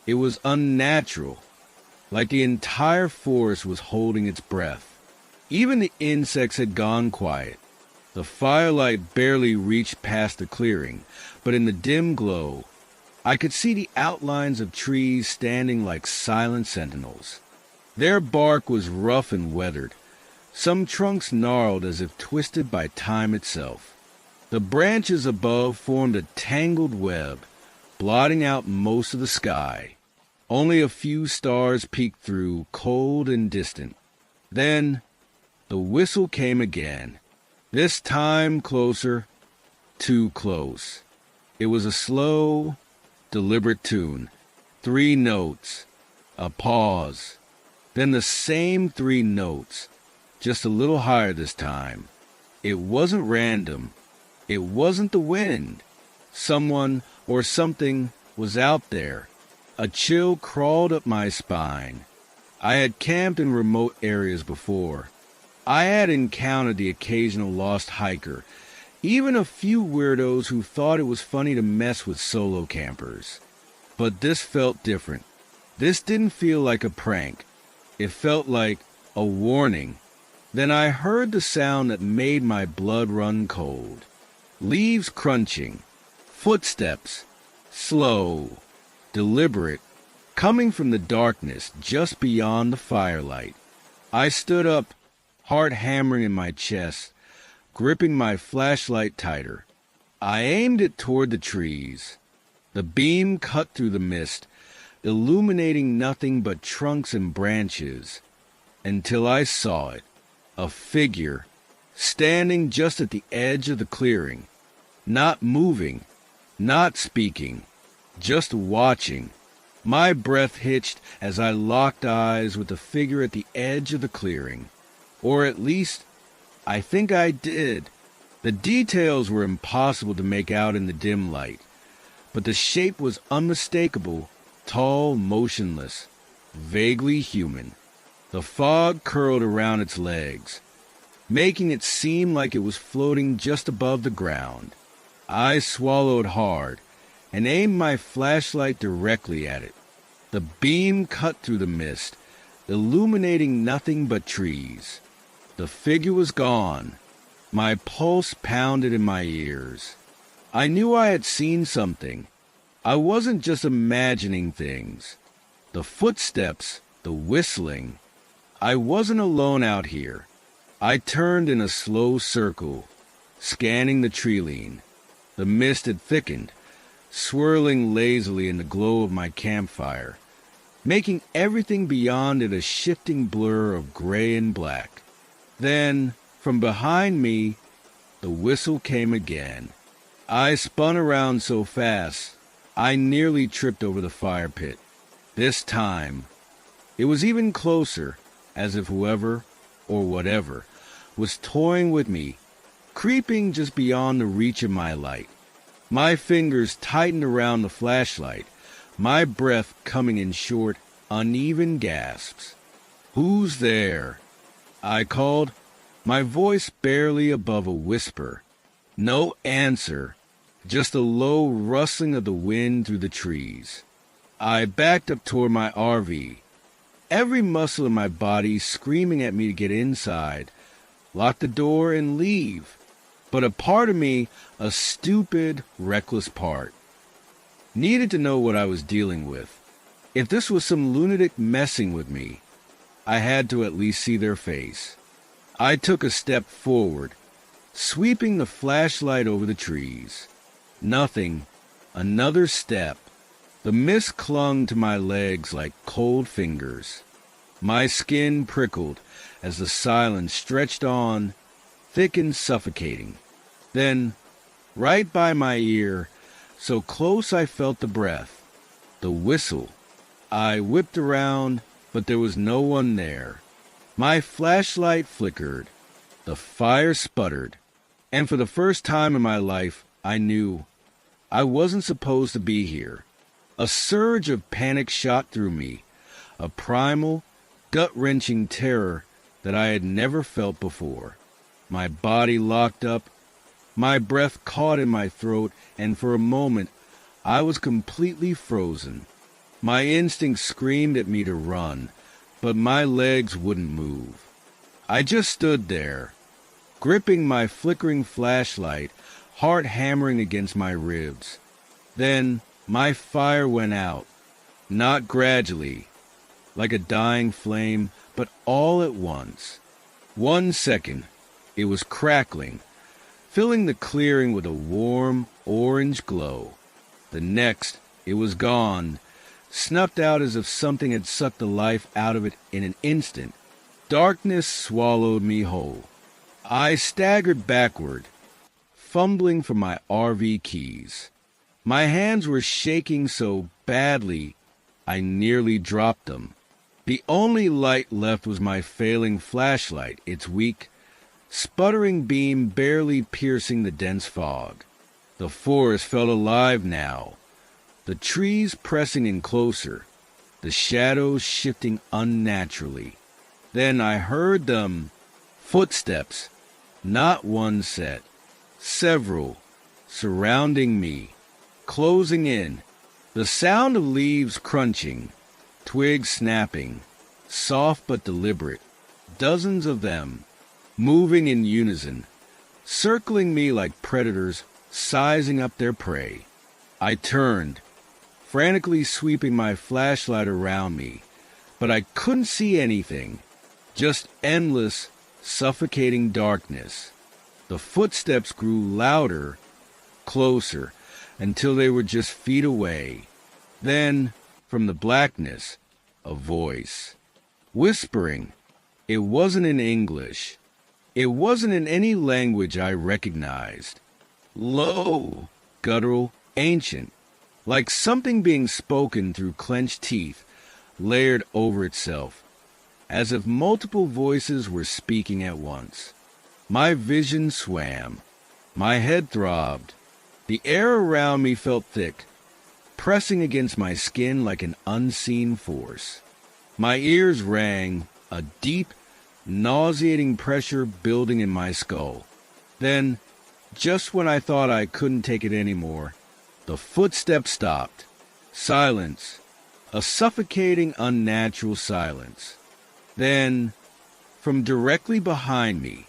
It was unnatural, like the entire forest was holding its breath. Even the insects had gone quiet. The firelight barely reached past the clearing, but in the dim glow, I could see the outlines of trees standing like silent sentinels. Their bark was rough and weathered, some trunks gnarled as if twisted by time itself. The branches above formed a tangled web, blotting out most of the sky. Only a few stars peeked through, cold and distant. Then the whistle came again, this time closer, too close. It was a slow, deliberate tune, 3 notes, a pause, then the same 3 notes, just a little higher this time. It wasn't random. It wasn't the wind. Someone or something was out there. A chill crawled up my spine. I had camped in remote areas before. I had encountered the occasional lost hiker, even a few weirdos who thought it was funny to mess with solo campers. But this felt different. This didn't feel like a prank. It felt like a warning. Then I heard the sound that made my blood run cold. Leaves crunching, footsteps, slow, deliberate, coming from the darkness just beyond the firelight. I stood up, heart hammering in my chest, gripping my flashlight tighter. I aimed it toward the trees. The beam cut through the mist, illuminating nothing but trunks and branches, until I saw it, a figure, standing just at the edge of the clearing, not moving, not speaking, just watching. My breath hitched as I locked eyes with the figure at the edge of the clearing. Or at least, I think I did. The details were impossible to make out in the dim light, but the shape was unmistakable, tall, motionless, vaguely human. The fog curled around its legs, making it seem like it was floating just above the ground. I swallowed hard and aimed my flashlight directly at it. The beam cut through the mist, illuminating nothing but trees. The figure was gone. My pulse pounded in my ears. I knew I had seen something. I wasn't just imagining things. The footsteps, the whistling. I wasn't alone out here. I turned in a slow circle, scanning the tree-line. The mist had thickened, swirling lazily in the glow of my campfire, making everything beyond it a shifting blur of gray and black. Then, from behind me, the whistle came again. I spun around so fast, I nearly tripped over the fire pit. This time, it was even closer, as if whoever, or whatever, was toying with me, creeping just beyond the reach of my light. My fingers tightened around the flashlight, my breath coming in short, uneven gasps. "Who's there?" I called, my voice barely above a whisper. No answer, just a low rustling of the wind through the trees. I backed up toward my RV, every muscle in my body screaming at me to get inside, lock the door, and leave. But a part of me, a stupid, reckless part, needed to know what I was dealing with. If this was some lunatic messing with me, I had to at least see their face. I took a step forward, sweeping the flashlight over the trees. Nothing. Another step. The mist clung to my legs like cold fingers. My skin prickled as the silence stretched on, thick and suffocating. Then, right by my ear, so close I felt the breath, the whistle. I whipped around, but there was no one there. My flashlight flickered. The fire sputtered. And for the first time in my life, I knew I wasn't supposed to be here. A surge of panic shot through me, a primal, gut-wrenching terror that I had never felt before. My body locked up, my breath caught in my throat, and for a moment I was completely frozen. My instincts screamed at me to run, but my legs wouldn't move. I just stood there, gripping my flickering flashlight, heart hammering against my ribs. Then my fire went out, not gradually, like a dying flame, but all at once. 1 second, it was crackling, filling the clearing with a warm, orange glow. The next, it was gone, snuffed out as if something had sucked the life out of it in an instant. Darkness swallowed me whole. I staggered backward, fumbling for my RV keys. My hands were shaking so badly, I nearly dropped them. The only light left was my failing flashlight, its weak, sputtering beam barely piercing the dense fog. The forest felt alive now, the trees pressing in closer, the shadows shifting unnaturally. Then I heard them, footsteps, not one set, several, surrounding me, closing in, the sound of leaves crunching, twigs snapping, soft but deliberate, dozens of them, moving in unison, circling me like predators sizing up their prey. I turned, frantically sweeping my flashlight around me, but I couldn't see anything, just endless, suffocating darkness. The footsteps grew louder, closer, until they were just feet away. Then, from the blackness, a voice. Whispering. It wasn't in English. It wasn't in any language I recognized. Low, guttural, ancient, like something being spoken through clenched teeth, layered over itself, as if multiple voices were speaking at once. My vision swam. My head throbbed. The air around me felt thick, pressing against my skin like an unseen force. My ears rang, a deep, nauseating pressure building in my skull. Then, just when I thought I couldn't take it anymore, the footsteps stopped. Silence. A suffocating, unnatural silence. Then, from directly behind me,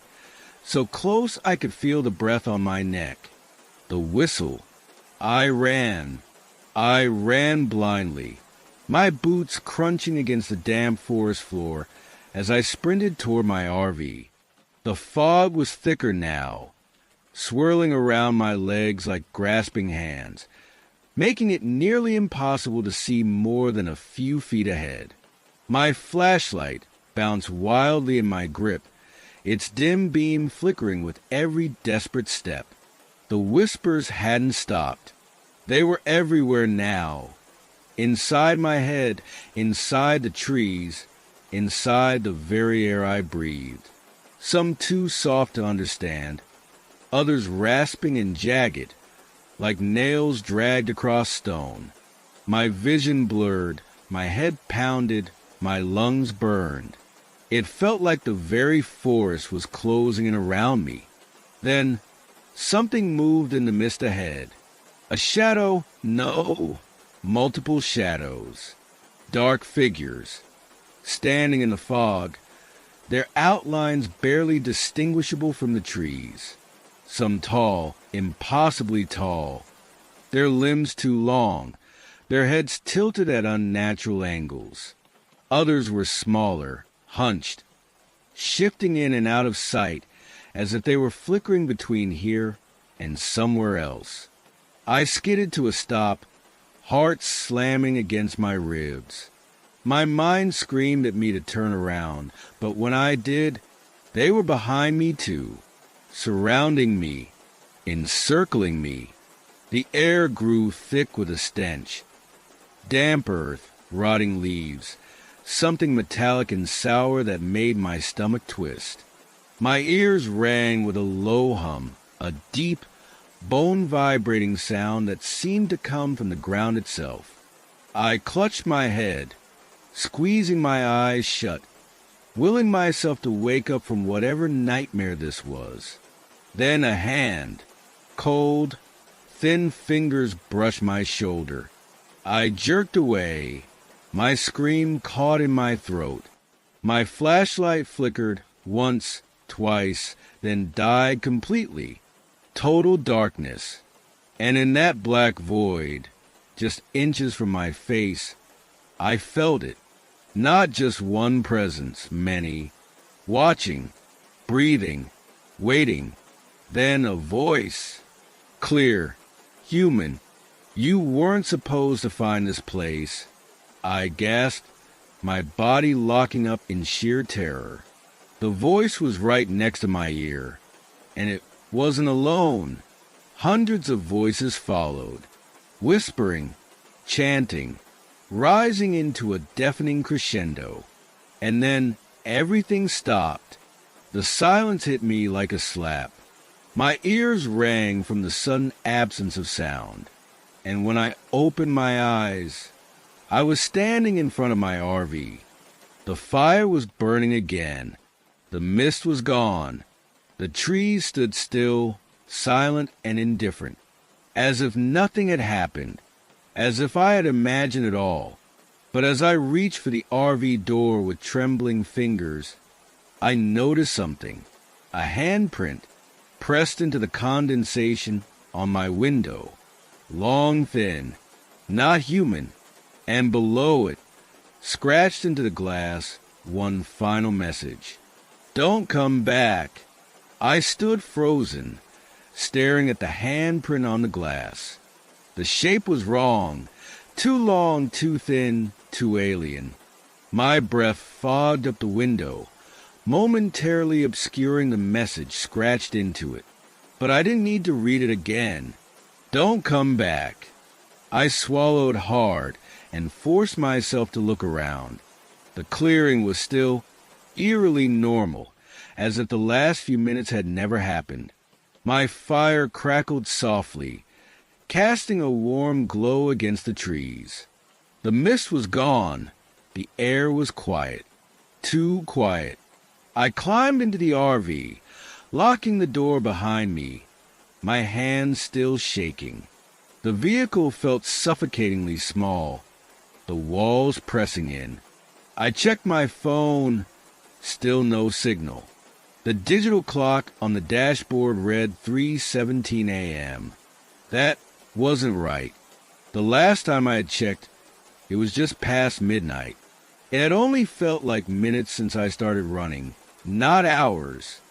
so close I could feel the breath on my neck, the whistle. I ran. I ran blindly, my boots crunching against the damp forest floor as I sprinted toward my RV. The fog was thicker now, swirling around my legs like grasping hands, making it nearly impossible to see more than a few feet ahead. My flashlight bounced wildly in my grip, its dim beam flickering with every desperate step. The whispers hadn't stopped. They were everywhere now. Inside my head, inside the trees, inside the very air I breathed. Some too soft to understand, others rasping and jagged, like nails dragged across stone. My vision blurred, my head pounded, my lungs burned. It felt like the very forest was closing in around me. Then, something moved in the mist ahead. A shadow? No. Multiple shadows. Dark figures. Standing in the fog, their outlines barely distinguishable from the trees. Some tall, impossibly tall. Their limbs too long, their heads tilted at unnatural angles. Others were smaller, hunched, shifting in and out of sight as if they were flickering between here and somewhere else. I skidded to a stop, heart slamming against my ribs. My mind screamed at me to turn around, but when I did, they were behind me too, surrounding me, encircling me. The air grew thick with a stench. Damp earth, rotting leaves, something metallic and sour that made my stomach twist. My ears rang with a low hum, a deep, bone-vibrating sound that seemed to come from the ground itself. I clutched my head, squeezing my eyes shut, willing myself to wake up from whatever nightmare this was. Then a hand, cold, thin fingers brushed my shoulder. I jerked away, my scream caught in my throat. My flashlight flickered once, twice, then died completely. Total darkness. And in that black void, just inches from my face, I felt it. Not just one presence, many. Watching, breathing, waiting. Then a voice. Clear, human. You weren't supposed to find this place. I gasped, my body locking up in sheer terror. The voice was right next to my ear, and it wasn't alone. Hundreds of voices followed, whispering, chanting, rising into a deafening crescendo. And then everything stopped. The silence hit me like a slap. My ears rang from the sudden absence of sound. And when I opened my eyes, I was standing in front of my RV. The fire was burning again. The mist was gone. The trees stood still, silent and indifferent, as if nothing had happened, as if I had imagined it all. But as I reached for the RV door with trembling fingers, I noticed something, a handprint pressed into the condensation on my window, long, thin, not human, and below it, scratched into the glass, one final message. Don't come back. I stood frozen, staring at the handprint on the glass. The shape was wrong. Too long, too thin, too alien. My breath fogged up the window, momentarily obscuring the message scratched into it. But I didn't need to read it again. Don't come back. I swallowed hard and forced myself to look around. The clearing was still eerily normal, as if the last few minutes had never happened. My fire crackled softly, casting a warm glow against the trees. The mist was gone. The air was quiet. Too quiet. I climbed into the RV, locking the door behind me, my hands still shaking. The vehicle felt suffocatingly small, the walls pressing in. I checked my phone. Still no signal. The digital clock on the dashboard read 3:17 a.m. That wasn't right. The last time I had checked, it was just past midnight. It had only felt like minutes since I started running, not hours.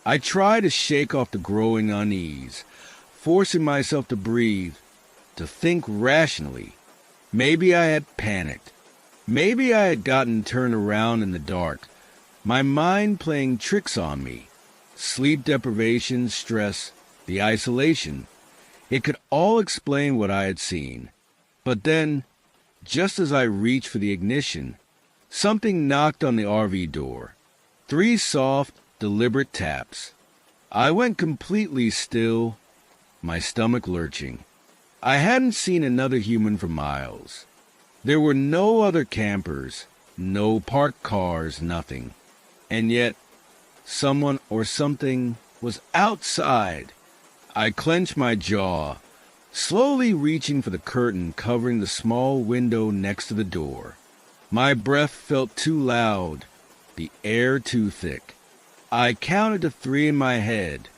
I tried to shake off the growing unease, forcing myself to breathe, to think rationally. Maybe I had panicked. Maybe I had gotten turned around in the dark, my mind playing tricks on me. Sleep deprivation, stress, the isolation. It could all explain what I had seen. But then, just as I reached for the ignition, something knocked on the RV door. 3 soft, deliberate taps. I went completely still, my stomach lurching. I hadn't seen another human for miles. There were no other campers, no parked cars, nothing. And yet, someone or something was outside. I clenched my jaw, slowly reaching for the curtain covering the small window next to the door. My breath felt too loud, the air too thick. I counted to 3 in my head,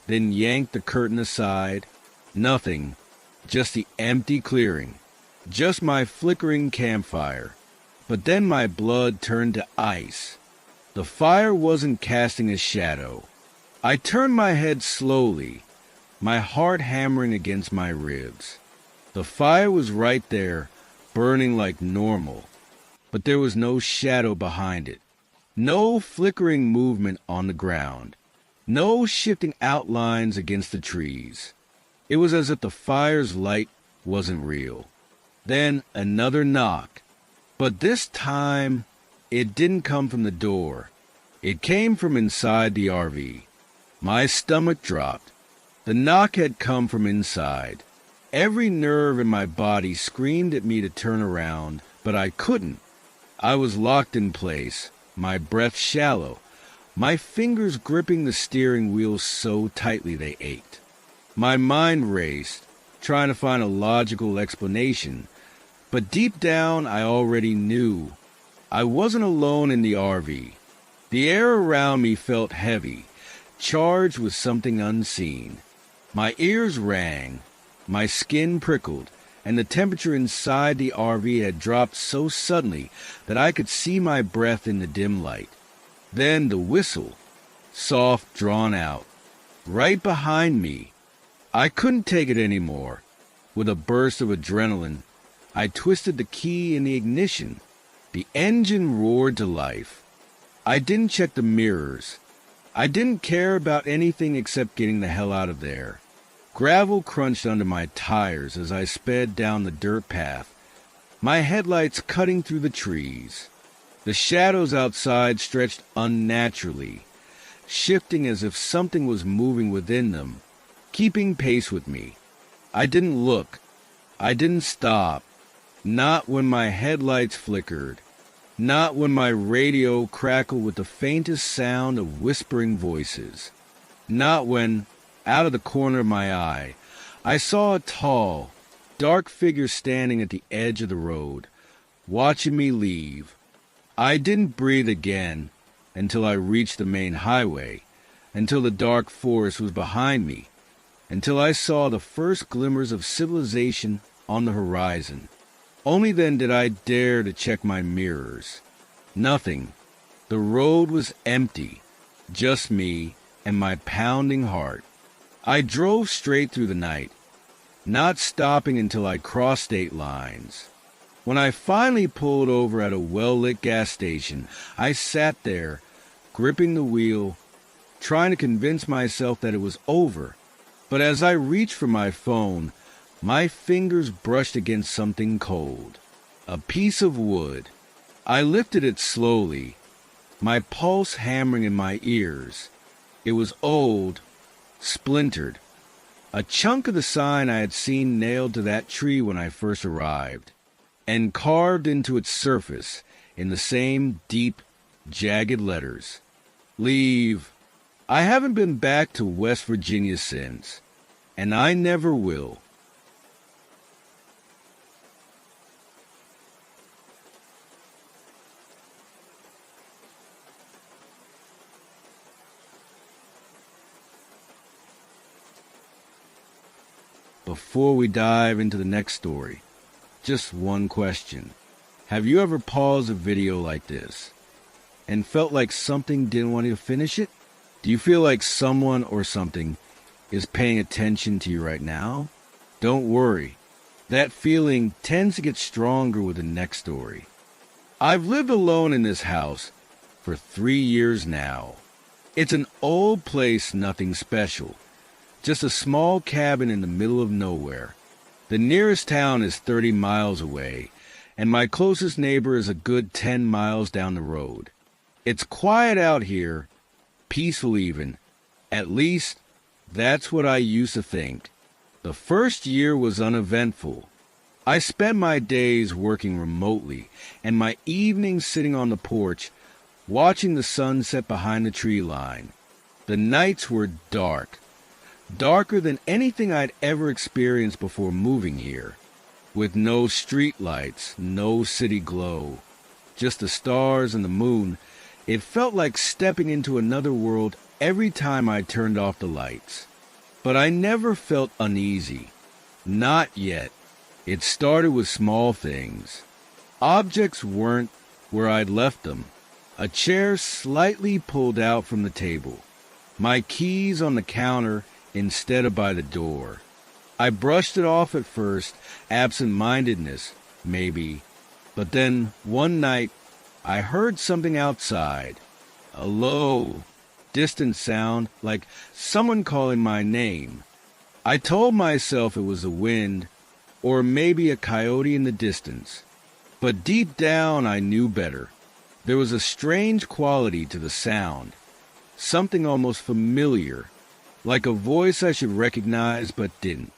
then yanked the curtain aside. Nothing, just the empty clearing, just my flickering campfire. But then my blood turned to ice. The fire wasn't casting a shadow. I turned my head slowly, my heart hammering against my ribs. The fire was right there, burning like normal, but there was no shadow behind it, no flickering movement on the ground, no shifting outlines against the trees. It was as if the fire's light wasn't real. Then another knock, but this time it didn't come from the door. It came from inside the RV. My stomach dropped. The knock had come from inside. Every nerve in my body screamed at me to turn around, but I couldn't. I was locked in place, my breath shallow, my fingers gripping the steering wheel so tightly they ached. My mind raced, trying to find a logical explanation, but deep down I already knew. I wasn't alone in the RV. The air around me felt heavy, charged with something unseen. My ears rang, my skin prickled, and the temperature inside the RV had dropped so suddenly that I could see my breath in the dim light. Then the whistle, soft, drawn out, right behind me. I couldn't take it anymore. With a burst of adrenaline, I twisted the key in the ignition. The engine roared to life. I didn't check the mirrors. I didn't care about anything except getting the hell out of there. Gravel crunched under my tires as I sped down the dirt path, my headlights cutting through the trees. The shadows outside stretched unnaturally, shifting as if something was moving within them, keeping pace with me. I didn't look. I didn't stop. Not when my headlights flickered. Not when my radio crackled with the faintest sound of whispering voices. Not when, out of the corner of my eye, I saw a tall, dark figure standing at the edge of the road, watching me leave. I didn't breathe again until I reached the main highway, until the dark forest was behind me, until I saw the first glimmers of civilization on the horizon. Only then did I dare to check my mirrors. Nothing. The road was empty, just me and my pounding heart. I drove straight through the night. not stopping until I crossed state lines. When I finally pulled over at a well-lit gas station, I sat there, gripping the wheel, trying to convince myself that it was over. But as I reached for my phone, my fingers brushed against something cold. A piece of wood. I lifted it slowly, my pulse hammering in my ears. It was old, splintered. A chunk of the sign I had seen nailed to that tree when I first arrived, and carved into its surface in the same deep, jagged letters. Leave. I haven't been back to West Virginia since, and I never will. Before we dive into the next story, just one question. Have you ever paused a video like this and felt like something didn't want you to finish it? Do you feel like someone or something is paying attention to you right now? Don't worry. That feeling tends to get stronger with the next story. I've lived alone in this house for 3 years now. It's an old place, nothing special. Just a small cabin in the middle of nowhere. The nearest town is 30 miles away, and my closest neighbor is a good 10 miles down the road. It's quiet out here, peaceful even. At least, that's what I used to think. The first year was uneventful. I spent my days working remotely, and my evenings sitting on the porch, watching the sun set behind the tree line. The nights were dark. Darker than anything I'd ever experienced before moving here, with no street lights, no city glow, just the stars and the moon. It felt like stepping into another world every time I turned off the lights. But I never felt uneasy. Not yet. It started with small things. Objects weren't where I'd left them. A chair slightly pulled out from the table. My keys on the counter instead of by the door. I brushed it off at first, absent-mindedness, maybe. But then, one night, I heard something outside. A low, distant sound, like someone calling my name. I told myself it was the wind, or maybe a coyote in the distance. But deep down, I knew better. There was a strange quality to the sound, something almost familiar, like a voice I should recognize but didn't.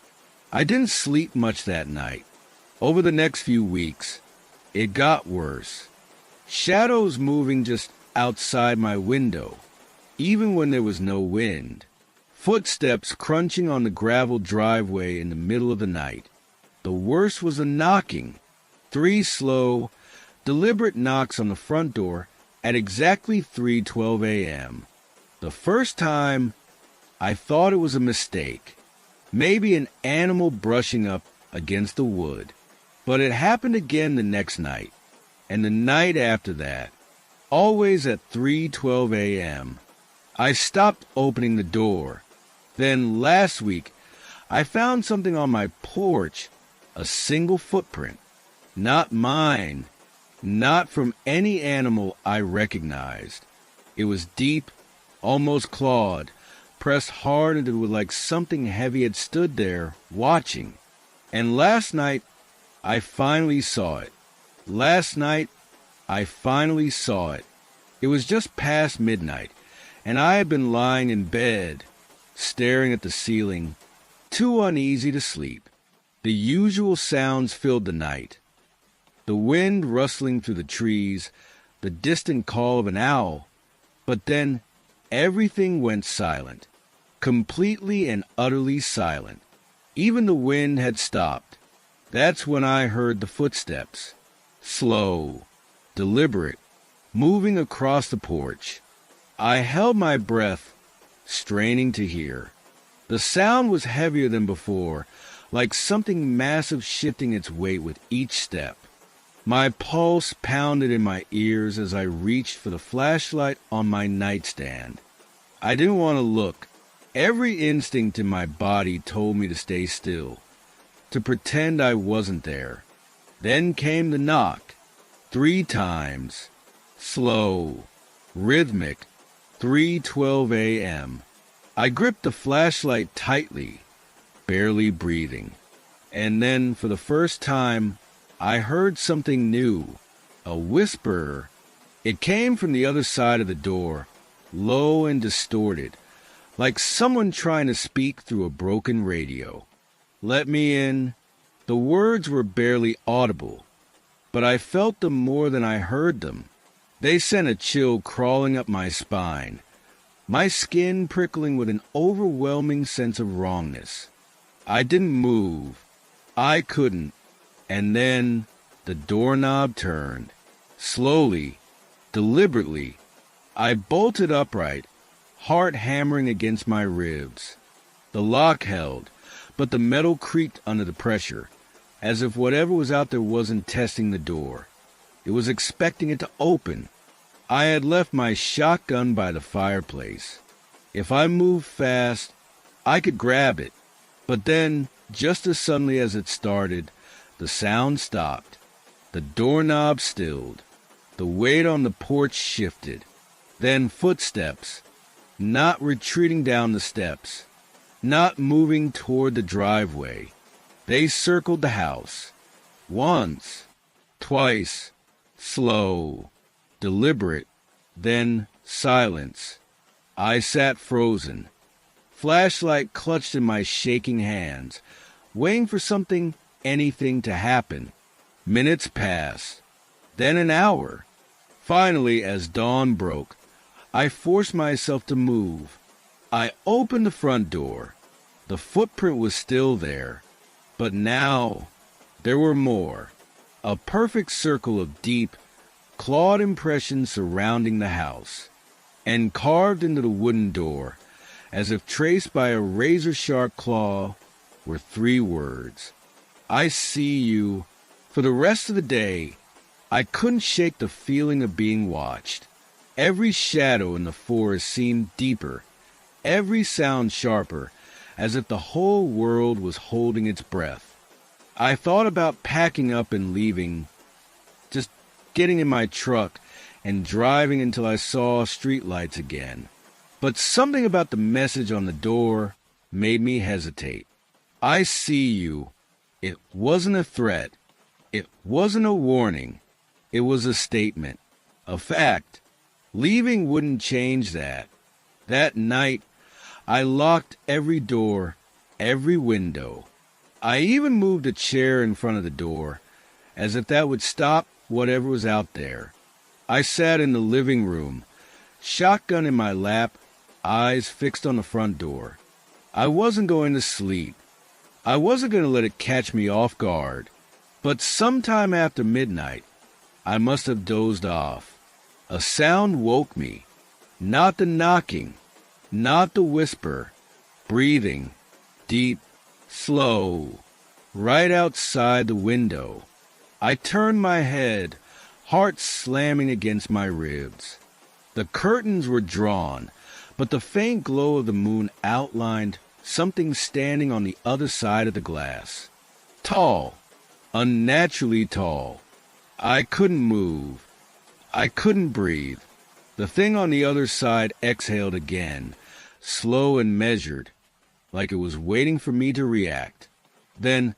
I didn't sleep much that night. Over the next few weeks, it got worse. Shadows moving just outside my window, even when there was no wind. Footsteps crunching on the gravel driveway in the middle of the night. The worst was the knocking. 3 slow, deliberate knocks on the front door at exactly 3:12 a.m. The first time, I thought it was a mistake, maybe an animal brushing up against the wood. But it happened again the next night, and the night after that, always at 3:12 a.m. I stopped opening the door. Then last week, I found something on my porch, a single footprint. Not mine, not from any animal I recognized. It was deep, almost clawed, pressed hard into it like something heavy had stood there, watching. And last night, I finally saw it. It was just past midnight, and I had been lying in bed, staring at the ceiling, too uneasy to sleep. The usual sounds filled the night. The wind rustling through the trees, the distant call of an owl. But then everything went silent. Completely and utterly silent. Even the wind had stopped. That's when I heard the footsteps. Slow, deliberate, moving across the porch. I held my breath, straining to hear. The sound was heavier than before, like something massive shifting its weight with each step. My pulse pounded in my ears as I reached for the flashlight on my nightstand. I didn't want to look. Every instinct in my body told me to stay still. to pretend I wasn't there. Then came the knock, 3 times, slow, rhythmic, 3:12 a.m. I gripped the flashlight tightly, barely breathing. And then, for the first time, I heard something new, a whisper. It came from the other side of the door, low and distorted, like someone trying to speak through a broken radio. Let me in. The words were barely audible, but I felt them more than I heard them. They sent a chill crawling up my spine, my skin prickling with an overwhelming sense of wrongness. I didn't move. I couldn't. And then the doorknob turned. Slowly, deliberately, I bolted upright, heart hammering against my ribs. The lock held, but the metal creaked under the pressure, as if whatever was out there wasn't testing the door. It was expecting it to open. I had left my shotgun by the fireplace. If I moved fast, I could grab it. But then, just as suddenly as it started, the sound stopped. The doorknob stilled. The weight on the porch shifted. Then footsteps, not retreating down the steps, not moving toward the driveway. They circled the house. Once, twice, slow, deliberate, then silence. I sat frozen, flashlight clutched in my shaking hands, waiting for anything to happen. Minutes passed, then an hour. Finally, as dawn broke, I forced myself to move. I opened the front door. The footprint was still there, but now there were more. A perfect circle of deep, clawed impressions surrounding the house, and carved into the wooden door, as if traced by a razor-sharp claw, were 3 words. I see you. For the rest of the day, I couldn't shake the feeling of being watched. Every shadow in the forest seemed deeper, every sound sharper, as if the whole world was holding its breath. I thought about packing up and leaving, just getting in my truck and driving until I saw streetlights again. But something about the message on the door made me hesitate. I see you. It wasn't a threat. It wasn't a warning. It was a statement, a fact. Leaving wouldn't change that. That night, I locked every door, every window. I even moved a chair in front of the door, as if that would stop whatever was out there. I sat in the living room, shotgun in my lap, eyes fixed on the front door. I wasn't going to sleep. I wasn't going to let it catch me off guard. But sometime after midnight, I must have dozed off. A sound woke me. Not the knocking, not the whisper. Breathing, deep, slow, right outside the window. I turned my head, heart slamming against my ribs. The curtains were drawn, but the faint glow of the moon outlined something standing on the other side of the glass. Tall, unnaturally tall. I couldn't move. I couldn't breathe. The thing on the other side exhaled again, slow and measured, like it was waiting for me to react. Then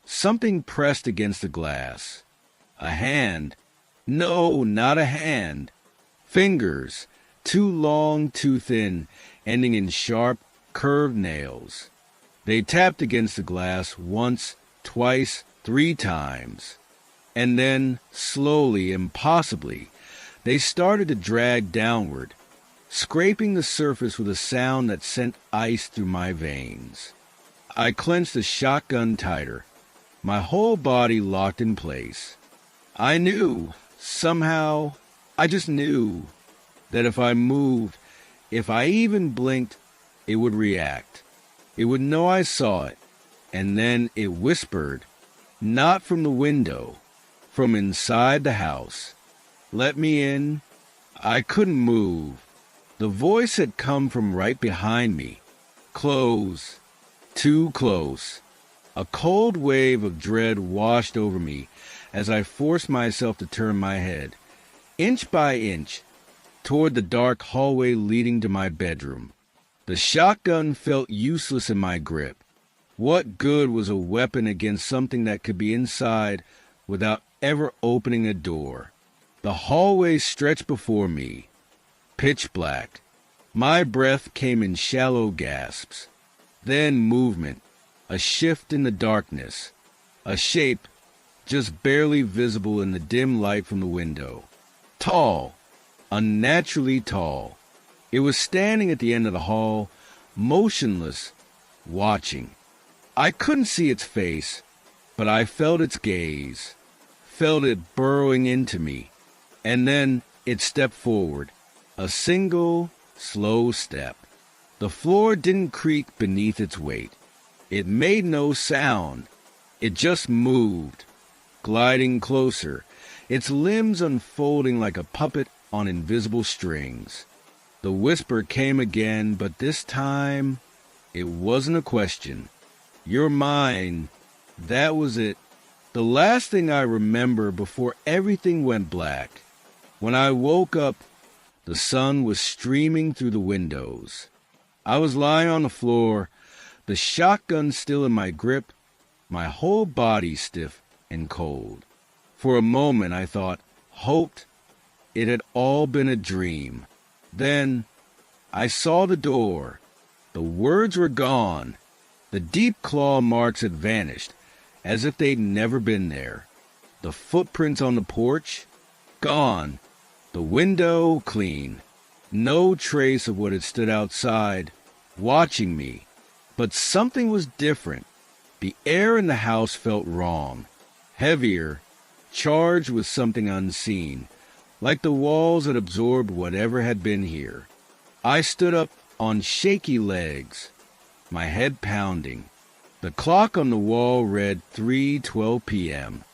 something pressed against the glass. A hand. No, not a hand. Fingers, too long, too thin, ending in sharp, curved nails. They tapped against the glass once, twice, 3 times. And then, slowly, impossibly, they started to drag downward, scraping the surface with a sound that sent ice through my veins. I clenched the shotgun tighter, my whole body locked in place. I knew, somehow, I just knew, that if I moved, if I even blinked, it would react. It would know I saw it, and then it whispered, not from the window, from inside the house. Let me in. I couldn't move. The voice had come from right behind me. Close. Too close. A cold wave of dread washed over me as I forced myself to turn my head, inch by inch, toward the dark hallway leading to my bedroom. The shotgun felt useless in my grip. What good was a weapon against something that could be inside without ever opening a door? The hallway stretched before me, pitch black. My breath came in shallow gasps. Then movement, a shift in the darkness, a shape just barely visible in the dim light from the window. Tall, unnaturally tall. It was standing at the end of the hall, motionless, watching. I couldn't see its face, but I felt its gaze, felt it burrowing into me, and then it stepped forward, a single, slow step. The floor didn't creak beneath its weight. It made no sound. It just moved, gliding closer, its limbs unfolding like a puppet on invisible strings. The whisper came again, but this time it wasn't a question. You're mine. That was it. The last thing I remember before everything went black. When I woke up, the sun was streaming through the windows. I was lying on the floor, the shotgun still in my grip, my whole body stiff and cold. For a moment I hoped it had all been a dream. Then I saw the door. The words were gone. The deep claw marks had vanished, as if they'd never been there. The footprints on the porch? Gone. The window clean. No trace of what had stood outside, watching me. But something was different. The air in the house felt wrong. Heavier, charged with something unseen, like the walls had absorbed whatever had been here. I stood up on shaky legs, my head pounding. The clock on the wall read 3:12 p.m.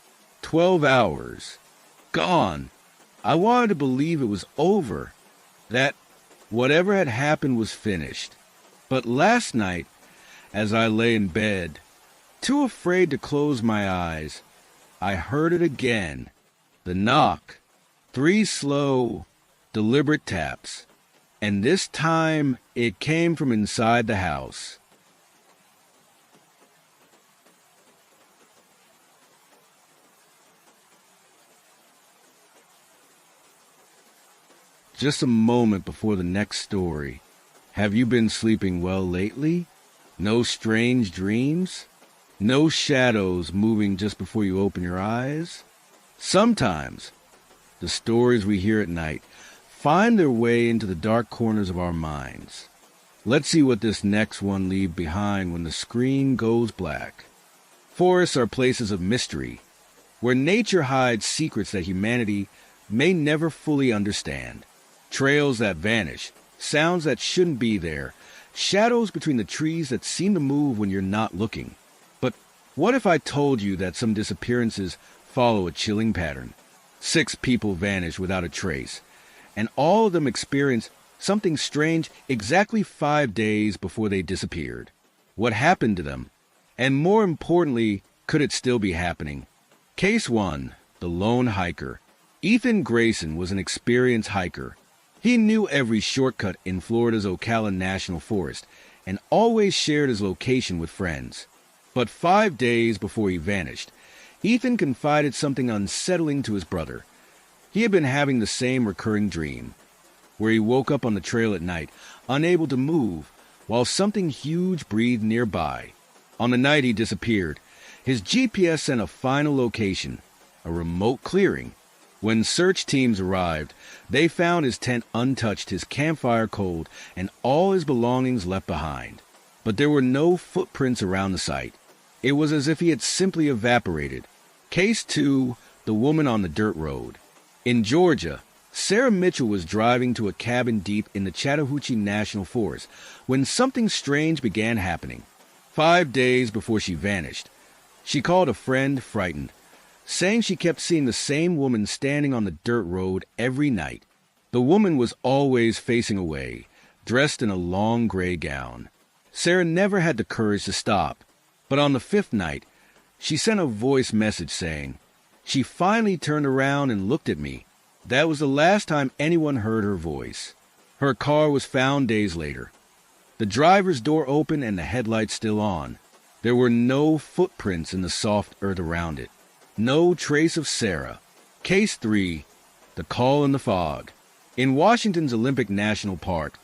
12 hours. Gone. I wanted to believe it was over, that whatever had happened was finished. But last night, as I lay in bed, too afraid to close my eyes, I heard it again. The knock. 3 slow, deliberate taps. And this time it came from inside the house. Just a moment before the next story. Have you been sleeping well lately? No strange dreams? No shadows moving just before you open your eyes? Sometimes the stories we hear at night find their way into the dark corners of our minds. Let's see what this next one leaves behind when the screen goes black. Forests are places of mystery, where nature hides secrets that humanity may never fully understand. Trails that vanish, sounds that shouldn't be there, shadows between the trees that seem to move when you're not looking. But what if I told you that some disappearances follow a chilling pattern? 6 people vanish without a trace, and all of them experience something strange exactly 5 days before they disappeared. What happened to them? And more importantly, could it still be happening? Case 1, the lone hiker. Ethan Grayson was an experienced hiker. He knew every shortcut in Florida's Ocala National Forest and always shared his location with friends. But 5 days before he vanished, Ethan confided something unsettling to his brother. He had been having the same recurring dream, where he woke up on the trail at night, unable to move, while something huge breathed nearby. On the night he disappeared, his GPS sent a final location, a remote clearing. When search teams arrived, they found his tent untouched, his campfire cold, and all his belongings left behind. But there were no footprints around the site. It was as if he had simply evaporated. Case 2, the woman on the dirt road. In Georgia, Sarah Mitchell was driving to a cabin deep in the Chattahoochee National Forest when something strange began happening. 5 days before she vanished, she called a friend, frightened, saying she kept seeing the same woman standing on the dirt road every night. The woman was always facing away, dressed in a long gray gown. Sarah never had the courage to stop, But on the fifth night, she sent a voice message saying she finally turned around and looked at me. That was the last time anyone heard her voice. Her car was found days later. The driver's door open and the headlights still on. There were no footprints in the soft earth around it. No trace of Sarah. Case 3, The Call in the Fog. In Washington's Olympic National Park,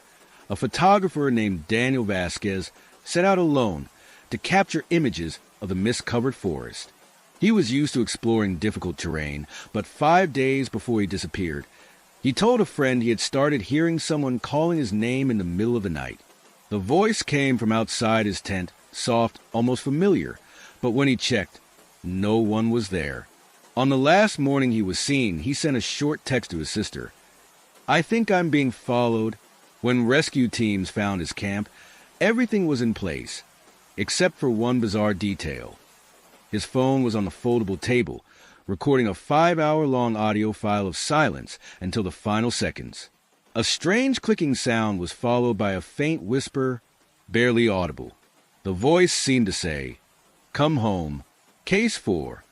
a photographer named Daniel Vasquez set out alone to capture images of the mist-covered forest. He was used to exploring difficult terrain, but 5 days before he disappeared, he told a friend he had started hearing someone calling his name in the middle of the night. The voice came from outside his tent, soft, almost familiar, but when he checked, no one was there. On the last morning he was seen, he sent a short text to his sister. "I think I'm being followed." When rescue teams found his camp, everything was in place, except for one bizarre detail. His phone was on the foldable table, recording a 5-hour-long audio file of silence until the final seconds. A strange clicking sound was followed by a faint whisper, barely audible. The voice seemed to say, "Come home." Case 4.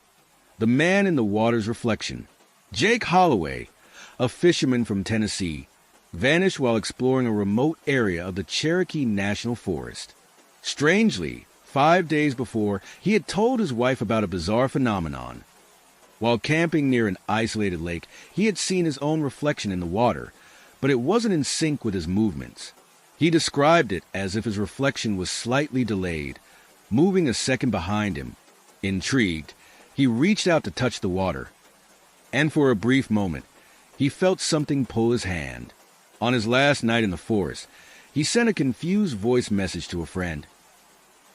The Man in the Water's Reflection. Jake Holloway, a fisherman from Tennessee, vanished while exploring a remote area of the Cherokee National Forest. Strangely, 5 days before, he had told his wife about a bizarre phenomenon. While camping near an isolated lake, he had seen his own reflection in the water, but it wasn't in sync with his movements. He described it as if his reflection was slightly delayed, moving a second behind him. Intrigued, he reached out to touch the water, and for a brief moment, he felt something pull his hand. On his last night in the forest, he sent a confused voice message to a friend.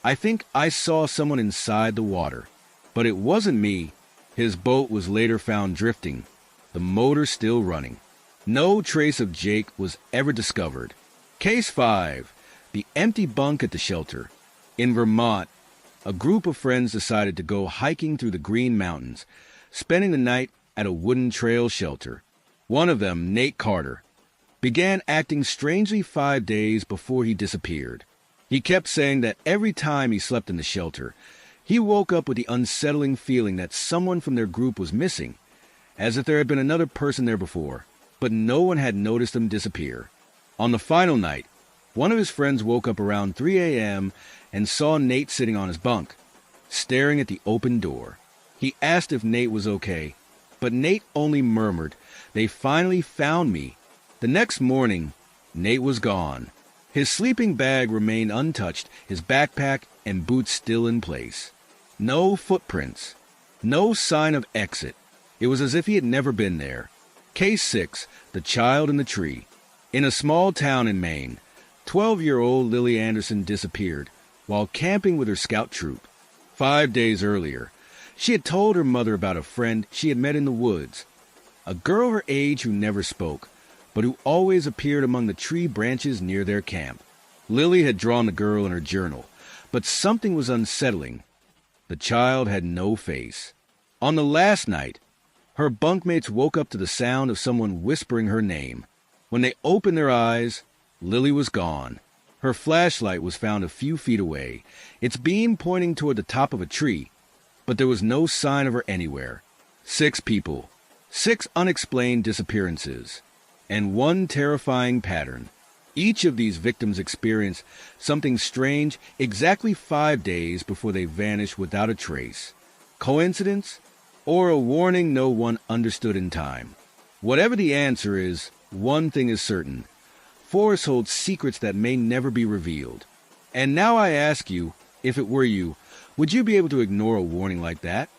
"I think I saw someone inside the water, but it wasn't me." His boat was later found drifting, the motor still running. No trace of Jake was ever discovered. Case 5. The Empty Bunk at the Shelter. In Vermont, a group of friends decided to go hiking through the Green Mountains, spending the night at a wooden trail shelter. One of them, Nate Carter, began acting strangely 5 days before he disappeared. He kept saying that every time he slept in the shelter, he woke up with the unsettling feeling that someone from their group was missing, as if there had been another person there before, but no one had noticed him disappear. On the final night, one of his friends woke up around 3 a.m. and saw Nate sitting on his bunk, staring at the open door. He asked if Nate was okay, but Nate only murmured, "They finally found me." The next morning, Nate was gone. His sleeping bag remained untouched, his backpack and boots still in place. No footprints, no sign of exit. It was as if he had never been there. Case 6, The Child in the Tree. In a small town in Maine, 12-year-old Lily Anderson disappeared while camping with her scout troop. 5 days earlier, she had told her mother about a friend she had met in the woods, a girl her age who never spoke, but who always appeared among the tree branches near their camp. Lily had drawn the girl in her journal, but something was unsettling. The child had no face. On the last night, her bunkmates woke up to the sound of someone whispering her name. When they opened their eyes, Lily was gone. Her flashlight was found a few feet away, its beam pointing toward the top of a tree, but there was no sign of her anywhere. 6 people, 6 unexplained disappearances, and one terrifying pattern. Each of these victims experienced something strange exactly 5 days before they vanished without a trace. Coincidence? Or a warning no one understood in time? Whatever the answer is, one thing is certain. Forests hold secrets that may never be revealed. And now I ask you, if it were you, would you be able to ignore a warning like that?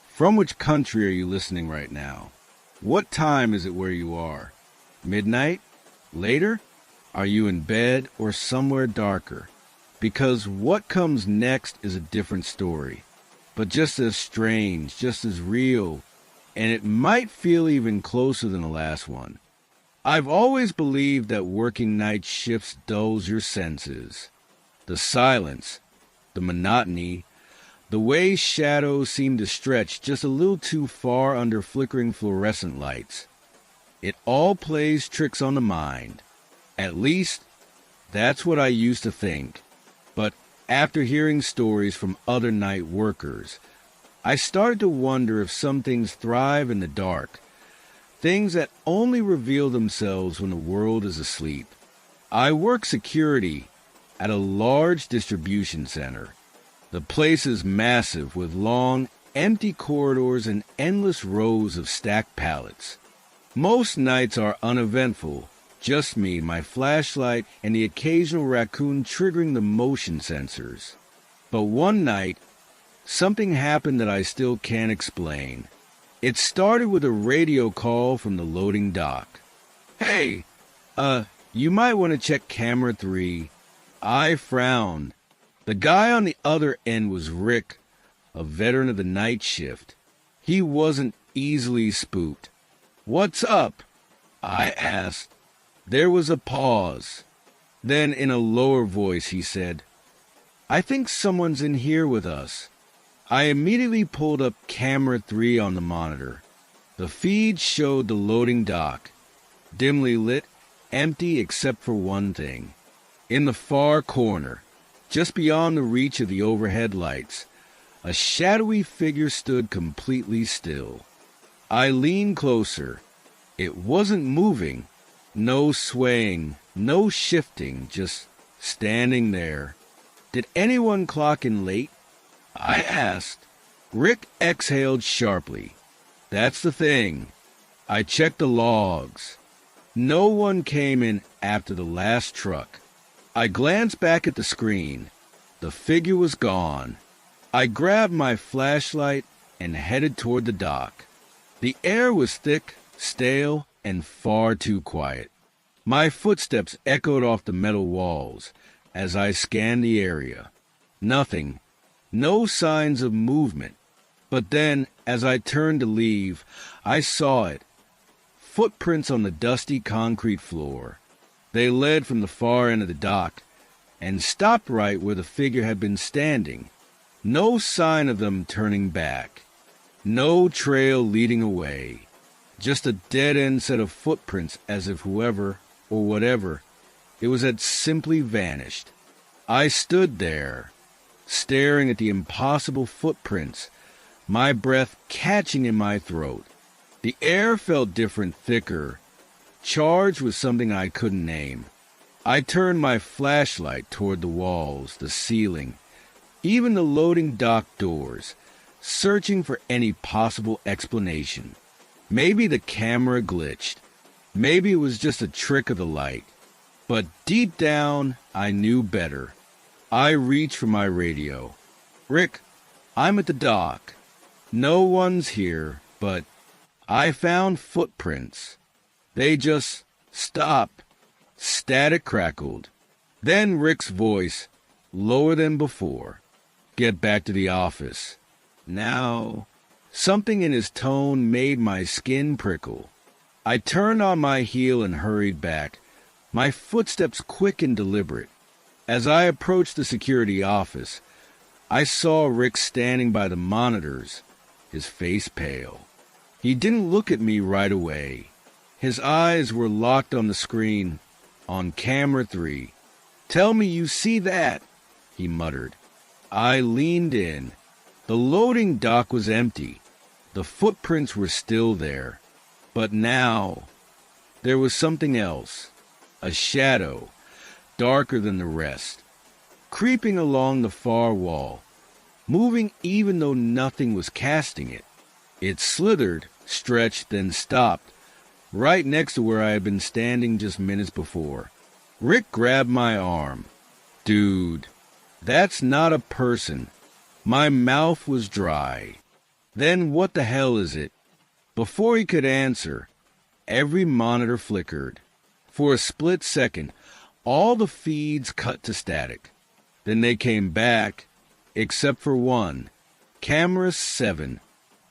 From which country are you listening right now? What time is it where you are? Midnight? Later? Are you in bed or somewhere darker? Because what comes next is a different story, but just as strange, just as real, and it might feel even closer than the last one. I've always believed that working night shifts dulls your senses. The silence, the monotony, the way shadows seem to stretch just a little too far under flickering fluorescent lights. It all plays tricks on the mind. At least, that's what I used to think. But after hearing stories from other night workers, I started to wonder if some things thrive in the dark, things that only reveal themselves when the world is asleep. I work security at a large distribution center. The place is massive with long, empty corridors and endless rows of stacked pallets. Most nights are uneventful, just me, my flashlight, and the occasional raccoon triggering the motion sensors. But one night, something happened that I still can't explain. It started with a radio call from the loading dock. "Hey, you might want to check camera 3. I frowned. The guy on the other end was Rick, a veteran of the night shift. He wasn't easily spooked. "What's up?" I asked. There was a pause. Then, in a lower voice, he said, "I think someone's in here with us." I immediately pulled up camera 3 on the monitor. The feed showed the loading dock, dimly lit, empty except for one thing. In the far corner, just beyond the reach of the overhead lights, a shadowy figure stood completely still. I leaned closer. It wasn't moving. No swaying, no shifting, just standing there. "Did anyone clock in late?" I asked. Rick exhaled sharply. "That's the thing. I checked the logs. No one came in after the last truck." I glanced back at the screen. The figure was gone. I grabbed my flashlight and headed toward the dock. The air was thick, stale, and far too quiet. My footsteps echoed off the metal walls as I scanned the area. Nothing. No signs of movement. But then, as I turned to leave, I saw it. Footprints on the dusty concrete floor. They led from the far end of the dock and stopped right where the figure had been standing. No sign of them turning back. No trail leading away. Just a dead-end set of footprints as if whoever, or whatever, it was had simply vanished. I stood there, staring at the impossible footprints, my breath catching in my throat. The air felt different, thicker, charged with something I couldn't name. I turned my flashlight toward the walls, the ceiling, even the loading dock doors, searching for any possible explanation. Maybe the camera glitched. Maybe it was just a trick of the light. But deep down, I knew better. I reached for my radio. "Rick, I'm at the dock. No one's here, but I found footprints. They just stopped." Static crackled. Then Rick's voice, lower than before. "Get back to the office. Now." Something in his tone made my skin prickle. I turned on my heel and hurried back, my footsteps quick and deliberate. As I approached the security office, I saw Rick standing by the monitors, his face pale. He didn't look at me right away. His eyes were locked on the screen, on camera 3. "Tell me you see that," he muttered. I leaned in. The loading dock was empty. The footprints were still there. But now, there was something else. A shadow, darker than the rest, creeping along the far wall, moving even though nothing was casting it. It slithered, stretched, then stopped, right next to where I had been standing just minutes before. Rick grabbed my arm. "Dude, that's not a person." My mouth was dry. "Then what the hell is it?" Before he could answer, every monitor flickered. For a split second, all the feeds cut to static. Then they came back, except for one. Camera 7,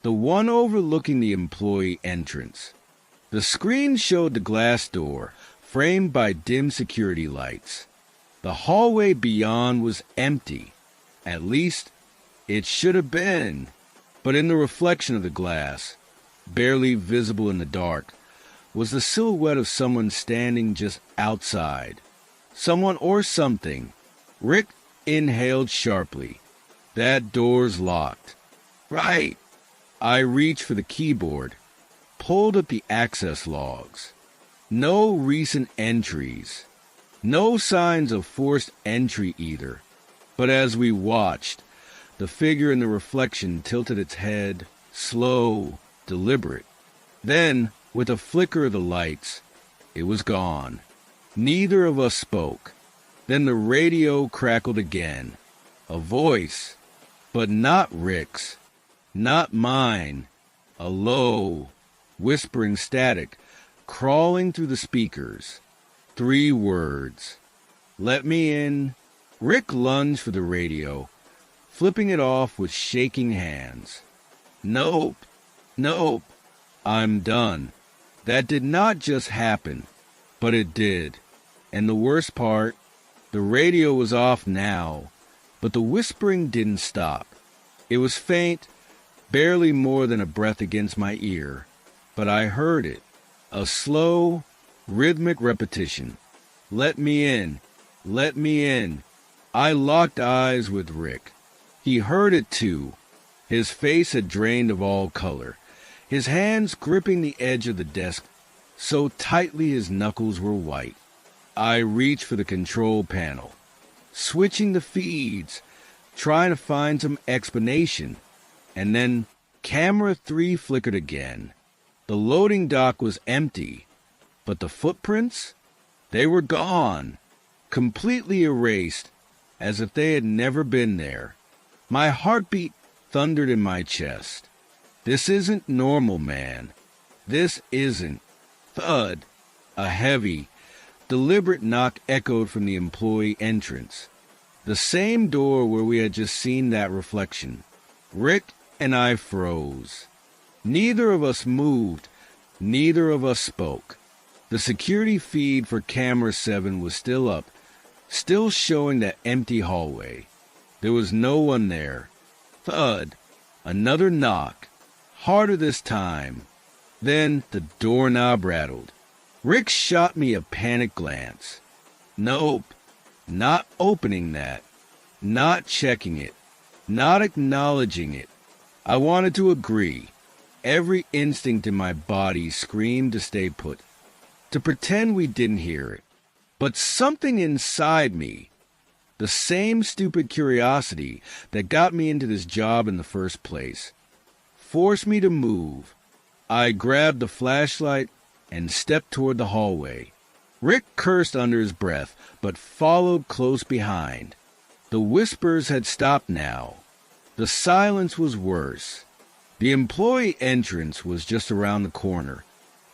the one overlooking the employee entrance. The screen showed the glass door, framed by dim security lights. The hallway beyond was empty. At least, it should have been. But in the reflection of the glass, barely visible in the dark, was the silhouette of someone standing just outside. Someone or something. Rick inhaled sharply. That door's locked. Right. I reached for the keyboard, pulled up the access logs. No recent entries. No signs of forced entry either. But as we watched, the figure in the reflection tilted its head, slow, deliberate. Then, with a flicker of the lights, it was gone. Neither of us spoke. Then the radio crackled again. A voice, but not Rick's, not mine. A low, whispering static crawling through the speakers. 3 words. Let me in. Rick lunged for the radio, flipping it off with shaking hands. Nope. Nope. I'm done. That did not just happen, but it did. And the worst part, the radio was off now, but the whispering didn't stop. It was faint, barely more than a breath against my ear, but I heard it. A slow, rhythmic repetition. Let me in. Let me in. I locked eyes with Rick. He heard it too. His face had drained of all color, his hands gripping the edge of the desk so tightly his knuckles were white. I reached for the control panel, switching the feeds, trying to find some explanation, and then camera 3 flickered again. The loading dock was empty, but the footprints? They were gone, completely erased, as if they had never been there. My heartbeat thundered in my chest. This isn't normal, man. This isn't. Thud. A heavy, deliberate knock echoed from the employee entrance. The same door where we had just seen that reflection. Rick and I froze. Neither of us moved. Neither of us spoke. The security feed for camera 7 was still up, still showing that empty hallway. There was no one there. Thud. Another knock. Harder this time. Then the doorknob rattled. Rick shot me a panicked glance. Nope. Not opening that. Not checking it. Not acknowledging it. I wanted to agree. Every instinct in my body screamed to stay put, to pretend we didn't hear it. But something inside me, the same stupid curiosity that got me into this job in the first place, forced me to move. I grabbed the flashlight and stepped toward the hallway. Rick cursed under his breath, but followed close behind. The whispers had stopped now. The silence was worse. The employee entrance was just around the corner.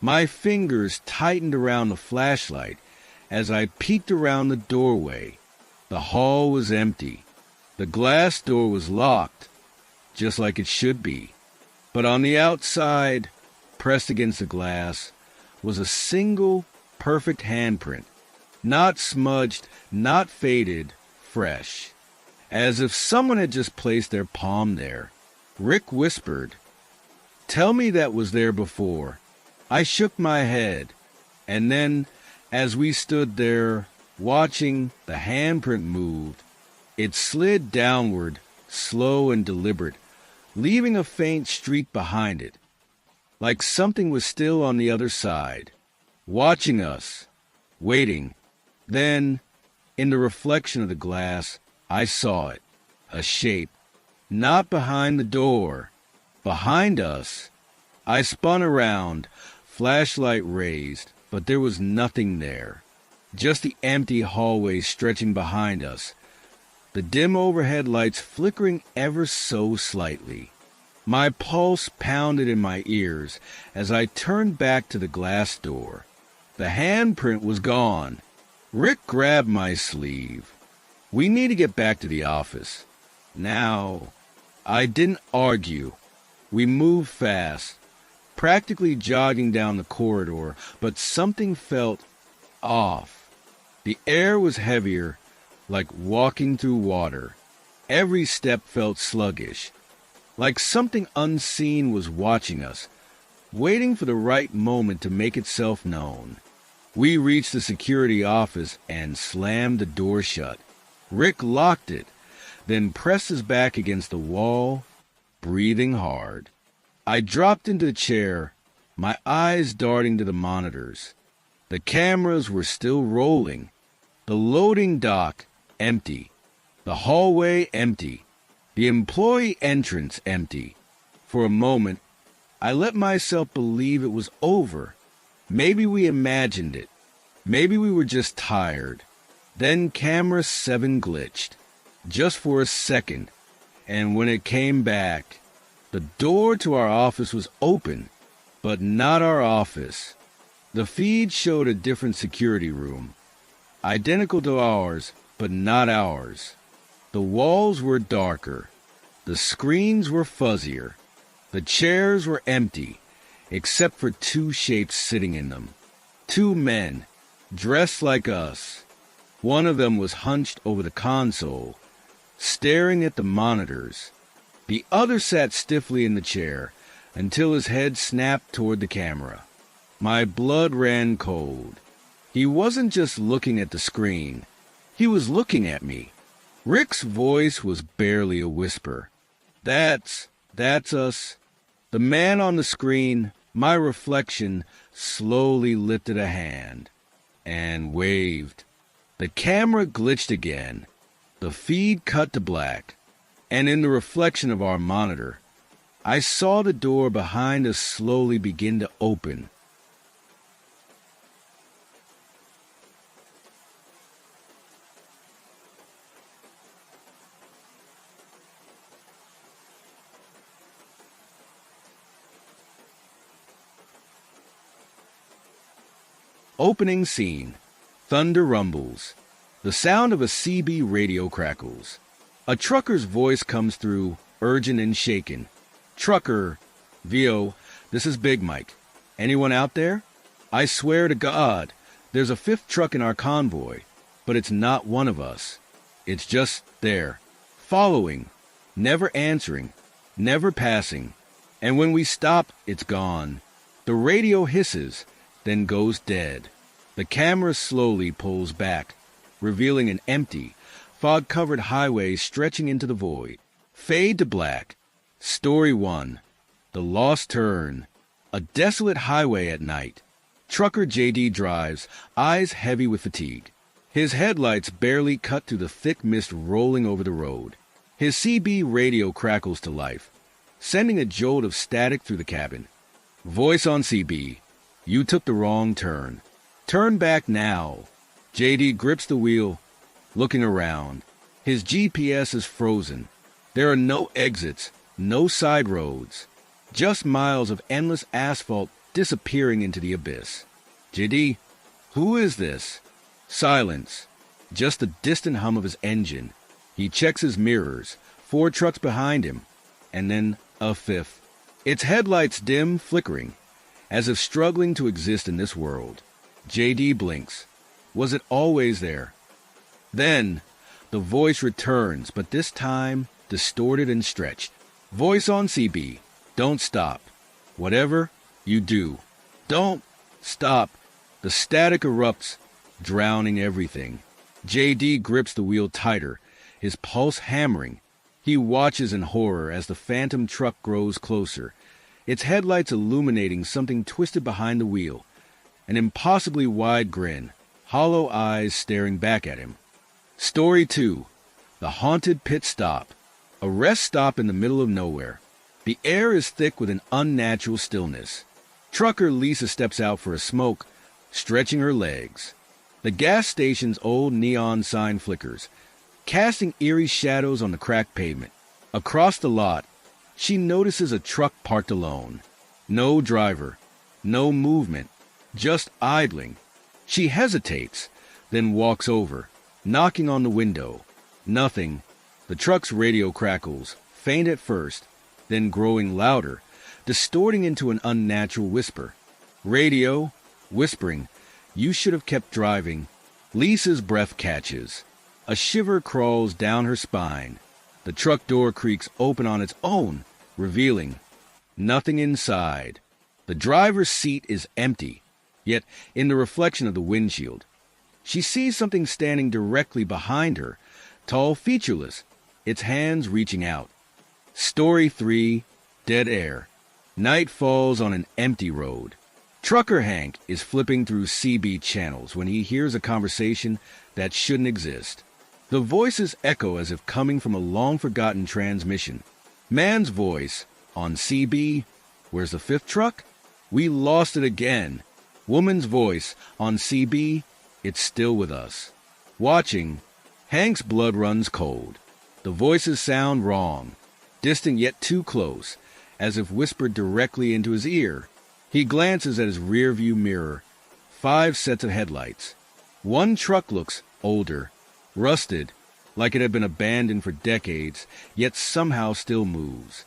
My fingers tightened around the flashlight as I peeked around the doorway. The hall was empty. The glass door was locked, just like it should be. But on the outside, pressed against the glass, was a single, perfect handprint. Not smudged, not faded, fresh. As if someone had just placed their palm there. Rick whispered, "Tell me that was there before." I shook my head, and then, as we stood there, watching the handprint moved, it slid downward, slow and deliberate, leaving a faint streak behind it, like something was still on the other side, watching us, waiting. Then, in the reflection of the glass, I saw it, a shape, not behind the door, behind us. I spun around, flashlight raised, but there was nothing there. Just the empty hallway stretching behind us, the dim overhead lights flickering ever so slightly. My pulse pounded in my ears as I turned back to the glass door. The handprint was gone. Rick grabbed my sleeve. "We need to get back to the office. Now." I didn't argue. We moved fast, practically jogging down the corridor, but something felt off. The air was heavier, like walking through water. Every step felt sluggish, like something unseen was watching us, waiting for the right moment to make itself known. We reached the security office and slammed the door shut. Rick locked it, then pressed his back against the wall, breathing hard. I dropped into the chair, my eyes darting to the monitors. The cameras were still rolling. The loading dock, empty. The hallway, empty. The employee entrance, empty. For a moment, I let myself believe it was over. Maybe we imagined it. Maybe we were just tired. Then camera 7 glitched. Just for a second. And when it came back, the door to our office was open, but not our office. The feed showed a different security room. Identical to ours, but not ours. The walls were darker. The screens were fuzzier. The chairs were empty, except for 2 shapes sitting in them. 2 men, dressed like us. One of them was hunched over the console, staring at the monitors. The other sat stiffly in the chair until his head snapped toward the camera. My blood ran cold. He wasn't just looking at the screen. He was looking at me. Rick's voice was barely a whisper. That's us. The man on the screen, my reflection, slowly lifted a hand and waved. The camera glitched again. The feed cut to black, and in the reflection of our monitor, I saw the door behind us slowly begin to open. Opening scene. Thunder rumbles. The sound of a CB radio crackles. A trucker's voice comes through, urgent and shaken. Trucker, VO, this is Big Mike. Anyone out there? I swear to God, there's a 5th truck in our convoy, but it's not one of us. It's just there, following, never answering, never passing. And when we stop, it's gone. The radio hisses, then goes dead. The camera slowly pulls back, revealing an empty, fog-covered highway stretching into the void. Fade to black. Story 1. The Lost Turn. A desolate highway at night. Trucker JD drives, eyes heavy with fatigue. His headlights barely cut through the thick mist rolling over the road. His CB radio crackles to life, sending a jolt of static through the cabin. Voice on CB. You took the wrong turn. Turn back now. JD grips the wheel, looking around. His GPS is frozen. There are no exits, no side roads. Just miles of endless asphalt disappearing into the abyss. JD, who is this? Silence. Just the distant hum of his engine. He checks his mirrors. 4 trucks behind him. And then a 5th. Its headlights dim, flickering, as if struggling to exist in this world. JD blinks. Was it always there? Then, the voice returns, but this time, distorted and stretched. Voice on CB. Don't stop. Whatever you do, don't stop. The static erupts, drowning everything. JD grips the wheel tighter, his pulse hammering. He watches in horror as the phantom truck grows closer, its headlights illuminating something twisted behind the wheel. An impossibly wide grin, hollow eyes staring back at him. Story 2. The Haunted Pit Stop. A rest stop in the middle of nowhere. The air is thick with an unnatural stillness. Trucker Lisa steps out for a smoke, stretching her legs. The gas station's old neon sign flickers, casting eerie shadows on the cracked pavement. Across the lot, she notices a truck parked alone. No driver, no movement, just idling. She hesitates, then walks over, knocking on the window. Nothing. The truck's radio crackles, faint at first, then growing louder, distorting into an unnatural whisper. Radio, whispering, "You should have kept driving." Lisa's breath catches. A shiver crawls down her spine. The truck door creaks open on its own, revealing nothing inside. The driver's seat is empty, yet in the reflection of the windshield, she sees something standing directly behind her, tall, featureless, its hands reaching out. Story 3, Dead Air. Night falls on an empty road. Trucker Hank is flipping through CB channels when he hears a conversation that shouldn't exist. The voices echo as if coming from a long-forgotten transmission. Man's voice, on CB, "Where's the fifth truck? We lost it again." Woman's voice, on CB, "It's still with us." Watching, Hank's blood runs cold. The voices sound wrong, distant yet too close, as if whispered directly into his ear. He glances at his rearview mirror. 5 sets of headlights. One truck looks older, rusted, like it had been abandoned for decades, yet somehow still moves.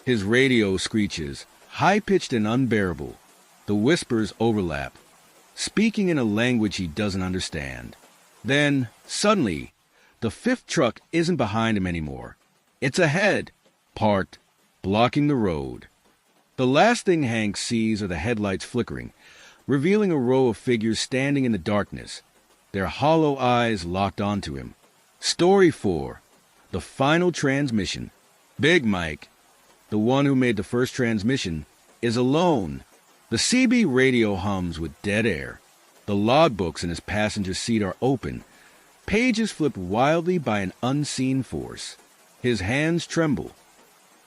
His radio screeches, high-pitched and unbearable. The whispers overlap, speaking in a language he doesn't understand. Then, suddenly, the fifth truck isn't behind him anymore. It's ahead, parked, blocking the road. The last thing Hank sees are the headlights flickering, revealing a row of figures standing in the darkness, their hollow eyes locked onto him. Story 4, the final transmission. Big Mike, the one who made the first transmission, is alone. The CB radio hums with dead air. The logbooks in his passenger seat are open. Pages flip wildly by an unseen force. His hands tremble.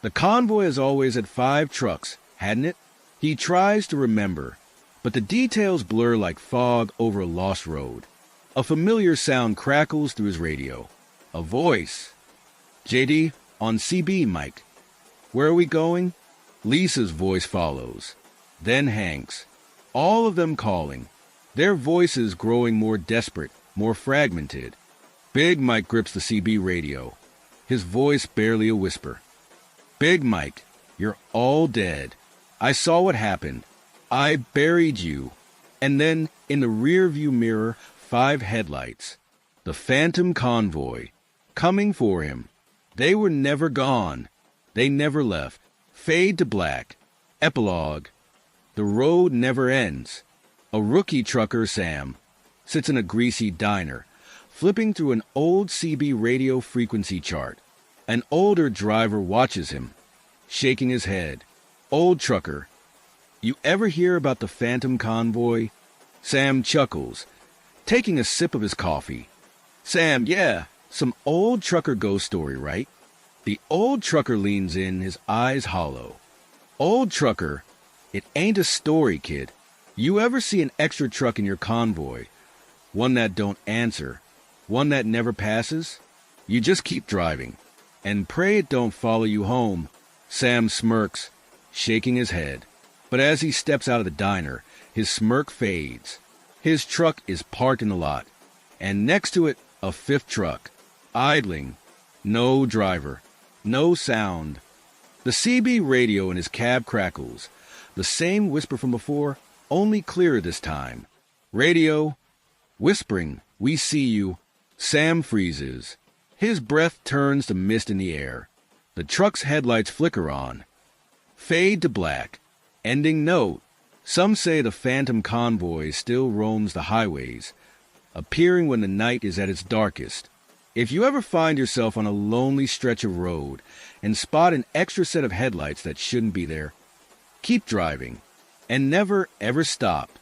The convoy has always had 5 trucks, hadn't it? He tries to remember, but the details blur like fog over a lost road. A familiar sound crackles through his radio. A voice. "JD, on CB, Mike. Where are we going?" Lisa's voice follows. Then Hank's. All of them calling. Their voices growing more desperate, more fragmented. Big Mike grips the CB radio. His voice barely a whisper. "Big Mike, you're all dead. I saw what happened. I buried you." And then, in the rear-view mirror, 5 headlights. The phantom convoy, coming for him. They were never gone. They never left. Fade to black. Epilogue. The road never ends. A rookie trucker, Sam, sits in a greasy diner, flipping through an old CB radio frequency chart. An older driver watches him, shaking his head. "Old trucker, you ever hear about the phantom convoy?" Sam chuckles, taking a sip of his coffee. "Sam, yeah, some old trucker ghost story, right?" The old trucker leans in, his eyes hollow. "Old trucker, it ain't a story, kid. You ever see an extra truck in your convoy? One that don't answer? One that never passes? You just keep driving, and pray it don't follow you home." Sam smirks, shaking his head. But as he steps out of the diner, his smirk fades. His truck is parked in the lot, and next to it, a 5th truck, idling. No driver, no sound. The CB radio in his cab crackles. The same whisper from before, only clearer this time. Radio, whispering, "We see you." Sam freezes. His breath turns to mist in the air. The truck's headlights flicker on. Fade to black. Ending note. Some say the phantom convoy still roams the highways, appearing when the night is at its darkest. If you ever find yourself on a lonely stretch of road and spot an extra set of headlights that shouldn't be there, keep driving and never ever stop.